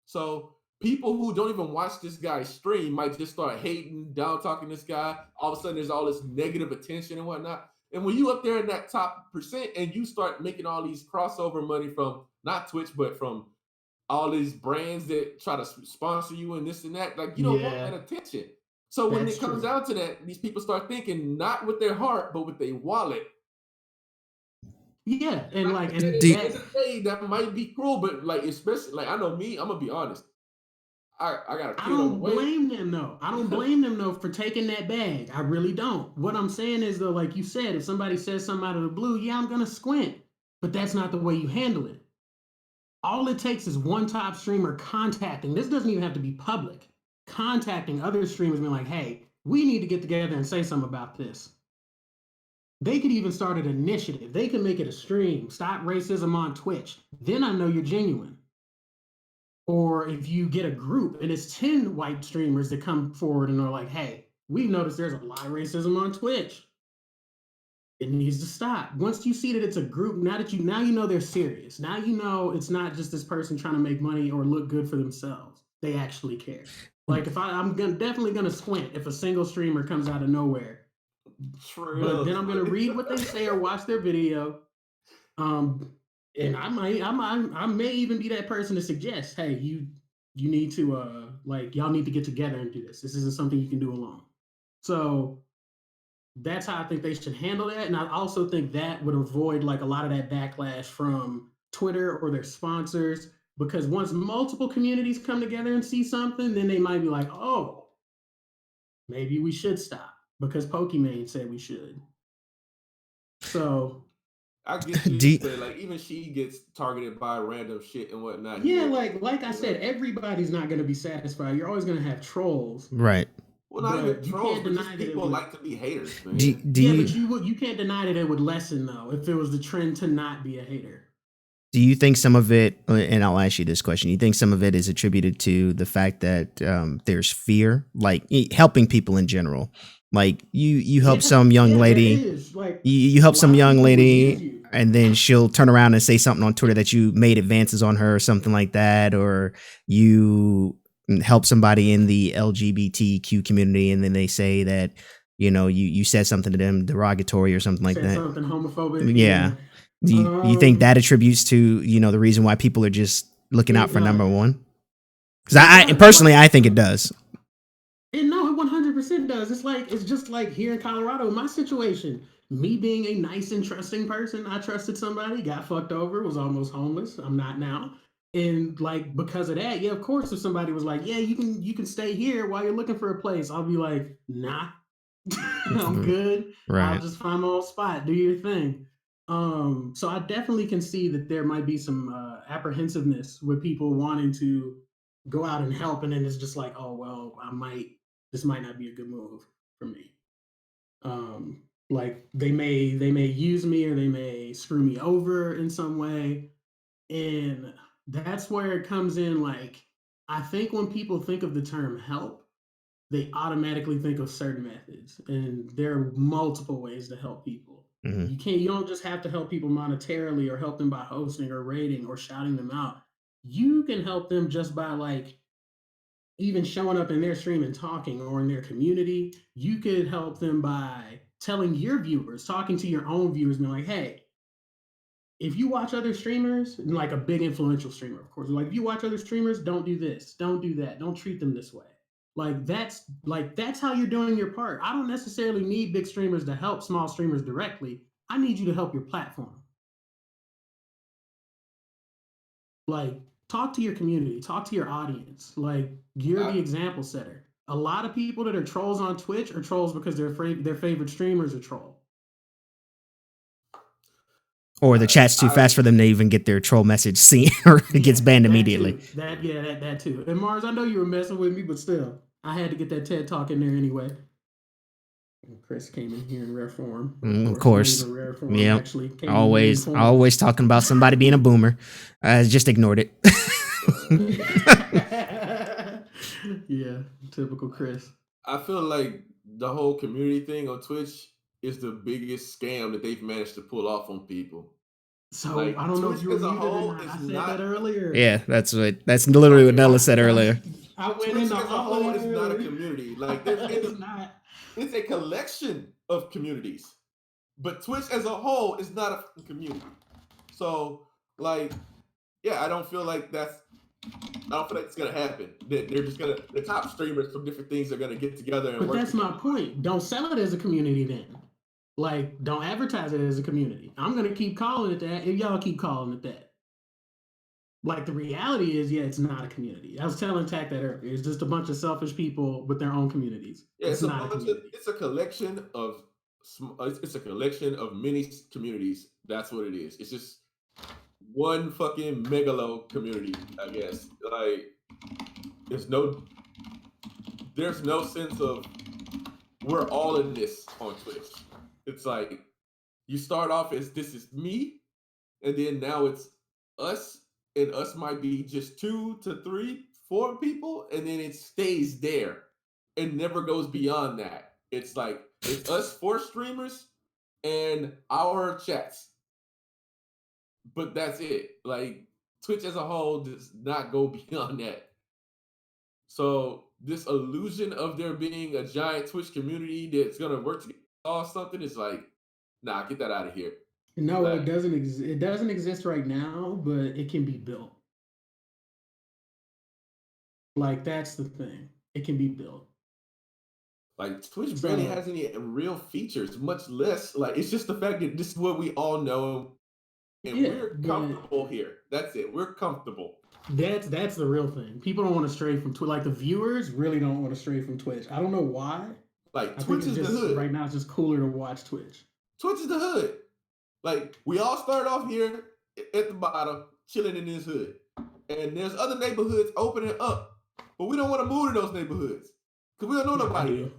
Speaker 3: So people who don't even watch this guy stream might just start hating, down talking this guy. All of a sudden, there's all this negative attention and whatnot. And when you up there in that top percent and you start making all these crossover money from not Twitch, but from all these brands that try to sponsor you and this and that, like you don't want
Speaker 2: Yeah.
Speaker 3: that attention. So when
Speaker 2: That's
Speaker 3: it comes
Speaker 2: true.
Speaker 3: down to that, these people start thinking not with their heart, but with their wallet.
Speaker 2: Yeah, and
Speaker 3: Like
Speaker 2: like,
Speaker 3: at
Speaker 2: and
Speaker 3: the
Speaker 1: Do
Speaker 3: end of the day, that might be cruel, but like especially like I know me, I'm gonna be honest. I got a
Speaker 2: I
Speaker 3: kid on the
Speaker 2: don't
Speaker 3: way.
Speaker 2: blame them though. I don't blame them though for taking that bag. I really don't. What I'm saying is though, like you said, if somebody says something out of the blue, yeah, I'm gonna squint. But that's not the way you handle it. All it takes is one top streamer contacting. This doesn't even have to be public. Contacting other streamers, being like, "Hey, we need to get together and say something about this." They could even start an initiative. They can make it a stream. Stop racism on Twitch. Then I know you're genuine. Or if you get a group and it's 10 white streamers that come forward and are like, hey, we've noticed there's a lot of racism on Twitch. It needs to stop. Once you see that it's a group, now you know they're serious. Now you know it's not just this person trying to make money or look good for themselves. They actually care. Like if definitely gonna squint if a single streamer comes out of nowhere. But then
Speaker 3: Trills.
Speaker 2: I'm gonna read what they say or watch their video. Um, and I may even be that person to suggest, hey, you need to like y'all need to get together and do this. This isn't something you can do alone. So that's how I think they should handle that. And I also think that would avoid like a lot of that backlash from Twitter or their sponsors. Because once multiple communities come together and see something, then they might be like, oh, maybe we should stop because Pokimane said we should. So
Speaker 3: I get you,
Speaker 1: do
Speaker 3: but like even she gets targeted by random shit and whatnot
Speaker 2: yeah,
Speaker 3: here.
Speaker 2: like I
Speaker 3: You
Speaker 2: said,
Speaker 3: know,
Speaker 2: everybody's not going to be satisfied. You're always going to have trolls,
Speaker 1: right?
Speaker 3: well, not even
Speaker 2: but you
Speaker 3: trolls,
Speaker 2: can't
Speaker 3: but
Speaker 2: deny
Speaker 3: just
Speaker 2: that it
Speaker 3: people
Speaker 2: would.
Speaker 3: like to be haters,
Speaker 1: Do
Speaker 3: man.
Speaker 1: do
Speaker 2: Yeah, but
Speaker 1: you
Speaker 2: you can't deny that it would lessen though if it was the trend to not be a hater.
Speaker 1: do you think some of it? And I'll ask you this question: you think some of it is attributed to the fact that there's fear, like helping people in general? Like you help
Speaker 2: Yeah,
Speaker 1: some young
Speaker 2: yeah, there
Speaker 1: lady,
Speaker 2: is. Like
Speaker 1: you
Speaker 2: a
Speaker 1: help some
Speaker 2: lot of
Speaker 1: young
Speaker 2: people would use
Speaker 1: lady,
Speaker 2: you.
Speaker 1: and then she'll turn around and say something on Twitter that you made advances on her or something like that, or you help somebody in the LGBTQ community, and then they say that you said something to them derogatory or something like
Speaker 2: Said
Speaker 1: that.
Speaker 2: something homophobic.
Speaker 1: Yeah.
Speaker 2: Yeah.
Speaker 1: Do you think that attributes to the reason why people are just looking out
Speaker 2: It
Speaker 1: for number
Speaker 2: does.
Speaker 1: one? Because
Speaker 2: It
Speaker 1: and
Speaker 2: does.
Speaker 1: personally,
Speaker 2: Like
Speaker 1: I think it does.
Speaker 2: And no, it 100% does. It's just like here in Colorado, my situation. Me being a nice and trusting person, I trusted somebody, got fucked over, was almost homeless. I'm not now. And like because of that, yeah, of course, if somebody was like, yeah, you can stay here while you're looking for a place, I'll be like, nah, I'm good. I'll
Speaker 1: Right.
Speaker 2: just find my own spot. Do your thing. So I definitely can see that there might be some apprehensiveness with people wanting to go out and help, and then it's just like, oh well, this might not be a good move for me. Like they may use me or they may screw me over in some way, and that's where it comes in. Like I think when people think of the term help, they automatically think of certain methods, and there are multiple ways to help people.
Speaker 1: Hmm.
Speaker 2: You don't just have to help people monetarily or help them by hosting or rating or shouting them out. You can help them just by like even showing up in their stream and talking or in their community. You could help them by telling your viewers, talking to your own viewers, being like, hey, if you watch other streamers, like a big influential streamer, of course, like if you watch other streamers, don't do this, don't do that, don't treat them this way. That's how you're doing your part. I don't necessarily need big streamers to help small streamers directly. I need you to help your platform. Like talk to your community, talk to your audience. Like you're
Speaker 3: I,
Speaker 2: the example setter. A lot of people that are trolls on Twitch are trolls because their favorite streamers are troll.
Speaker 1: Or the chat's too
Speaker 3: I
Speaker 1: fast for them to even get their troll message seen, or it gets
Speaker 2: Yeah,
Speaker 1: banned
Speaker 2: that
Speaker 1: immediately.
Speaker 2: too. That too. And Mars, I know you were messing with me, but still, I had to get that TED talk in there anyway. Chris came in here in rare form, of
Speaker 1: Of
Speaker 2: course. Not
Speaker 1: course.
Speaker 2: even rare form.
Speaker 1: Yep.
Speaker 2: Actually, came in meme
Speaker 1: Always,
Speaker 2: form.
Speaker 1: always talking about somebody being a boomer. I just ignored it.
Speaker 2: Yeah, typical Chris.
Speaker 3: I feel like the whole community thing on Twitch is the biggest scam that they've managed to pull off on people.
Speaker 2: So
Speaker 3: Like
Speaker 2: I don't know
Speaker 3: Twitch
Speaker 2: if you were
Speaker 3: as a
Speaker 2: muted or
Speaker 3: whole
Speaker 2: not. I
Speaker 3: is
Speaker 2: said that
Speaker 3: not
Speaker 2: earlier.
Speaker 1: Yeah, that's literally what
Speaker 3: okay.
Speaker 1: Nella said earlier.
Speaker 2: I went
Speaker 3: Twitch
Speaker 2: into
Speaker 3: as a
Speaker 2: all of
Speaker 3: whole
Speaker 2: these
Speaker 3: is not a
Speaker 2: earlier.
Speaker 3: community. Like
Speaker 2: It's not.
Speaker 3: it's a collection of communities, but Twitch as a whole is not a community. So like, yeah, I don't feel like it's gonna happen. They're just gonna the top streamers from different things are gonna get together and
Speaker 2: But
Speaker 3: work
Speaker 2: that's
Speaker 3: together.
Speaker 2: my point. Don't sell it as a community then. Like, don't advertise it as a community. I'm gonna keep calling it that if y'all keep calling it that. Like the reality is, yeah, it's not a community. I was telling Tack that earlier. It's just a bunch of selfish people with their own communities.
Speaker 3: Yeah,
Speaker 2: It's not a community.
Speaker 3: it's a collection of it's a collection of many communities. That's what it is. It's just one fucking megalo community, I guess. Like there's no there's no sense of we're all in this on Twitch. It's like you start off as this is me, and then now it's us, and us might be just 2 to 3, 4 people, and then it stays there. It never goes beyond that. It's like it's us 4 streamers and our chats, but that's it. Like Twitch as a whole does not go beyond that. So this illusion of there being a giant Twitch community that's gonna work together or something is like, nah, get that out of here.
Speaker 2: No,
Speaker 3: Like,
Speaker 2: it doesn't exist. It doesn't exist right now, but it can be built. Like that's the thing. It can be built.
Speaker 3: like Twitch barely
Speaker 2: So
Speaker 3: has any real features, much less like it's just the fact that this is what we all know and
Speaker 2: yeah,
Speaker 3: we're
Speaker 2: but
Speaker 3: comfortable here. That's it. We're comfortable.
Speaker 2: that's the real thing. People don't want to stray from Twitch. Like the viewers really don't want to stray from Twitch. I don't know why.
Speaker 3: Like
Speaker 2: I think
Speaker 3: Twitch
Speaker 2: it's
Speaker 3: is the
Speaker 2: just
Speaker 3: hood.
Speaker 2: right now it's just cooler to watch Twitch.
Speaker 3: Twitch is the hood. Like we all start off here at the bottom, chilling in this hood. And there's other neighborhoods opening up, but we don't want to move to those neighborhoods because we don't know
Speaker 2: I
Speaker 3: nobody there.
Speaker 2: do.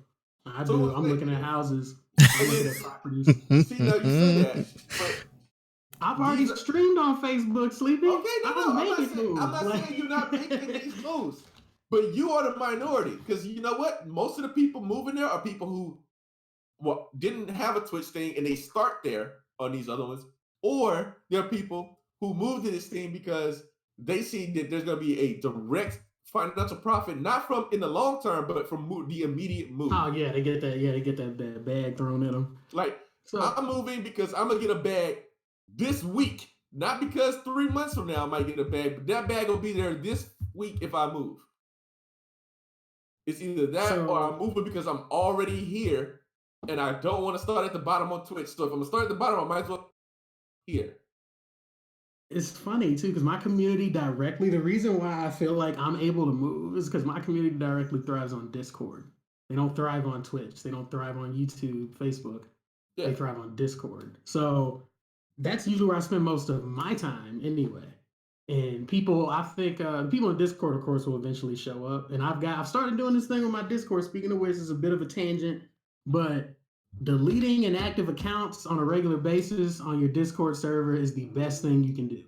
Speaker 2: I
Speaker 3: So
Speaker 2: do.
Speaker 3: it's
Speaker 2: I'm
Speaker 3: like,
Speaker 2: looking at houses. I'm
Speaker 3: and
Speaker 2: looking
Speaker 3: then
Speaker 2: at properties.
Speaker 3: see now you say that, but
Speaker 2: I've already
Speaker 3: these
Speaker 2: streamed on Facebook, Sleepy.
Speaker 3: okay,
Speaker 2: I'm making
Speaker 3: I'm
Speaker 2: moves.
Speaker 3: not
Speaker 2: Like
Speaker 3: saying you're not making these moves, but you are the minority because you know what? Most of the people moving there are people who didn't have a Twitch thing and they start there on these other ones, or there are people who moved to this thing because they see that there's going to be a direct financial profit, not from in the long term, but from the immediate move.
Speaker 2: oh yeah, they get that. Yeah, they get that bag thrown at them.
Speaker 3: Like
Speaker 2: So
Speaker 3: I'm moving because I'm gonna get a bag this week, not because 3 months from now I might get a bag, but that bag will be there this week if I move. It's either that or I'm
Speaker 2: so
Speaker 3: moving because I'm already here and I don't want to start at the bottom on Twitch. So if I'm gonna start at the bottom, I might as well here.
Speaker 2: it's funny too because my community directly. The reason why I feel like I'm able to move is because my community directly thrives on Discord. They don't thrive on Twitch. They don't thrive on YouTube, Facebook.
Speaker 3: Yeah.
Speaker 2: They thrive on Discord. So that's usually where I spend most of my time anyway. And people, I think people in Discord, of course, will eventually show up. And I've started doing this thing with my Discord. Speaking of which, is a bit of a tangent, but deleting inactive accounts on a regular basis on your Discord server is the best thing you can do.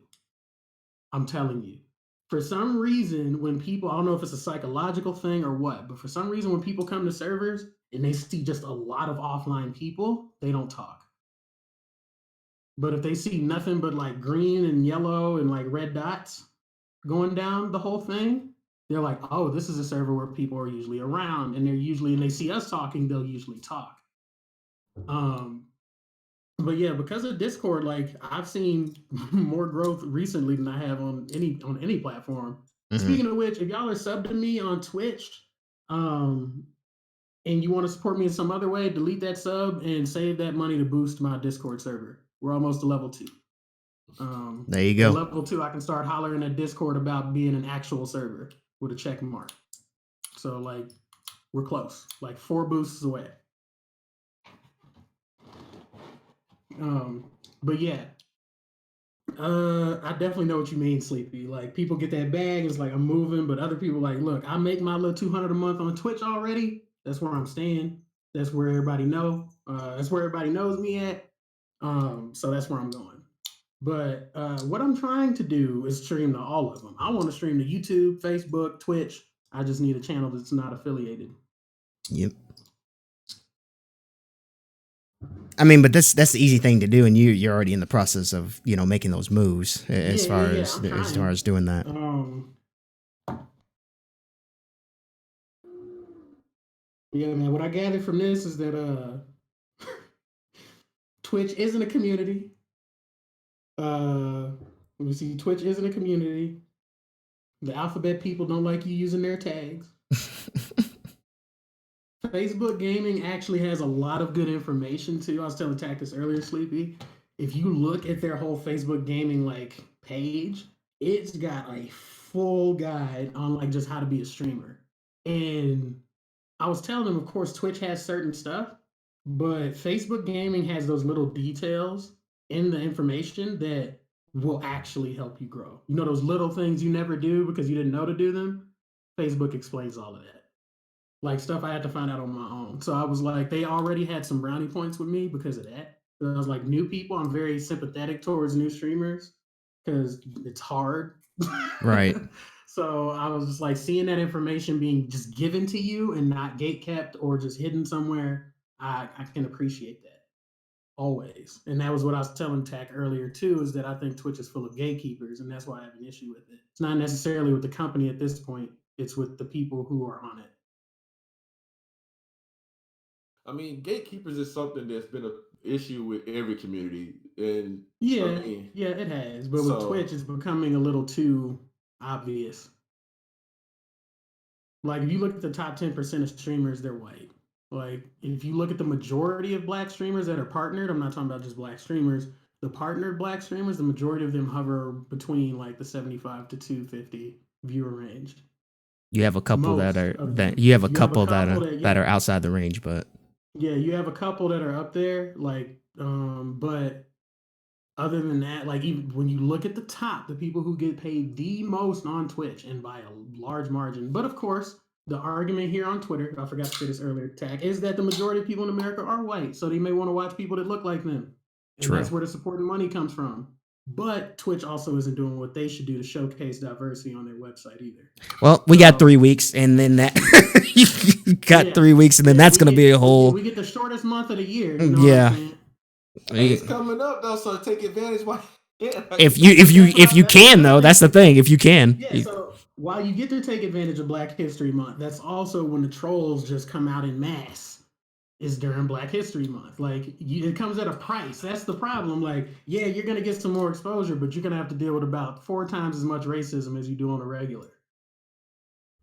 Speaker 2: I'm telling you. For some reason, when people, I don't know if it's a psychological thing or what, but for some reason, when people come to servers and they see just a lot of offline people, they don't talk. But if they see nothing but like green and yellow and like red dots going down the whole thing, they're like, oh, this is a server where people are usually around and and they see us talking, they'll usually talk. Um, but yeah, because of Discord, like I've seen more growth recently than I have on any platform. Speaking of which, if y'all are subbed to me on Twitch, um, and you want to support me in some other way, delete that sub and save that money to boost my Discord server. We're almost to level 2.
Speaker 1: There you
Speaker 2: At
Speaker 1: go.
Speaker 2: level 2, I can start hollering at Discord about being an actual server with a check mark. So like, we're close, like 4 boosts away. But yeah, I definitely know what you mean, Sleepy. Like people get that bag, it's like I'm moving, but other people like, look, I make my little 200 a month on Twitch already. That's where I'm staying. That's where everybody know. That's where everybody knows me at. So that's where I'm going. But what I'm trying to do is stream to all of them. I want to stream to YouTube, Facebook, Twitch. I just need a channel that's not affiliated.
Speaker 1: Yep. I mean, but that's the easy thing to do, and you're already in the process of making those moves
Speaker 2: Yeah,
Speaker 1: as
Speaker 2: yeah,
Speaker 1: far
Speaker 2: yeah.
Speaker 1: as
Speaker 2: I'm
Speaker 1: as far
Speaker 2: trying.
Speaker 1: as doing that.
Speaker 2: Yeah, man. What I gathered from this is that Twitch isn't a community. Let me see. Twitch isn't a community. The alphabet people don't like you using their tags. Facebook gaming actually has a lot of good information too. I was telling Tack this earlier, Sleepy. If you look at their whole Facebook gaming page, it's got a full guide on just how to be a streamer. And I was telling them, of course, Twitch has certain stuff, but Facebook gaming has those little details in the information that will actually help you grow. You know, those little things you never do because you didn't know to do them. Facebook explains all of that, stuff I had to find out on my own. So I was like, they already had some brownie points with me because of that. So I was like, new people, I'm very sympathetic towards new streamers because it's hard.
Speaker 1: Right.
Speaker 2: So I was just like seeing that information being just given to you and not gate kept or just hidden somewhere. I can appreciate that always. And that was what I was telling Tack earlier too, is that I think Twitch is full of gatekeepers, and that's why I have an issue with it. It's not necessarily with the company at this point, it's with the people who are on it.
Speaker 3: I mean, gatekeepers is something that's been an issue with every community, and I
Speaker 2: Yeah,
Speaker 3: mean,
Speaker 2: yeah, it has. But with
Speaker 3: so
Speaker 2: Twitch, it's becoming a little too obvious. Like if you look at the top 10% of streamers, they're white. Like if you look at the majority of black streamers that are partnered, I'm not talking about just black streamers. The partnered black streamers, the majority of them hover between the 75 to 250 viewer range.
Speaker 1: You have a couple that
Speaker 2: Most
Speaker 1: are
Speaker 2: of
Speaker 1: that
Speaker 2: them.
Speaker 1: you have a
Speaker 2: You have a
Speaker 1: couple that
Speaker 2: couple
Speaker 1: are
Speaker 2: that,
Speaker 1: that
Speaker 2: yeah,
Speaker 1: are outside the range, but
Speaker 2: yeah, you have a couple that are up there, but other than that, even when you look at the top, the people who get paid the most on Twitch and by a large margin. But of course, the argument here on Twitter, I forgot to say this earlier, Tag, is that the majority of people in America are white. So they may want to watch people that look like them. And
Speaker 1: true.
Speaker 2: that's where the support and money comes from. But Twitch also isn't doing what they should do to showcase diversity on their website either.
Speaker 1: Well, we got
Speaker 2: So
Speaker 1: 3 weeks, and then that you got
Speaker 2: yeah,
Speaker 1: 3 weeks, and then
Speaker 2: yeah,
Speaker 1: that's gonna be a whole
Speaker 2: we get the shortest month of the year. You know what I'm
Speaker 1: yeah.
Speaker 2: saying?
Speaker 3: hey, it's coming up though, so take advantage while yeah,
Speaker 1: If you if you
Speaker 2: That's what
Speaker 1: if you
Speaker 2: that's
Speaker 1: can
Speaker 2: another
Speaker 1: though, that's
Speaker 2: thing.
Speaker 1: the thing. If you can,
Speaker 2: Yeah, so while you get to take advantage of Black History Month, that's also when the trolls just come out in mass. Is during Black History Month. It comes at a price. That's the problem. Yeah, you're gonna get some more exposure, but you're gonna have to deal with about 4 times as much racism as you do on a regular.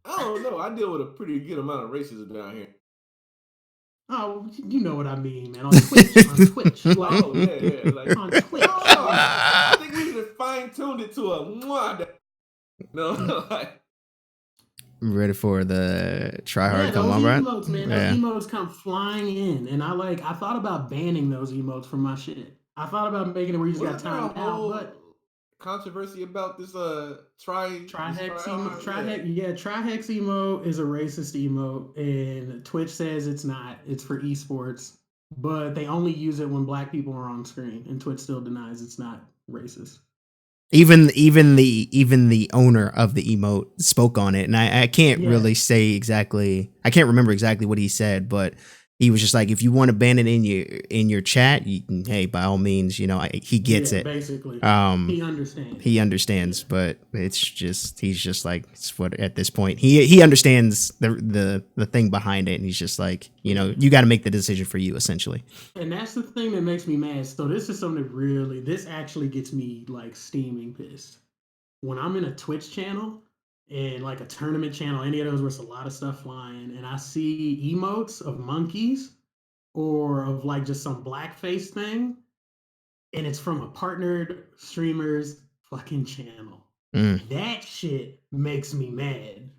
Speaker 3: I don't know. I deal with a pretty good amount of racism down here.
Speaker 2: Oh, you know what I mean, man. On Twitch,
Speaker 3: Oh yeah, yeah. Like
Speaker 2: on
Speaker 3: I
Speaker 2: Twitch,
Speaker 3: don't know. I think we need to fine tune it to a mwah. No, like
Speaker 1: ready for the try hard
Speaker 2: yeah,
Speaker 1: to come
Speaker 2: those
Speaker 1: on, right?
Speaker 2: emotes, man. Those
Speaker 1: Yeah.
Speaker 2: emotes come flying in, and I thought about banning those emotes from my shit. I thought about making it where you just got
Speaker 3: wasn't there a
Speaker 2: timed out,
Speaker 3: whole
Speaker 2: but
Speaker 3: controvery about this
Speaker 2: Trihex emo,
Speaker 3: yeah.
Speaker 2: Trihex emo is a racist emote, and Twitch says it's not. It's for esports, but they only use it when black people are on screen, and Twitch still denies it's not racist.
Speaker 1: Even the owner of the emote spoke on it, and I can't
Speaker 2: Yeah,
Speaker 1: really say exactly. I can't remember exactly what he said, but he was just like, if you want to ban it in your chat, you can, hey, by all means, he gets
Speaker 2: yeah,
Speaker 1: it.
Speaker 2: basically,
Speaker 1: Um,
Speaker 2: he understands.
Speaker 1: he
Speaker 2: Yeah,
Speaker 1: understands, but he's just like, it's what at this point he understands the thing behind it, and he's just like,
Speaker 2: yeah.
Speaker 1: you got to make the decision for you essentially.
Speaker 2: And that's the thing that makes me mad. So this is something that this actually gets me steaming pissed. When I'm in a Twitch channel and a tournament channel, any of those where it's a lot of stuff flying, and I see emotes of monkeys or of just some blackface thing, and it's from a partnered streamer's fucking channel.
Speaker 1: Mm.
Speaker 2: That shit makes me mad.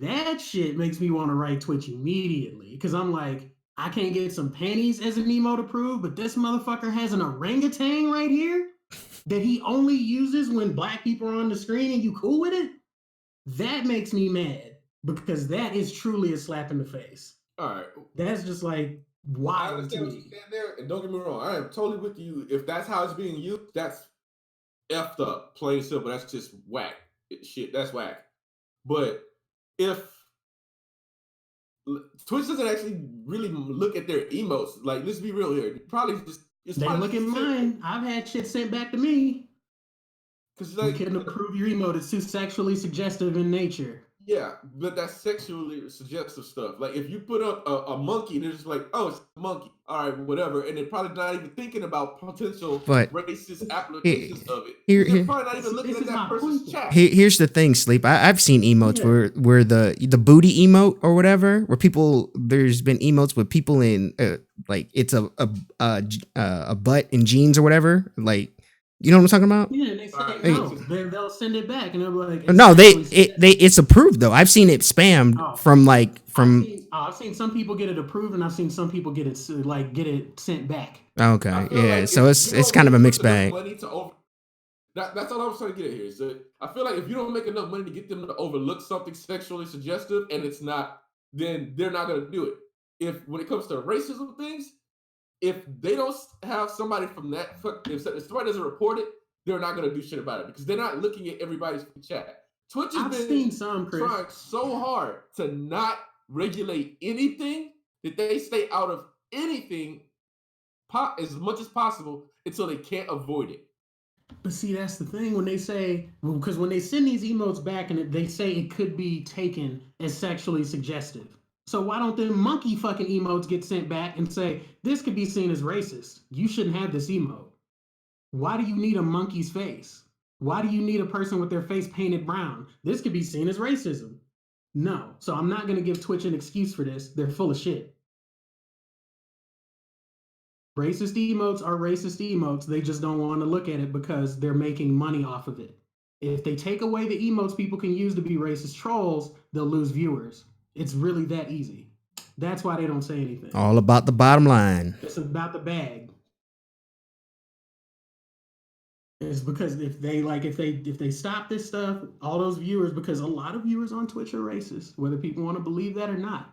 Speaker 2: That shit makes me want to write Twitch immediately because I'm like, I can't get some panties as an emote approved, but this motherfucker has an orangutan right here that he only uses when black people are on the screen and you cool with it. That makes me mad because that is truly a slap in the face.
Speaker 3: All right.
Speaker 2: That's just like
Speaker 3: I
Speaker 2: wild to
Speaker 3: understand what you're
Speaker 2: me.
Speaker 3: saying there, and don't get me wrong, I am totally with you. If that's how it's being used, that's effed up, plain and simple. That's just whack. Shit, that's whack. But if Twitch doesn't actually really look at their emotes, like let's be real here, probably just it's
Speaker 2: They
Speaker 3: probably
Speaker 2: look at
Speaker 3: just simple
Speaker 2: mine. I've had shit sent back to me.
Speaker 3: because
Speaker 2: We
Speaker 3: like
Speaker 2: couldn't approve your emote. It's too sexually suggestive in nature.
Speaker 3: yeah, but that's sexually suggestive stuff. Like if you put up a monkey, they're just like, oh, it's a monkey. All right, whatever, and they're probably not even thinking about potential
Speaker 1: But
Speaker 3: racist applications
Speaker 1: he-
Speaker 3: of it
Speaker 1: here,
Speaker 3: because they're
Speaker 1: here,
Speaker 3: probably not even
Speaker 2: See,
Speaker 3: looking
Speaker 2: this
Speaker 3: at
Speaker 2: is
Speaker 3: that
Speaker 2: my
Speaker 3: person's
Speaker 2: point.
Speaker 3: chat.
Speaker 1: here's the thing, Sleep. I've seen emotes
Speaker 2: Yeah.
Speaker 1: where the booty emote or whatever, where people there's been emotes with people in like it's a butt in jeans or whatever. Like, you know what I'm talking about?
Speaker 2: Yeah, and they
Speaker 3: All
Speaker 2: say
Speaker 3: right,
Speaker 1: Like,
Speaker 2: no. They'll send it back, and they'll be like, it's
Speaker 1: no,
Speaker 2: sexually suggestive.
Speaker 1: it's approved though. I've seen it spammed
Speaker 2: Oh,
Speaker 1: from like from.
Speaker 2: I've seen some people get it approved, and I've seen some people get it get it sent back.
Speaker 3: I
Speaker 1: Okay,
Speaker 3: feel
Speaker 1: yeah.
Speaker 3: like
Speaker 1: So
Speaker 3: if you
Speaker 1: it's
Speaker 3: don't
Speaker 1: kind of
Speaker 3: make
Speaker 1: a mixed
Speaker 3: enough
Speaker 1: bag.
Speaker 3: money to over that's all I was trying to get at here. Is that I feel like if you don't make enough money to get them to overlook something sexually suggestive and it's not, then they're not going to do it. If when it comes to racism things, if they don't have somebody from that, if somebody doesn't report it, they're not going to do shit about it because they're not looking at everybody's chat. Twitch has
Speaker 2: I've
Speaker 3: been
Speaker 2: seen some, Chris.
Speaker 3: trying so hard to not regulate anything that they stay out of anything as much as possible until they can't avoid it.
Speaker 2: But see, that's the thing when they say, because when they send these emotes back and they say it could be taken as sexually suggestive. So why don't the monkey fucking emotes get sent back and say this could be seen as racist? You shouldn't have this emote. Why do you need a monkey's face? Why do you need a person with their face painted brown? This could be seen as racism. No. So I'm not going to give Twitch an excuse for this. They're full of shit. Racist emotes are racist emotes. They just don't want to look at it because they're making money off of it. If they take away the emotes people can use to be racist trolls, they'll lose viewers. It's really that easy. That's why they don't say anything.
Speaker 1: All about the bottom line.
Speaker 2: It's about the bag. It's because if they stop this stuff, all those viewers, because a lot of viewers on Twitch are racist, whether people want to believe that or not,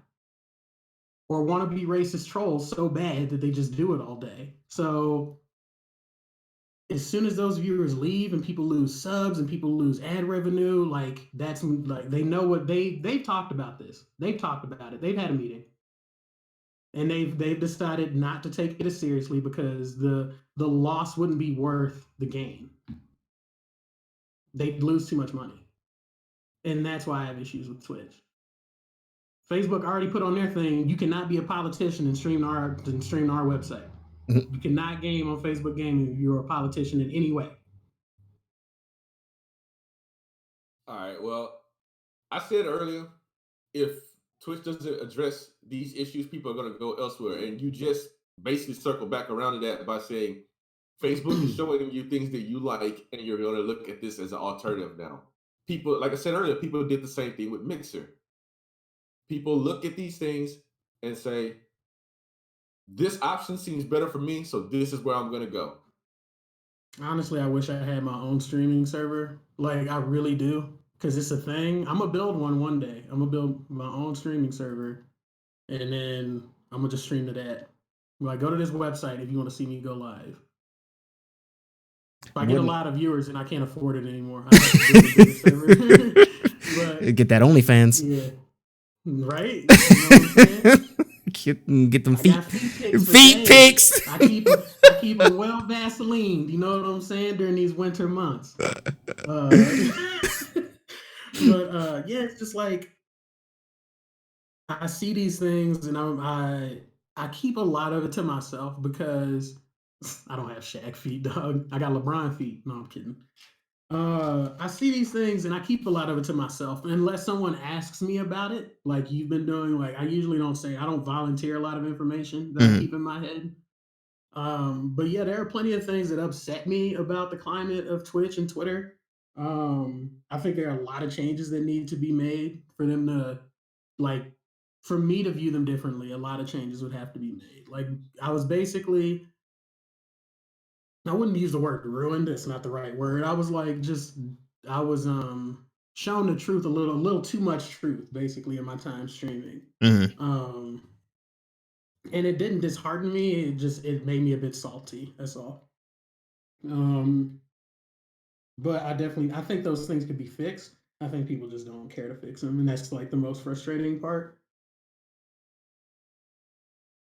Speaker 2: or want to be racist trolls so bad that they just do it all day. So as soon as those viewers leave and people lose subs and people lose ad revenue, like that's like they know what they've talked about this. They've talked about it. They've had a meeting and they've decided not to take it as seriously because the loss wouldn't be worth the gain. They'd lose too much money. And that's why I have issues with Twitch. Facebook already put on their thing, you cannot be a politician and stream our website. You cannot game on Facebook Gaming if you're a politician in any way.
Speaker 3: All right. Well, I said earlier, if Twitch doesn't address these issues, people are going to go elsewhere. And you just basically circle back around to that by saying Facebook is showing you things that you like, and you're going to look at this as an alternative now. People, like I said earlier, people did the same thing with Mixer. People look at these things and say, this option seems better for me, so this is where I'm going to go.
Speaker 2: Honestly, I wish I had my own streaming server. Like I really do, because it's a thing. I'm gonna build one day. I'm gonna build my own streaming server, and then I'm gonna just stream to that. Like go to this website if you want to see me go live. If I get a
Speaker 1: Wouldn't
Speaker 2: lot of viewers and I can't afford it anymore, I have to build a bigger server. But
Speaker 1: get that OnlyFans.
Speaker 2: yeah, right. You know what I'm saying?
Speaker 1: Get them
Speaker 2: I got for
Speaker 1: feet
Speaker 2: days.
Speaker 1: pics.
Speaker 2: I keep them well Vaseline. You know what I'm saying during these winter months. Uh, but yeah, it's just like I see these things and I keep a lot of it to myself because I don't have Shaq feet, dog. I got LeBron feet. No, I'm kidding. I see these things and I keep a lot of it to myself unless someone asks me about it, like you've been doing. Like I usually don't say I don't volunteer a lot of information that I
Speaker 1: Mhm.
Speaker 2: keep in my head. But yeah, there are plenty of things that upset me about the climate of Twitch and Twitter. I think there are a lot of changes that need to be made for them to like for me to view them differently. A lot of changes would have to be made. Like I was basically I wouldn't use the word ruined, it's not the right word. I was like just I was shown the truth a little too much truth, basically, in my time streaming.
Speaker 1: Mm-hmm.
Speaker 2: Um, and it didn't dishearten me. It made me a bit salty. That's all. Um, but I think those things could be fixed. I think people just don't care to fix them, and that's like the most frustrating part.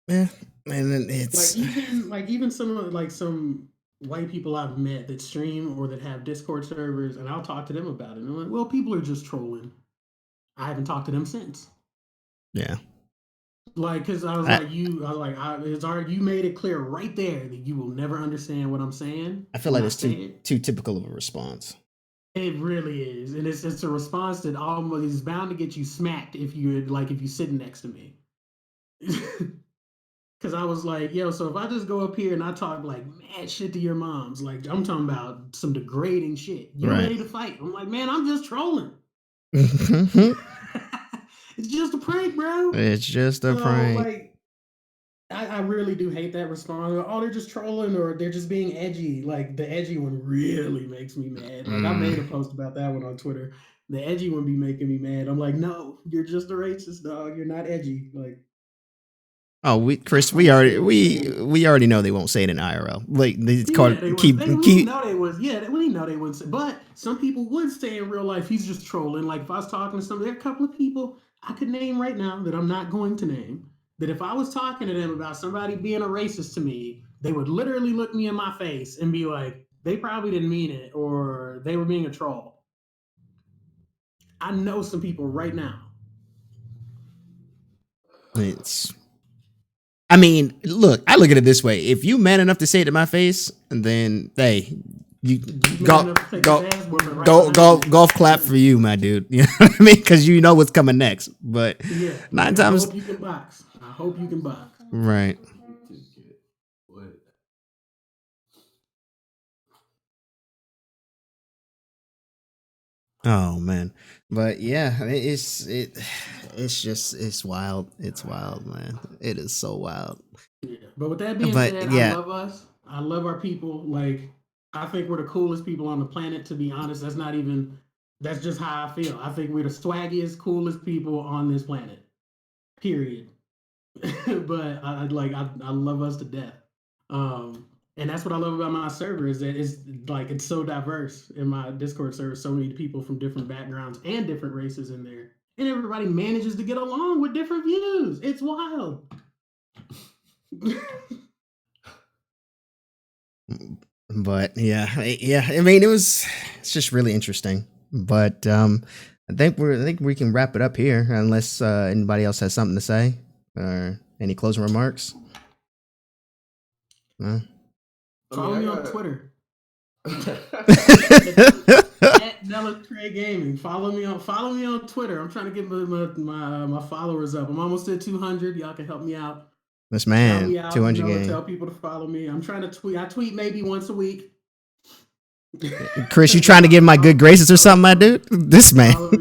Speaker 1: Yeah, and it's
Speaker 2: Like even some of some white people I've met that stream or that have Discord servers, and I'll talk to them about it. And I'm like, well, people are just trolling. I haven't talked to them since.
Speaker 1: yeah.
Speaker 2: Like, cause I was
Speaker 1: I
Speaker 2: like, it's already you made it clear right there that you will never understand what I'm saying
Speaker 1: I feel
Speaker 2: when
Speaker 1: like
Speaker 2: I
Speaker 1: it's
Speaker 2: say
Speaker 1: too
Speaker 2: it.
Speaker 1: too typical of a response.
Speaker 2: It really is, and it's a response that almost is bound to get you smacked if you sitting next to me. Cause I was like, yo, so if I just go up here and I talk like mad shit to your moms, like I'm talking about some degrading shit, you're
Speaker 1: Right.
Speaker 2: ready to fight. I'm like, man, I'm just trolling.
Speaker 1: It's
Speaker 2: It's just a prank, bro.
Speaker 1: just a
Speaker 2: So
Speaker 1: prank.
Speaker 2: like, I really do hate that response. Oh, they're just trolling or they're just being edgy. Like the edgy one really makes me mad. Like I made a
Speaker 1: Mm.
Speaker 2: post about that one on Twitter. The edgy one be making me mad. I'm like, no, you're just a racist, dog. You're not edgy. Like
Speaker 1: Oh, Chris,
Speaker 2: I just can't stand.
Speaker 1: we already know they won't say it in IRL. Like it's
Speaker 2: Yeah,
Speaker 1: called
Speaker 2: they would. We
Speaker 1: keep.
Speaker 2: know they was. Yeah, we know they would. Say, but some people would say in real life he's just trolling. Like if I was talking to somebody, there are a couple of people I could name right now that I'm not going to name. That if I was talking to them about somebody being a racist to me, they would literally look me in my face and be like, they probably didn't mean it, or they were being a troll. I know some people right now.
Speaker 1: It's. I mean, look. I look at it this way: if you man enough to say it to my face, then hey, you
Speaker 2: You man
Speaker 1: go
Speaker 2: enough to take this
Speaker 1: go
Speaker 2: ass whooping right behind you.
Speaker 1: golf clap for you, my dude. You know what I mean? Because you know what's coming next. But
Speaker 2: Yeah,
Speaker 1: nine
Speaker 2: like I
Speaker 1: times,
Speaker 2: hope you can box. I hope you can box.
Speaker 1: right?
Speaker 3: What?
Speaker 1: Oh man, but yeah, it's just it's wild. It's wild, man. It is so wild.
Speaker 2: Yeah. But with that being
Speaker 1: But
Speaker 2: said, I
Speaker 1: yeah,
Speaker 2: love us. I love our people. Like, I think we're the coolest people on the planet, to be honest. That's not even, that's just how I feel. I think we're the swaggiest, coolest people on this planet, period. But I love us to death. And that's what I love about my server is that it's so diverse in my Discord server. So many people from different backgrounds and different races in there, and everybody manages to get along with different views. It's wild.
Speaker 1: but yeah. I mean, it's just really interesting. But I think we can wrap it up here unless anybody else has something to say or any closing remarks. No?
Speaker 3: I mean,
Speaker 2: Follow
Speaker 3: I
Speaker 2: me on
Speaker 3: got.
Speaker 2: Twitter
Speaker 3: I
Speaker 2: at Nellis Trey Gaming. Follow me on Twitter. I'm trying to get my followers up. I'm almost at 200. Y'all can help me out.
Speaker 1: This
Speaker 2: Shout
Speaker 1: man,
Speaker 2: me out.
Speaker 1: 200 game.
Speaker 2: Tell people to follow me. I'm trying to tweet. I tweet maybe once a week.
Speaker 1: Chris, you trying to give my good graces or something, my dude? This man.
Speaker 2: Follow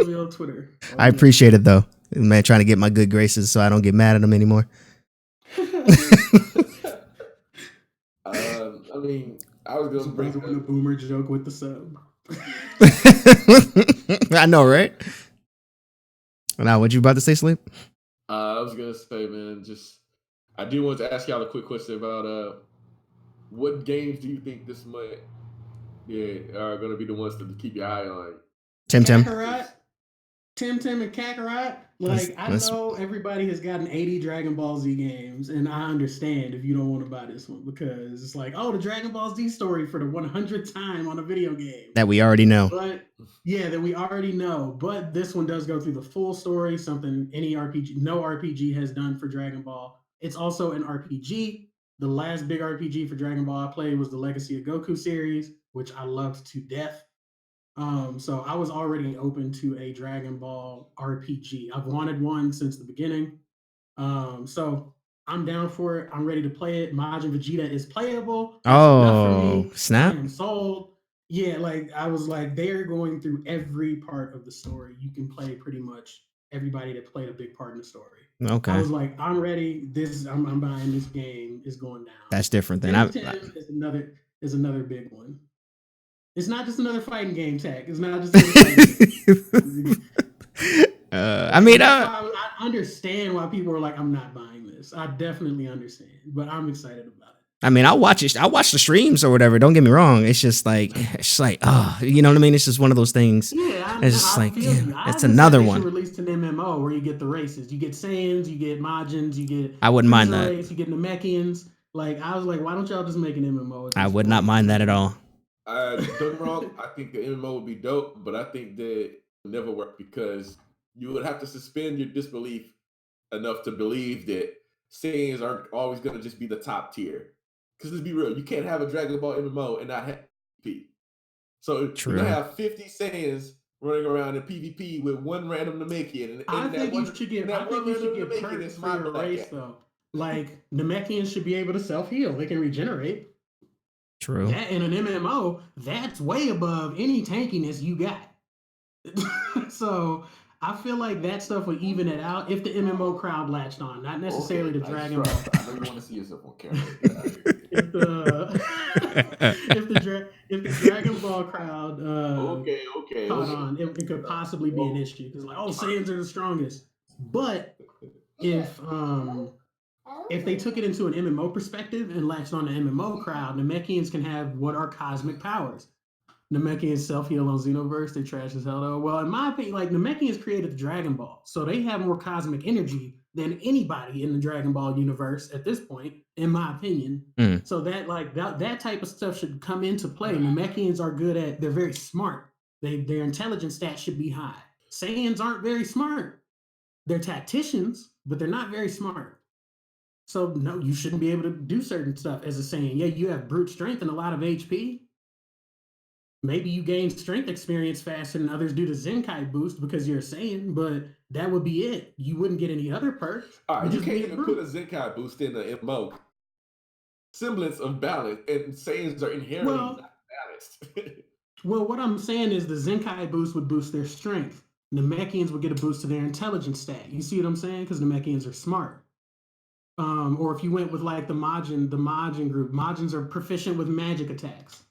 Speaker 2: me on Twitter.
Speaker 1: I appreciate it though. Man, trying to get my good graces so I don't get mad at him anymore.
Speaker 3: mean, I was gonna bring
Speaker 2: Doing a boomer joke with the sub.
Speaker 1: I know, right? Now, what you about to say, Sleep?
Speaker 3: I was gonna say, man, just I do want to ask y'all a quick question about what games do you think this month, are gonna be the ones to keep your eye on?
Speaker 1: Tim Tim.
Speaker 2: Kakarot. Tim and Kakarot,
Speaker 1: Let's,
Speaker 2: like I
Speaker 1: let's,
Speaker 2: know everybody has gotten 80 Dragon Ball Z games, and I understand if you don't want to buy this one because it's like, oh, the Dragon Ball Z story for the 100th time on a video game.
Speaker 1: that we already know.
Speaker 2: But yeah, that we already know. But this one does go through the full story, something no RPG has done for Dragon Ball. It's also an RPG. The last big RPG for Dragon Ball I played was the Legacy of Goku series, which I loved to death. So I was already open to a Dragon Ball RPG. I've wanted one since the beginning. So I'm down for it. I'm ready to play it. Majin Vegeta is playable. That's enough for
Speaker 1: Oh,
Speaker 2: me. I
Speaker 1: snap.
Speaker 2: am sold. Yeah, like I was like, they're going through every part of the story. You can play pretty much everybody that played a big part in the story. I
Speaker 1: Okay.
Speaker 2: was like, I'm ready. I'm buying this game. Is going down.
Speaker 1: That's different than
Speaker 2: Tim Tim is another big one. It's not just another fighting game, Tech. It's not just another fighting game.
Speaker 1: I mean,
Speaker 2: That's why I understand why people are like, I'm not buying this. I definitely understand, but I'm excited about it.
Speaker 1: I mean, I'll watch it. I'll watch the streams or whatever. Don't get me wrong. It's like, oh, you know what I mean? It's just one of those things.
Speaker 2: Yeah,
Speaker 1: It's just
Speaker 2: I
Speaker 1: like,
Speaker 2: feel
Speaker 1: yeah,
Speaker 2: you. I
Speaker 1: it's
Speaker 2: even said
Speaker 1: another
Speaker 2: they should
Speaker 1: one.
Speaker 2: release an MMO where you get the races. You get Saiyans, you get Majins, you get
Speaker 1: I wouldn't mind
Speaker 2: Freezer
Speaker 1: that.
Speaker 2: race, you get Namekians. Like I was like, why don't y'all just make an MMO at
Speaker 1: I
Speaker 2: this
Speaker 1: would not
Speaker 2: point?
Speaker 1: mind that at all.
Speaker 3: Don't get me wrong. I think the MMO would be dope, but I think that it would never work because you would have to suspend your disbelief enough to believe that Saiyans aren't always going to just be the top tier. Because let's be real, you can't have a Dragon Ball MMO and not have PvP. So you're gonna
Speaker 1: True.
Speaker 3: have 50 Saiyans running around in PvP with one random Namekian, and,
Speaker 2: I
Speaker 3: and that
Speaker 2: think you
Speaker 3: one
Speaker 2: should
Speaker 3: and
Speaker 2: get. I
Speaker 3: that one
Speaker 2: think you should
Speaker 3: random
Speaker 2: get
Speaker 3: Namekian
Speaker 2: perks
Speaker 3: is
Speaker 2: for
Speaker 3: my
Speaker 2: your
Speaker 3: black
Speaker 2: race
Speaker 3: cat.
Speaker 2: though. Like Namekians should be able to self heal. They can regenerate.
Speaker 1: True.
Speaker 2: That in an MMO, that's way above any tankiness you got. So I feel like that stuff would even it out if the MMO crowd latched on, not necessarily
Speaker 3: Okay,
Speaker 2: the
Speaker 3: nice
Speaker 2: Dragon
Speaker 3: try.
Speaker 2: Ball.
Speaker 3: I know you want to see yourself on camera. Yeah, I hear you.
Speaker 2: If the if the Dragon Ball crowd caught
Speaker 3: Okay.
Speaker 2: on, it could possibly be an
Speaker 3: Well,
Speaker 2: issue because like, oh, Saiyans are the strongest. But if they took it into an MMO perspective and latched on the MMO crowd, Namekians can have what are cosmic powers. Namekians self heal on Xenoverse. They trash as hell though. Well, in my opinion, like Namekians created the Dragon Ball, so they have more cosmic energy than anybody in the Dragon Ball universe at this point, in my opinion.
Speaker 1: Mm.
Speaker 2: So that type of stuff should come into play. Namekians are good at. They're very smart. Their intelligence stats should be high. Saiyans aren't very smart. They're tacticians, but they're not very smart. So no, you shouldn't be able to do certain stuff as a Saiyan. Yeah, you have brute strength and a lot of HP. Maybe you gain strength experience faster than others due to Zenkai boost because you're a Saiyan, but that would be it. You wouldn't get any other perks.
Speaker 3: all right, you
Speaker 2: Just
Speaker 3: can't
Speaker 2: be a
Speaker 3: even put a
Speaker 2: brute.
Speaker 3: Zenkai boost in the MMO. Semblance of balance, and Saiyans are inherently
Speaker 2: Well,
Speaker 3: not balanced.
Speaker 2: what I'm saying is the Zenkai boost would boost their strength. Namekians would get a boost to their intelligence stat. You see what I'm saying? Because Namekians are smart. Or if you went with like the Majin group, Majins are proficient with magic attacks.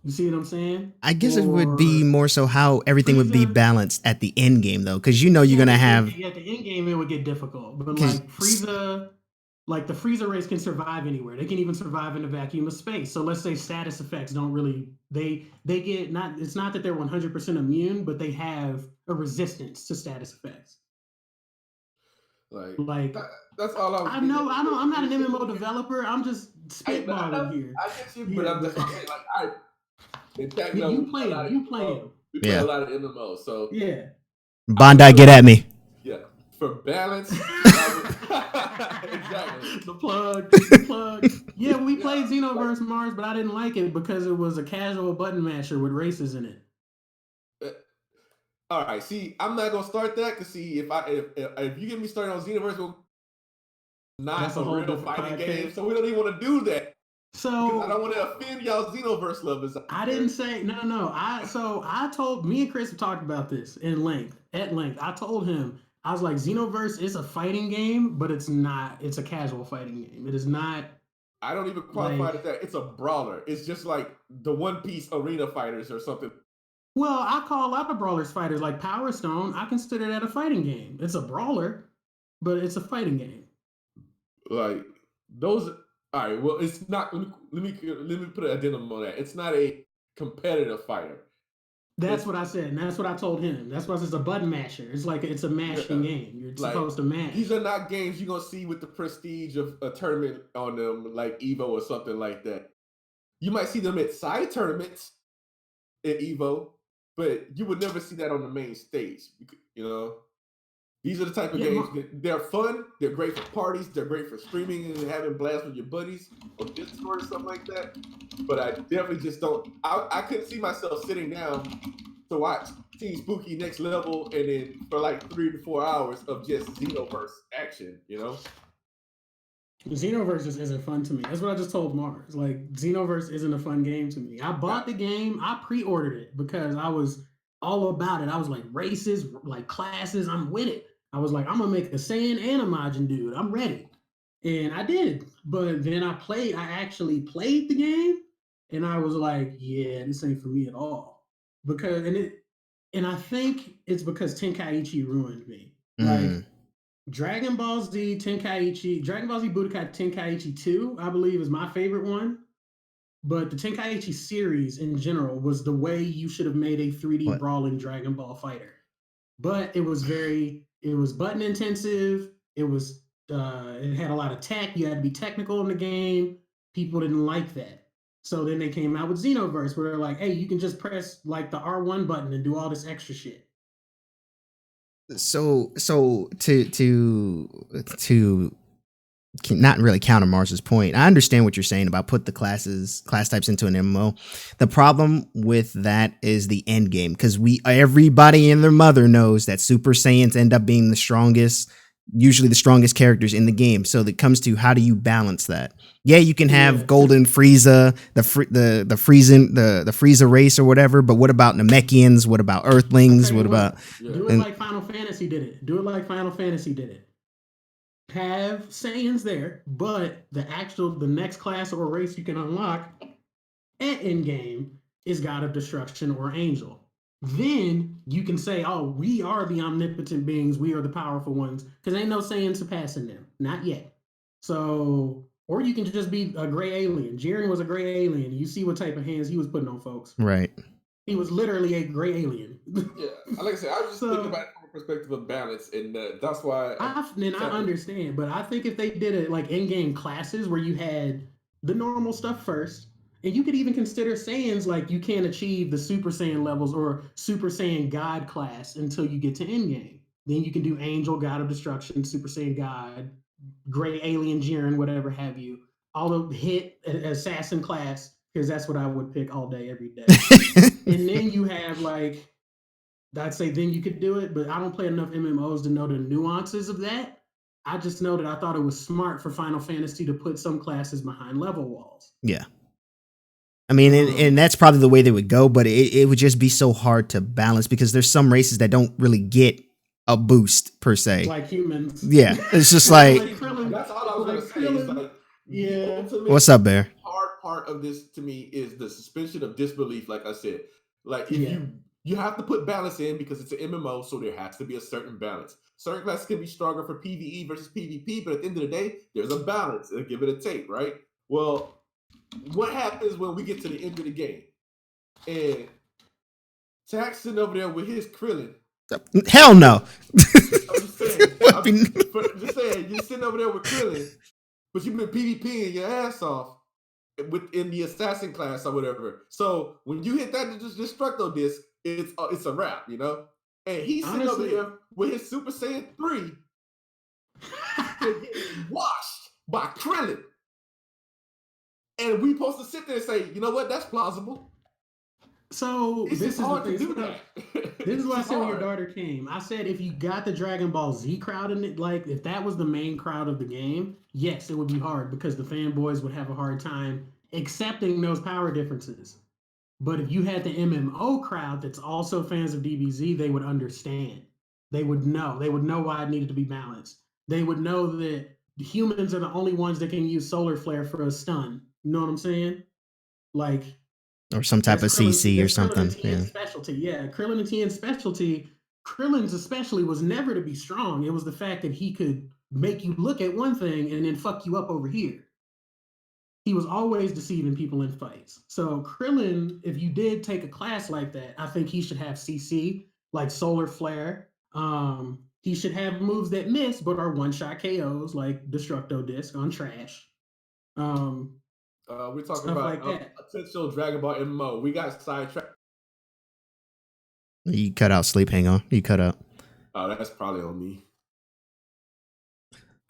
Speaker 2: You see what I'm saying?
Speaker 1: I guess it would be
Speaker 2: Or
Speaker 1: more so how everything would be
Speaker 2: Frieza.
Speaker 1: balanced at the end game though, because you know you're gonna have.
Speaker 2: At the end game, it would get difficult. But
Speaker 1: Because
Speaker 2: like Frieza, like the Frieza race can survive anywhere. They can even survive in a vacuum of space. So let's say status effects don't really they get not. It's not that they're 100% immune, but they have a resistance to status effects.
Speaker 3: like
Speaker 2: Like
Speaker 3: that, that's all I was
Speaker 2: I
Speaker 3: getting
Speaker 2: know,
Speaker 3: at.
Speaker 2: I know, I'm not an MMO developer. I'm just
Speaker 3: I know,
Speaker 2: spitballing here.
Speaker 3: I get you, but
Speaker 2: Yeah,
Speaker 3: I'm
Speaker 2: but
Speaker 3: just saying, like, I in fact,
Speaker 2: yeah,
Speaker 3: no,
Speaker 2: you play them. You play them.
Speaker 3: we play a
Speaker 1: yeah,
Speaker 3: lot of MMOs, so
Speaker 2: Yeah.
Speaker 3: I would
Speaker 1: Bondi,
Speaker 3: feel
Speaker 1: get
Speaker 3: like,
Speaker 1: at me.
Speaker 3: yeah, for balance, I would exactly.
Speaker 2: The plug, the plug. Yeah, we
Speaker 3: Yeah,
Speaker 2: played
Speaker 3: like
Speaker 2: Xenoverse Mars, but I didn't like it because it was a casual button masher with races in it.
Speaker 3: uh, all right. See, I'm not gonna start that because see, if you get me started on Xenoverse, well, not
Speaker 2: That's a
Speaker 3: a
Speaker 2: whole
Speaker 3: real
Speaker 2: different
Speaker 3: fighting game,
Speaker 2: podcast.
Speaker 3: so we don't even want to do that because I
Speaker 2: So
Speaker 3: don't want to offend y'all Xenoverse lovers out
Speaker 2: I
Speaker 3: there.
Speaker 2: didn't say no. I told me and Chris have talked about this at length. I told him I was like Xenoverse is a fighting game, but it's not. It's a casual fighting game. It is not
Speaker 3: I don't even qualify
Speaker 2: like.
Speaker 3: it as that. It's a brawler. It's just like the One Piece arena fighters or something.
Speaker 2: Well, I call a lot of brawlers fighters like Power Stone. I consider that a fighting game. It's a brawler, but it's a fighting game.
Speaker 3: Like those. All right. Well, it's not. Let me put an addendum on that. It's not a competitive fighter.
Speaker 2: That's
Speaker 3: It's
Speaker 2: what I said, and that's what I told him. That's why it's a button masher. It's like it's a mashing
Speaker 3: yeah,
Speaker 2: game. You're
Speaker 3: like
Speaker 2: supposed to mash.
Speaker 3: these are not games you're gonna see with the prestige of a tournament on them, like Evo or something like that. You might see them at side tournaments at Evo, but you would never see that on the main stage. You know, these are the type of
Speaker 2: Yeah,
Speaker 3: games that they're fun. They're great for parties. They're great for streaming and having blast with your buddies or Discord or something like that. But I definitely just don't. I couldn't see myself sitting down to watch Team Spooky Next Level and then for like 3 to 4 hours of just Xenoverse action. You know.
Speaker 2: Xenoverse just isn't fun to me. That's what I just told Mars. Like Xenoverse isn't a fun game to me. I bought the game. I pre-ordered it because I was all about it. I was like races, like classes. I'm with it. I was like, I'm gonna make a Saiyan and a Majin dude. I'm ready, and I did. But then I played. I actually played the game, and I was like, yeah, this ain't for me at all. And I think it's because Tenkaichi ruined me. Like
Speaker 1: Mm.
Speaker 2: Dragon Ball Z Budokai Tenkaichi 2, I believe, is my favorite one. But the Tenkaichi series in general was the way you should have made a 3D
Speaker 1: What?
Speaker 2: brawling Dragon Ball fighter. But it was button intensive. It had a lot of tech. You had to be technical in the game. People didn't like that. So then they came out with Xenoverse, where they're like, hey, you can just press like the R1 button and do all this extra shit.
Speaker 1: So to not really counter Mars's point. I understand what you're saying about put the class types into an MMO. The problem with that is the end game, because everybody and their mother knows that Super Saiyans end up being the strongest, usually the strongest characters in the game. So it comes to how do you balance that? Yeah, you can have
Speaker 2: Yeah,
Speaker 1: Golden Frieza, the Frieza race or whatever, but what about Namekians? What about
Speaker 2: I
Speaker 1: Earthlings?
Speaker 2: tell you
Speaker 1: What about
Speaker 2: what,
Speaker 3: Yeah.
Speaker 2: do it
Speaker 1: and
Speaker 2: like Final Fantasy did it. Do it like Final Fantasy did it. Have Saiyans there, but the next class or race you can unlock at end game is God of Destruction or Angel. Then you can say, oh, we are the omnipotent beings, we are the powerful ones, because ain't no Saiyan surpassing them. Not yet. So, or you can just be a gray alien. Jiren was a gray alien. You see what type of hands he was putting on folks.
Speaker 1: right?
Speaker 2: He was literally a gray alien.
Speaker 3: Yeah, like I said, I was just thinking about
Speaker 2: So
Speaker 3: it from a perspective of balance, and that's why I'm
Speaker 2: I
Speaker 3: tapping.
Speaker 2: understand, but I think if they did it like in-game classes where you had the normal stuff first, and you could even consider Saiyans like you can't achieve the Super Saiyan levels or Super Saiyan God class until you get to in-game. Then you can do Angel, God of Destruction, Super Saiyan God, Gray Alien Jiren, whatever have you. All the hit assassin class, because that's what I would pick all day, every day. And then you have like I'd say then you could do it, but I don't play enough MMOs to know the nuances of that. I just know that I thought it was smart for Final Fantasy to put some classes behind level walls.
Speaker 1: Yeah. I mean, and
Speaker 2: Um,
Speaker 1: that's probably the way they would go, but it would just be so hard to balance because there's some races that don't really get a boost per se.
Speaker 2: like humans,
Speaker 1: Yeah, it's just
Speaker 3: Well,
Speaker 1: like,
Speaker 2: like
Speaker 3: see,
Speaker 2: Krillin,
Speaker 3: that's all I was gonna
Speaker 2: like
Speaker 3: say. Is
Speaker 2: Krillin.
Speaker 3: like the
Speaker 2: Yeah,
Speaker 1: what's
Speaker 3: ultimate
Speaker 1: up, Bear?
Speaker 3: hard part of this to me is the suspension of disbelief. Like I said, like if
Speaker 2: yeah.
Speaker 3: you have to put balance in because it's an MMO, so there has to be a certain balance. Certain classes can be stronger for PVE versus PvP, but at the end of the day, there's a balance. It'll give it a take, right? Well, what happens when we get to the end of the game and Tax sitting over there with his Krillin?
Speaker 1: Hell no.
Speaker 3: I'm just saying.
Speaker 1: Would be-
Speaker 3: Just saying. You're sitting over there with Krillin, but you've been PvPing your ass off within the assassin class or whatever. So when you hit that destructo disc, it's a wrap, you know. And he's sitting over
Speaker 2: Honestly,
Speaker 3: here with his Super Saiyan 3 and getting washed by Krillin. And we supposed to sit there and say, you know what, that's plausible.
Speaker 2: so
Speaker 3: It's just
Speaker 2: this is the
Speaker 3: hard to
Speaker 2: thing.
Speaker 3: do that.
Speaker 2: This is
Speaker 3: It's
Speaker 2: what I
Speaker 3: just
Speaker 2: said when your
Speaker 3: hard.
Speaker 2: daughter came. I said if you got the Dragon Ball Z crowd in it, like if that was the main crowd of the game, yes, it would be hard because the fanboys would have a hard time accepting those power differences. But if you had the MMO crowd that's also fans of DBZ, they would understand. They would know. They would know why it needed to be balanced. They would know that humans are the only ones that can use solar flare for a stun. You know what I'm saying? Like
Speaker 1: or some type of CC or
Speaker 2: That's Krillin and
Speaker 1: something.
Speaker 2: Tien's
Speaker 1: Yeah.
Speaker 2: specialty. Yeah, Krillin and Tien's specialty. Krillin's especially was never to be strong. It was the fact that he could make you look at one thing and then fuck you up over here. He was always deceiving people in fights. So Krillin, if you did take a class like that, I think he should have CC, like Solar Flare. He should have moves that miss but are one-shot KOs, like Destructo Disc on Trash. Um,
Speaker 3: We're talking
Speaker 2: Stuff
Speaker 3: about
Speaker 2: like that.
Speaker 3: potential Dragon Ball MMO. We got sidetracked.
Speaker 1: You cut out sleep. Hang on. You cut out.
Speaker 3: Oh, that's probably on me.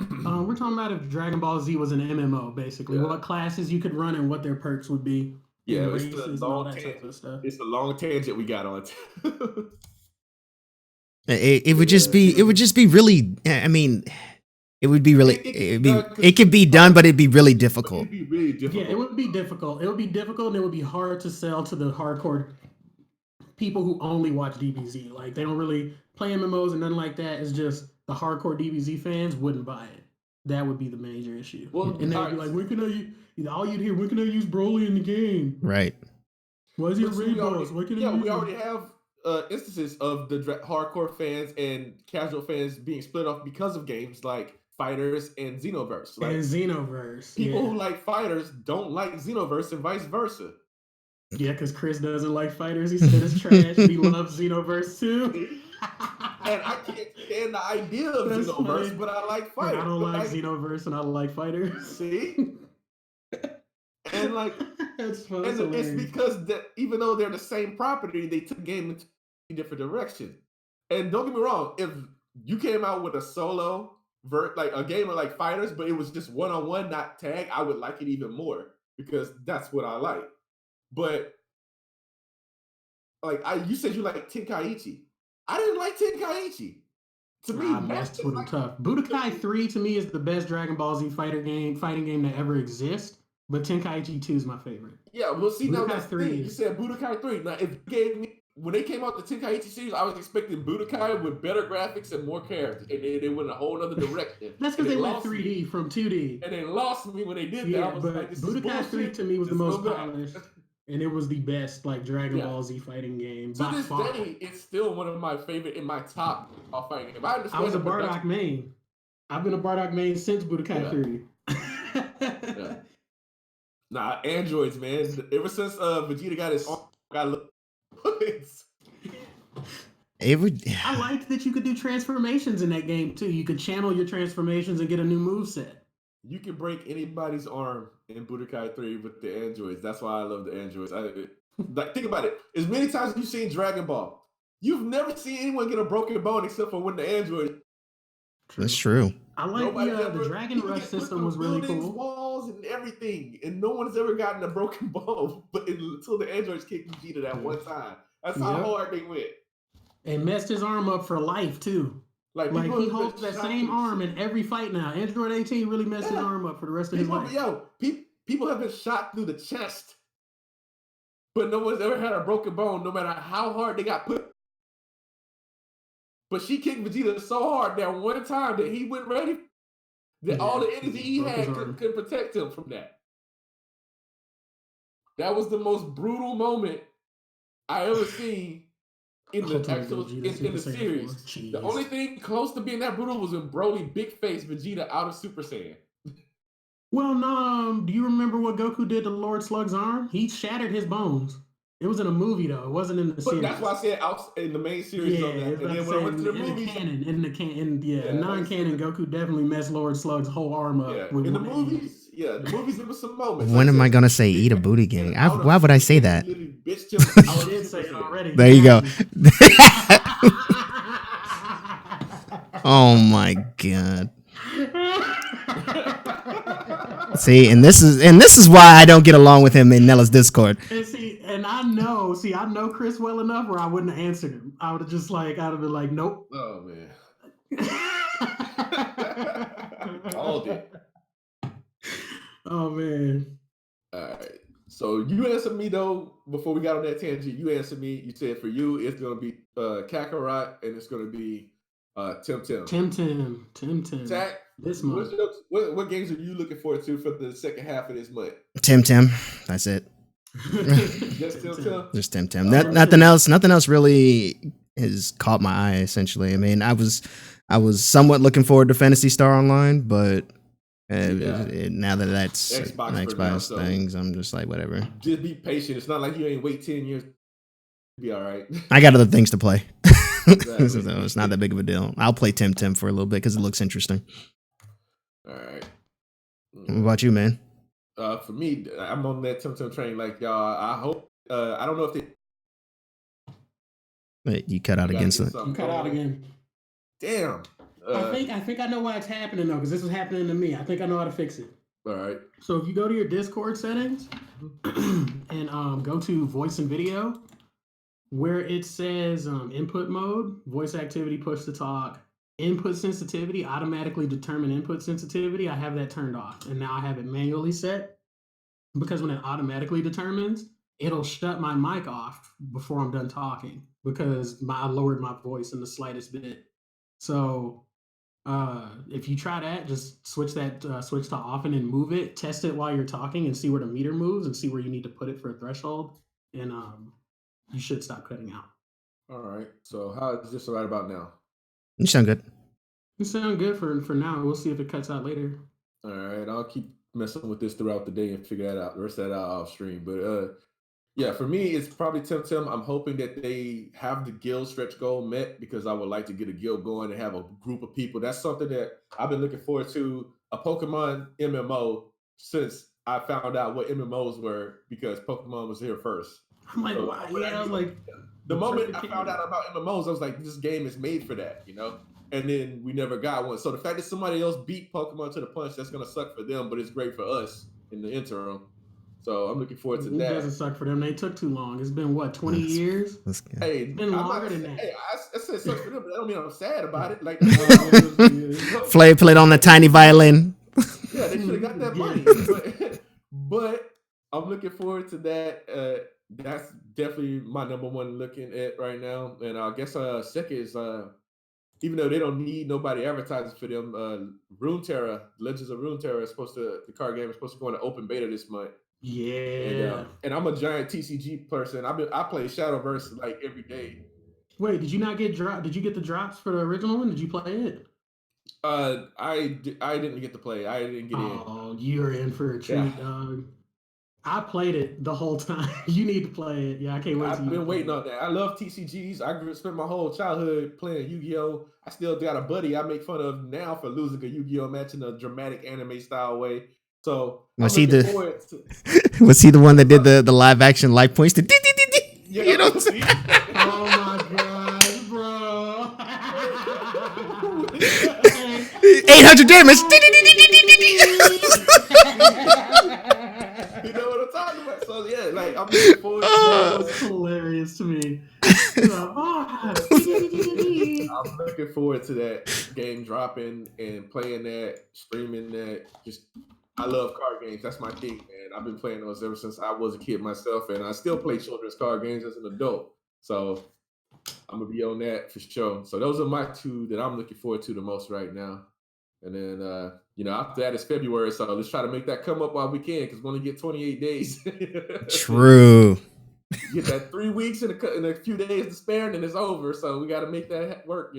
Speaker 2: We're talking about if Dragon Ball Z was an MMO, basically.
Speaker 3: Yeah,
Speaker 2: What classes you could run and what their perks would be,
Speaker 3: yeah.
Speaker 2: and races and all that type of stuff.
Speaker 3: It's a long tangent we got on.
Speaker 1: It would just
Speaker 3: Yeah,
Speaker 1: be. It would just be really. I mean, it would be really.
Speaker 3: it could be
Speaker 1: It'd
Speaker 3: done
Speaker 1: be.
Speaker 3: because
Speaker 1: It
Speaker 3: it
Speaker 1: could
Speaker 3: could be
Speaker 1: be done,
Speaker 3: fun,
Speaker 1: but it'd be really
Speaker 3: but
Speaker 1: difficult.
Speaker 3: it'd be really
Speaker 2: Yeah, it
Speaker 3: difficult.
Speaker 2: would be difficult. It would be difficult, and it would be hard to sell to the hardcore people who only watch DBZ. Like they don't really play MMOs and nothing like that. It's just the hardcore DBZ fans wouldn't buy it. That would be the major issue.
Speaker 3: Well,
Speaker 2: And they would be like, when can I all you'd hear, when can I use Broly in the game?
Speaker 1: Right.
Speaker 2: Why is he a
Speaker 3: but see,
Speaker 2: raid boss? Why can I use
Speaker 3: we
Speaker 2: him?
Speaker 3: already have instances of the hardcore fans and casual fans being split off because of games like Fighters and Xenoverse. Like
Speaker 2: And Xenoverse.
Speaker 3: people
Speaker 2: Yeah.
Speaker 3: who like Fighters don't like Xenoverse and vice versa.
Speaker 2: Yeah, because Chris doesn't like Fighters. He said it's trash, but he loves Xenoverse too.
Speaker 3: And I can't stand the idea of
Speaker 2: That's
Speaker 3: Xenoverse,
Speaker 2: funny.
Speaker 3: but I like
Speaker 2: And
Speaker 3: Fighters.
Speaker 2: I don't like Xenoverse, and I like Fighters.
Speaker 3: See? And like,
Speaker 2: That's fun.
Speaker 3: and it's because that even though they're the same property, they took the game into different directions. And don't get me wrong, if you came out with a solo like a game of like Fighters, but it was just one-on-one, not tag, I would like it even more because that's what I like. But like you said you like Tenkaichi. I didn't like Tenkaichi. To me,
Speaker 2: that's too tough. Budokai 3 to me is the best Dragon Ball Z fighting game that ever exists. But Tenkaichi 2 is my favorite.
Speaker 3: Yeah, well, see, now
Speaker 2: Budokai
Speaker 3: that's the
Speaker 2: 3
Speaker 3: thing. You
Speaker 2: is-
Speaker 3: said Budokai 3. Now, if you gave me, when they came out the Tenkaichi series, I was expecting Budokai with better graphics and more characters. And they went a whole other direction.
Speaker 2: That's because they went 3D from 2D.
Speaker 3: And they lost me when they did that.
Speaker 2: Yeah,
Speaker 3: I was
Speaker 2: but
Speaker 3: like, this
Speaker 2: Budokai
Speaker 3: is
Speaker 2: 3 to me was the
Speaker 3: Just
Speaker 2: most
Speaker 3: go back.
Speaker 2: polished. And it was the best like Dragon Ball Z fighting game.
Speaker 3: To this day, it's still one of my favorite in my top fighting game.
Speaker 2: I was a Bardock main. I've been a Bardock main since Budokai 3.
Speaker 3: Yeah. Nah, androids, man. Ever since Vegeta got his arm,
Speaker 2: I liked that you could do transformations in that game too. You could channel your transformations and get a new moveset.
Speaker 3: You can break anybody's arm in Budokai 3 with the androids. That's why I love the androids. Like, think about it. As many times as you've seen Dragon Ball, you've never seen anyone get a broken bone except for when the android.
Speaker 1: That's true.
Speaker 2: I like the Dragon Rush system was really cool.
Speaker 3: Walls and everything, and no one's ever gotten a broken bone, but until the androids kicked Vegeta that one time. That's how hard they went.
Speaker 2: And messed his arm up for life too. Like he holds that same arm in every fight now. Android 18 really messed his arm up for the rest of his life.
Speaker 3: People have been shot through the chest, but no one's ever had a broken bone, no matter how hard they got put. But she kicked Vegeta so hard that one time that he went ready, that all the energy he had couldn't protect him from that. That was the most brutal moment I ever seen in the actual in the series. The only thing close to being that brutal was when Broly big face Vegeta out of Super Saiyan.
Speaker 2: Well, no, do you remember what Goku did to Lord Slug's arm? He shattered his bones. It was in a movie though. It wasn't in the series.
Speaker 3: That's why I said in the main series.
Speaker 2: Yeah,
Speaker 3: and then when I went to the movies,
Speaker 2: non-canon, Goku definitely messed Lord Slug's whole arm up.
Speaker 3: Yeah, in the movies, there was some moments.
Speaker 1: When am I gonna say eat a booty gang? Why would I say that?
Speaker 2: I did say it already.
Speaker 1: There you go. Oh my god. See, and this is why I don't get along with him in Nella's Discord.
Speaker 2: And I know Chris well enough where I wouldn't have answered him. I would have I'd have been like, nope.
Speaker 3: Oh man. All day.
Speaker 2: Oh man.
Speaker 3: All right. So you answered me though before we got on that tangent. You answered me. You said for you it's gonna be Kakarot and it's gonna be Tim. Zach,
Speaker 2: this month.
Speaker 3: What games are you looking forward to for the second half of this month?
Speaker 1: Tim. That's it.
Speaker 3: Just Tim.
Speaker 1: Just Tim. Nothing else really has caught my eye. Essentially, I mean, I was somewhat looking forward to Phantasy Star Online, but now that that's Xbox things, I'm just like whatever.
Speaker 3: Just be patient. It's not like you ain't wait 10 years. Be all right.
Speaker 1: I got other things to play.
Speaker 3: Exactly.
Speaker 1: So it's not that big of a deal. I'll play Tim for a little bit because it looks interesting.
Speaker 3: All right.
Speaker 1: What about you, man?
Speaker 3: For me, I'm on that Tim train like y'all. I hope. I don't know if they.
Speaker 1: Wait, you cut out again.
Speaker 2: You cut out again.
Speaker 3: Damn.
Speaker 2: I think I know why it's happening though, because this is happening to me. I think I know how to fix it.
Speaker 3: All right.
Speaker 2: So if you go to your Discord settings and go to voice and video, where it says input mode, voice activity, push to talk, input sensitivity, automatically determine input sensitivity, I have that turned off. And now I have it manually set because when it automatically determines, it'll shut my mic off before I'm done talking because I lowered my voice in the slightest bit. So If you try that, just switch to often and move it. Test it while you're talking and see where the meter moves and see where you need to put it for a threshold, and you should stop cutting out.
Speaker 3: All right. So how is this right about now?
Speaker 1: You sound good.
Speaker 2: You sound good for now. We'll see if it cuts out later.
Speaker 3: All right. I'll keep messing with this throughout the day and figure that out. The rest of that out off stream. But yeah, for me, it's probably Tim. I'm hoping that they have the guild stretch goal met because I would like to get a guild going and have a group of people. That's something that I've been looking forward to, a Pokemon MMO, since I found out what MMOs were because Pokemon was here first.
Speaker 2: I'm like,
Speaker 3: So
Speaker 2: wow, yeah, I was like,
Speaker 3: the moment I found out about MMOs, I was like, this game is made for that, And then we never got one. So the fact that somebody else beat Pokemon to the punch, that's gonna suck for them, but it's great for us in the interim. So I'm looking forward to
Speaker 2: it
Speaker 3: that.
Speaker 2: doesn't suck for them. They took too long. It's been what, 20 years?
Speaker 3: Hey,
Speaker 2: it's been longer than that.
Speaker 3: Hey, I said it sucks for them, but that don't mean I'm sad about it. Like,
Speaker 1: Flay played on the tiny violin.
Speaker 3: Yeah, they should have got that money. But I'm looking forward to that. That's definitely my number one looking at right now. And I guess second is even though they don't need nobody advertising for them, Runeterra, Legends of Runeterra is the card game is supposed to go into open beta this month.
Speaker 2: Yeah.
Speaker 3: And I'm a giant TCG person. I play Shadowverse like every day.
Speaker 2: Wait, did you not get Did you get the drops for the original one? Did you play it?
Speaker 3: I didn't get to play. I didn't get in.
Speaker 2: Oh, you're in for a treat, dog. I played it the whole time. You need to play it. Yeah, I can't wait.
Speaker 3: I've been waiting on that. I love TCGs. I spent my whole childhood playing Yu-Gi-Oh! I still got a buddy I make fun of now for losing a Yu-Gi-Oh! match in a dramatic anime style way. So
Speaker 1: was he the one that did the live action light points to
Speaker 2: yeah, you know what I'm oh my gosh, bro.
Speaker 1: 800 damage.
Speaker 3: You know what I'm talking about? So yeah, like I'm looking forward to that.
Speaker 2: Was hilarious to me.
Speaker 3: I'm looking forward to that game dropping and playing that, streaming that. I love card games. That's my thing, man. I've been playing those ever since I was a kid myself, and I still play children's card games as an adult. So I'm gonna be on that for sure. So those are my two that I'm looking forward to the most right now. And then after that is February. So let's try to make that come up while we can, because we only get 28 days.
Speaker 1: True.
Speaker 3: Get that 3 weeks in a few days to spare, and then it's over. So we got to make that work,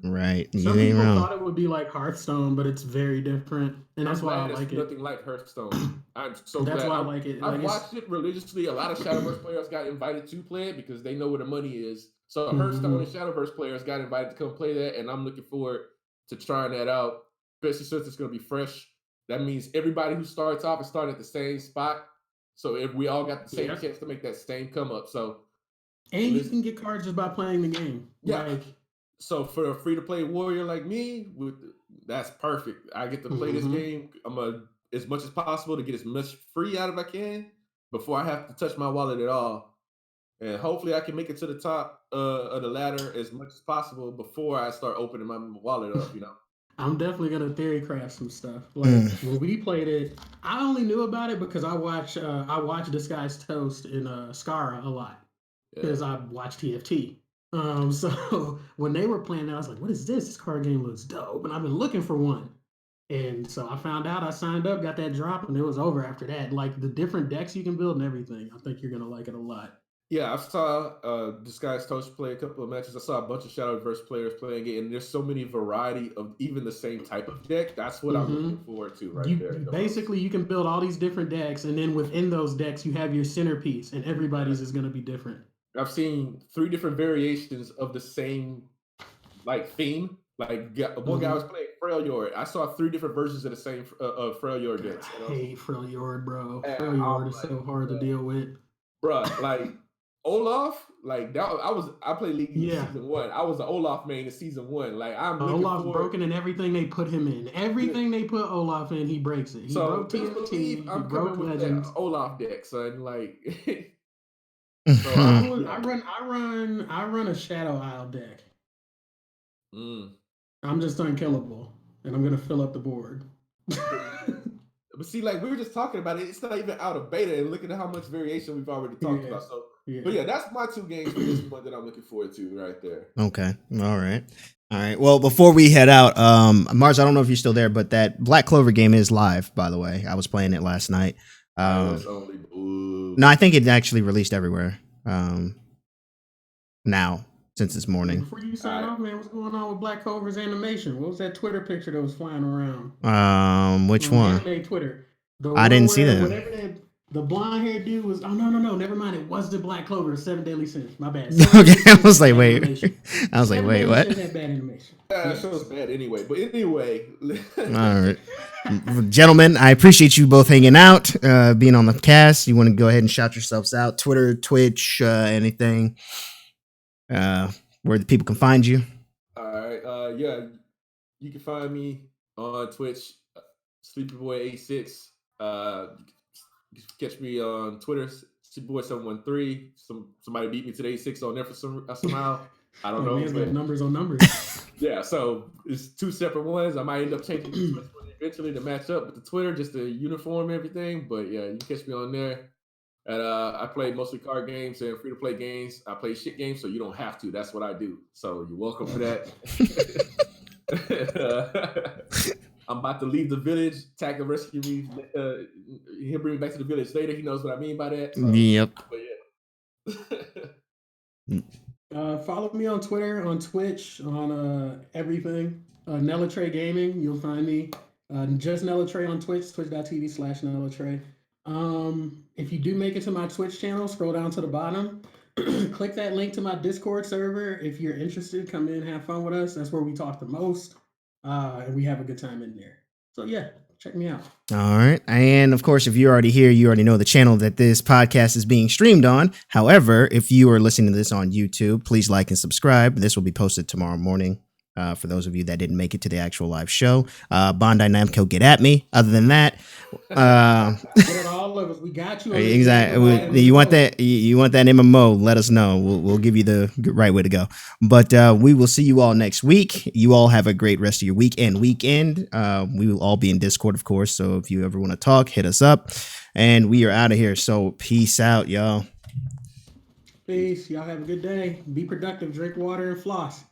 Speaker 1: Right.
Speaker 2: Some people thought it would be like Hearthstone, but it's very different, and that's why I like it.
Speaker 3: Nothing like Hearthstone. I'm so glad.
Speaker 2: That's why I like it.
Speaker 3: I've watched it religiously. A lot of Shadowverse players got invited to play it because they know where the money is. So Hearthstone and Shadowverse players got invited to come play that, and I'm looking forward to trying that out, especially since it's going to be fresh. That means everybody who starts off is starting at the same spot. So if we all got the same chance to make that same come up.
Speaker 2: And you can get cards just by playing the game.
Speaker 3: Yeah. So for a free-to-play warrior like me, that's perfect. I get to play this game. I'm as much as possible to get as much free out of I can before I have to touch my wallet at all. And hopefully I can make it to the top of the ladder as much as possible before I start opening my wallet up,
Speaker 2: I'm definitely gonna theory craft some stuff. Like when we played it, I only knew about it because I watch This Guy's Toast in Skara a lot because I watch TFT. So when they were playing that, I was like, "What is this? This card game looks dope," and I've been looking for one. And so I found out, I signed up, got that drop, and it was over after that. Like the different decks you can build and everything. I think you're gonna like it a lot.
Speaker 3: Yeah, I saw This Guy's Toast play a couple of matches. I saw a bunch of Shadowverse players playing it, and there's so many variety of even the same type of deck. That's what I'm looking forward to there.
Speaker 2: Basically, you can build all these different decks, and then within those decks, you have your centerpiece, and everybody's is going to be different.
Speaker 3: I've seen 3 different variations of the same theme. Like one guy was playing Freljord. I saw 3 different versions of the same Freljord decks.
Speaker 2: I hate Freljord, bro. Freljord is so hard to deal with.
Speaker 3: Bruh, like Olaf, like that. I played League season 1. I was an Olaf main in season 1. Like
Speaker 2: Olaf's broken in everything they put him in. Everything they put Olaf in, he breaks it. He broke TNT.
Speaker 3: I'm coming with that Olaf deck, son. Like,
Speaker 2: so I run a Shadow Isle deck. I'm just unkillable, and I'm gonna fill up the board.
Speaker 3: But see, like we were just talking about it, it's not even out of beta, and look at how much variation we've already talked about. So, but yeah, that's my 2 games for this month that I'm looking forward to right there.
Speaker 1: Okay, all right. All right. Well, before we head out, Mars, I don't know if you're still there, but that Black Clover game is live, by the way. I was playing it last night.
Speaker 3: iOS only. Ooh.
Speaker 1: No, I think it actually released everywhere. Now, since this morning.
Speaker 2: Before you sign off, man, what's going on with Black Clover's animation? What was that Twitter picture that was flying around?
Speaker 1: Which one?
Speaker 2: Anime Twitter. The
Speaker 1: I didn't see that.
Speaker 2: Whatever that the blonde haired dude was. Oh no, never mind. It was the Black Clover, the Seven Deadly Sins. My bad.
Speaker 1: Okay, I was like, wait. I was like, wait, what?
Speaker 2: Had bad animation.
Speaker 3: That show's bad anyway. But anyway.
Speaker 1: All right. Gentlemen, I appreciate you both hanging out, being on the cast. You want to go ahead and shout yourselves out? Twitter, Twitch, anything, where the people can find you.
Speaker 3: All right. Yeah, you can find me on Twitch, SleepyBoy86. You can catch me on Twitter, SleepyBoy713. Somebody beat me to the 86 on there for somehow. I don't know.
Speaker 2: Man's got numbers on numbers.
Speaker 3: Yeah, so it's two separate ones. I might end up changing this one eventually to match up with the Twitter, just to uniform everything. But yeah, you can catch me on there. And I play mostly card games and free to play games. I play shit games, so you don't have to. That's what I do. So you're welcome for that. I'm about to leave the village. Taka rescue me. He'll bring me back to the village later. He knows what I mean by that. So,
Speaker 1: yep.
Speaker 3: But
Speaker 2: yeah. Follow me on Twitter, on Twitch, on everything. Nella Gaming. You'll find me. Just Nella on Twitch. Twitch.tv/Nella. If you do make it to my Twitch channel, scroll down to the bottom. Click that link to my Discord server. If you're interested, come in, have fun with us. That's where we talk the most. And we have a good time in there. So yeah, check me out.
Speaker 1: All right. And of course, if you're already here, you already know the channel that this podcast is being streamed on. However, if you are listening to this on YouTube, please like and subscribe. This will be posted tomorrow morning. For those of you that didn't make it to the actual live show, Bandai Namco, get at me. Other than that,
Speaker 2: get at all of us. We got you.
Speaker 1: Exactly. You want that? You want that MMO? Let us know. We'll give you the right way to go. But we will see you all next week. You all have a great rest of your week and weekend. We will all be in Discord, of course. So if you ever want to talk, hit us up. And we are out of here. So peace out, y'all.
Speaker 2: Peace. Y'all have a good day. Be productive. Drink water and floss.